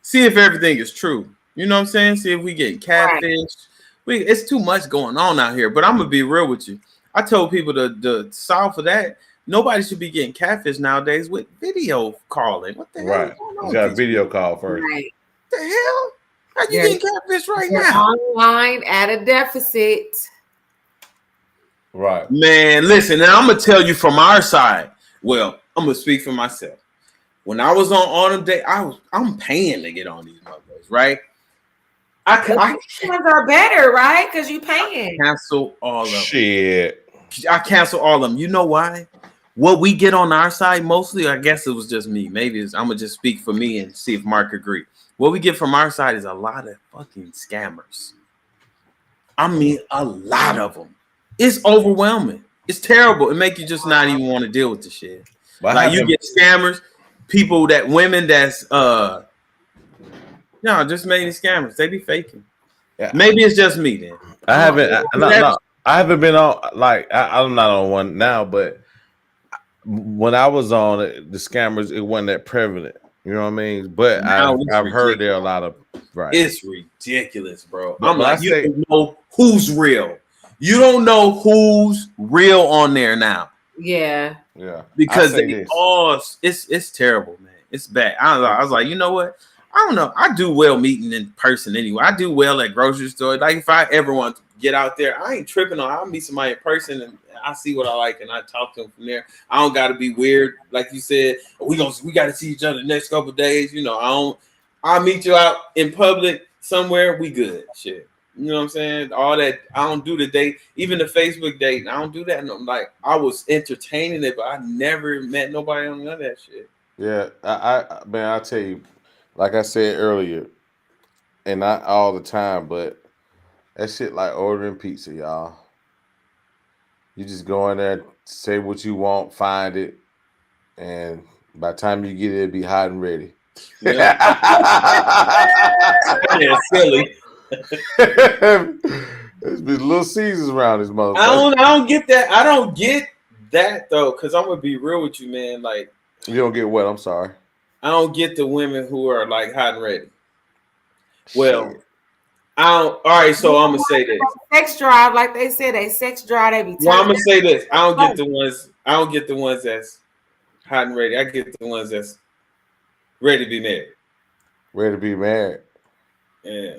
see if everything is true. You know what I'm saying? See if we get catfish. Right. It's too much going on out here. But I'm gonna be real with you. I told people to solve for that. Nobody should be getting catfish nowadays with video calling. What the hell? Right. You got a video call first. Right. What the hell? How you getting catfish right They're now? online at a deficit. Right. Man, listen, and I'm gonna tell you from our side. Well, I'm gonna speak for myself. When I was on Autumn Day, I'm paying to get on these motherfuckers, right? I ones are better, right? Because you paying. Cancel all of them. Shit. I cancel all of them. You know why? What we get on our side mostly, I guess it was just me. Maybe I'm gonna just speak for me and see if Mark agree. What we get from our side is a lot of fucking scammers. I mean, a lot of them. It's overwhelming. It's terrible. It make you just not even want to deal with the shit. But like you get scammers, women that's just mainly scammers. They be faking. Yeah. Maybe it's just me then. I haven't been on I'm not on one now, but when I was on it, the scammers, it wasn't that prevalent. You know what I mean? But I've heard there are a lot of It's ridiculous, bro. I'm like, you don't know who's real. You don't know who's real on there now. Yeah. Yeah. Because it's terrible, man. It's bad. I was like, you know what? I don't know. I do well meeting in person anyway. I do well at grocery store. Like if I ever want to get out there, I ain't tripping on. I'll meet somebody in person and I see what I like and I talk to them from there. I don't got to be weird, like you said. We got to see each other the next couple of days. You know, I'll meet you out in public somewhere. We good, shit. You know what I'm saying? All that. I don't do the date, even the Facebook date. I don't do that. No, like I was entertaining it, but I never met nobody on none of that shit. Yeah, I'll tell you. Like I said earlier, and not all the time, but that shit like ordering pizza, y'all. You just go in there, say what you want, find it, and by the time you get it, it'll be hot and ready. Yeah, yeah, silly. There's been Little Caesars around this motherfucker. I don't get that. I don't get that though, because I'm gonna be real with you, man. Like you don't get what? I'm sorry. I don't get the women who are like hot and ready. Well, I don't. All right, so I'm gonna say this. Sex drive, like they said, they sex drive. They be. Well, I'm gonna say this. I don't get the ones that's hot and ready. I get the ones that's ready to be married. Ready to be married. Yeah.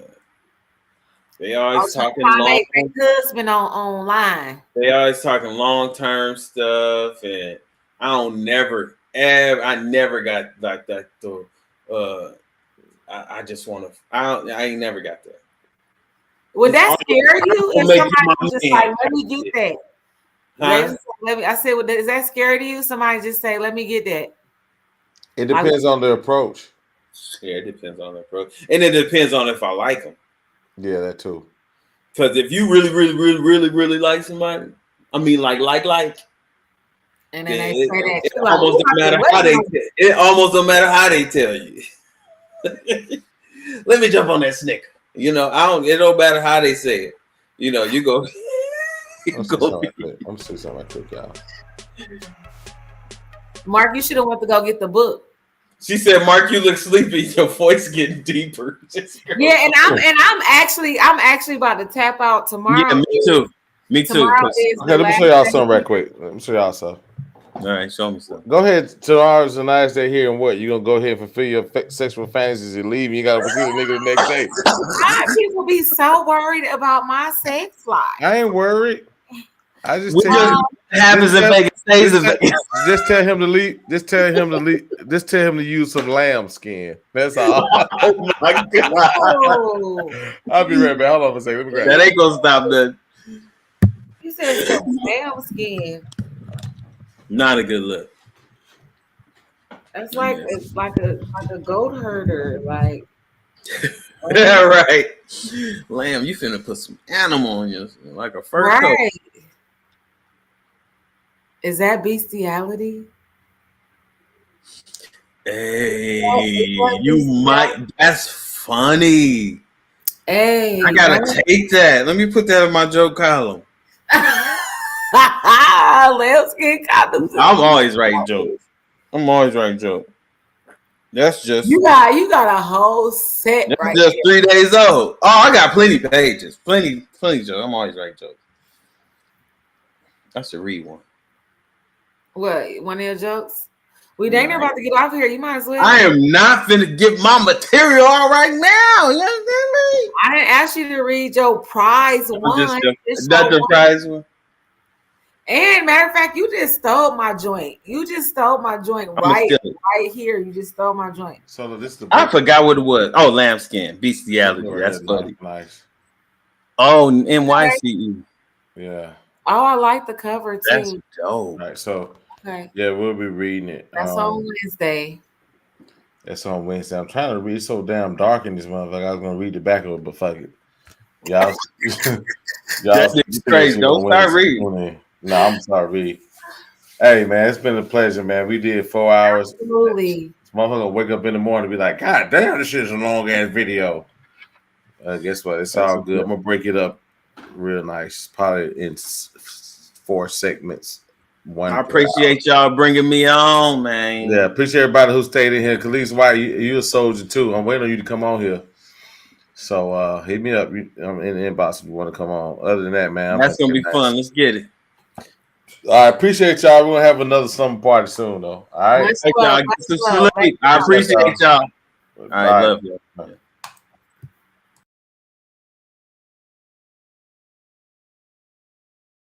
They always talking long. Husband online. They always talking long term stuff, and I never got like that though. I just want to. I ain't never got that. Would that scare you if somebody was just like, "Let me get that"? Huh? I said, well, is that scary to you? Somebody just say, "Let me get that." It depends on the approach. Yeah, it depends on the approach, and it depends on if I like them. Yeah, that too. Because if you really like somebody, I mean, like, and then they say that it almost don't matter how they. It almost don't matter how they tell you. Let me jump on that snicker. You know, it don't matter how they say it. You know, you go. I'm gonna say something right quick, y'all. Mark, you should have went to go get the book. She said, "Mark, you look sleepy. Your voice getting deeper." Yeah, and I'm actually about to tap out tomorrow. Yeah, me too. Me too. Okay, let me show y'all something right quick. Let me show y'all something. All right, show me something. Go ahead. Tomorrow's a nice day here, and what you gonna go ahead and fulfill your sexual fantasies and leave? And you gotta fulfill the nigga the next day. Why people be so worried about my sex life? I ain't worried. I just tell him happens in Vegas stays in Vegas. Just tell him to leave. Just tell him to leave. Just tell him to use some lamb skin. That's all. Oh my god! I'll be right back. Hold on for a second. Let me grab that. Ain't gonna stop nothing. You said some lamb skin. Not a good look. That's like it's like a goat herder, like. Yeah, right. Lamb, you finna put some animal on you, like a fur coat. Is that bestiality? Hey, you might. That's funny. Hey, I gotta take that. Let me put that in my joke column. Lambskin condoms. I'm always writing jokes. That's just you got a whole set that's right just there. 3 days old. Oh, I got plenty pages, plenty jokes. I'm always writing jokes. I should read one. What, one of your jokes? We ain't about to get off here. You might as well. I am not finna get my material all right now. You understand me? I didn't ask you to read your prize one. That's the prize one. And matter of fact, you just stole my joint. Right here. You just stole my joint. So this is I forgot what it was. Oh, lambskin, bestiality. That's funny. Nice. Oh, NYCE. Yeah. Oh, I like the cover too. That's dope. Right. So okay. Yeah, we'll be reading it. That's on Wednesday. That's on Wednesday. I'm trying to read. It's so damn dark in this motherfucker. I was gonna read the back of it, but fuck it. Y'all, That's crazy. Don't start reading. No, I'm sorry. Hey man, it's been a pleasure, man. We did 4 hours. Absolutely. This motherfucker wake up in the morning and be like, God damn, this shit is a long ass video. Guess what? It's all good. I'm gonna break it up real nice, probably in 4 segments. I appreciate y'all bringing me on, man. Yeah, appreciate everybody who stayed in here. Khalees White, you a soldier too. I'm waiting on you to come on here. So hit me up in the inbox if you want to come on. Other than that, man, that's gonna be fun. Let's get it. I appreciate y'all. We're gonna have another summer party soon, though. All right. I appreciate y'all. All right, love you.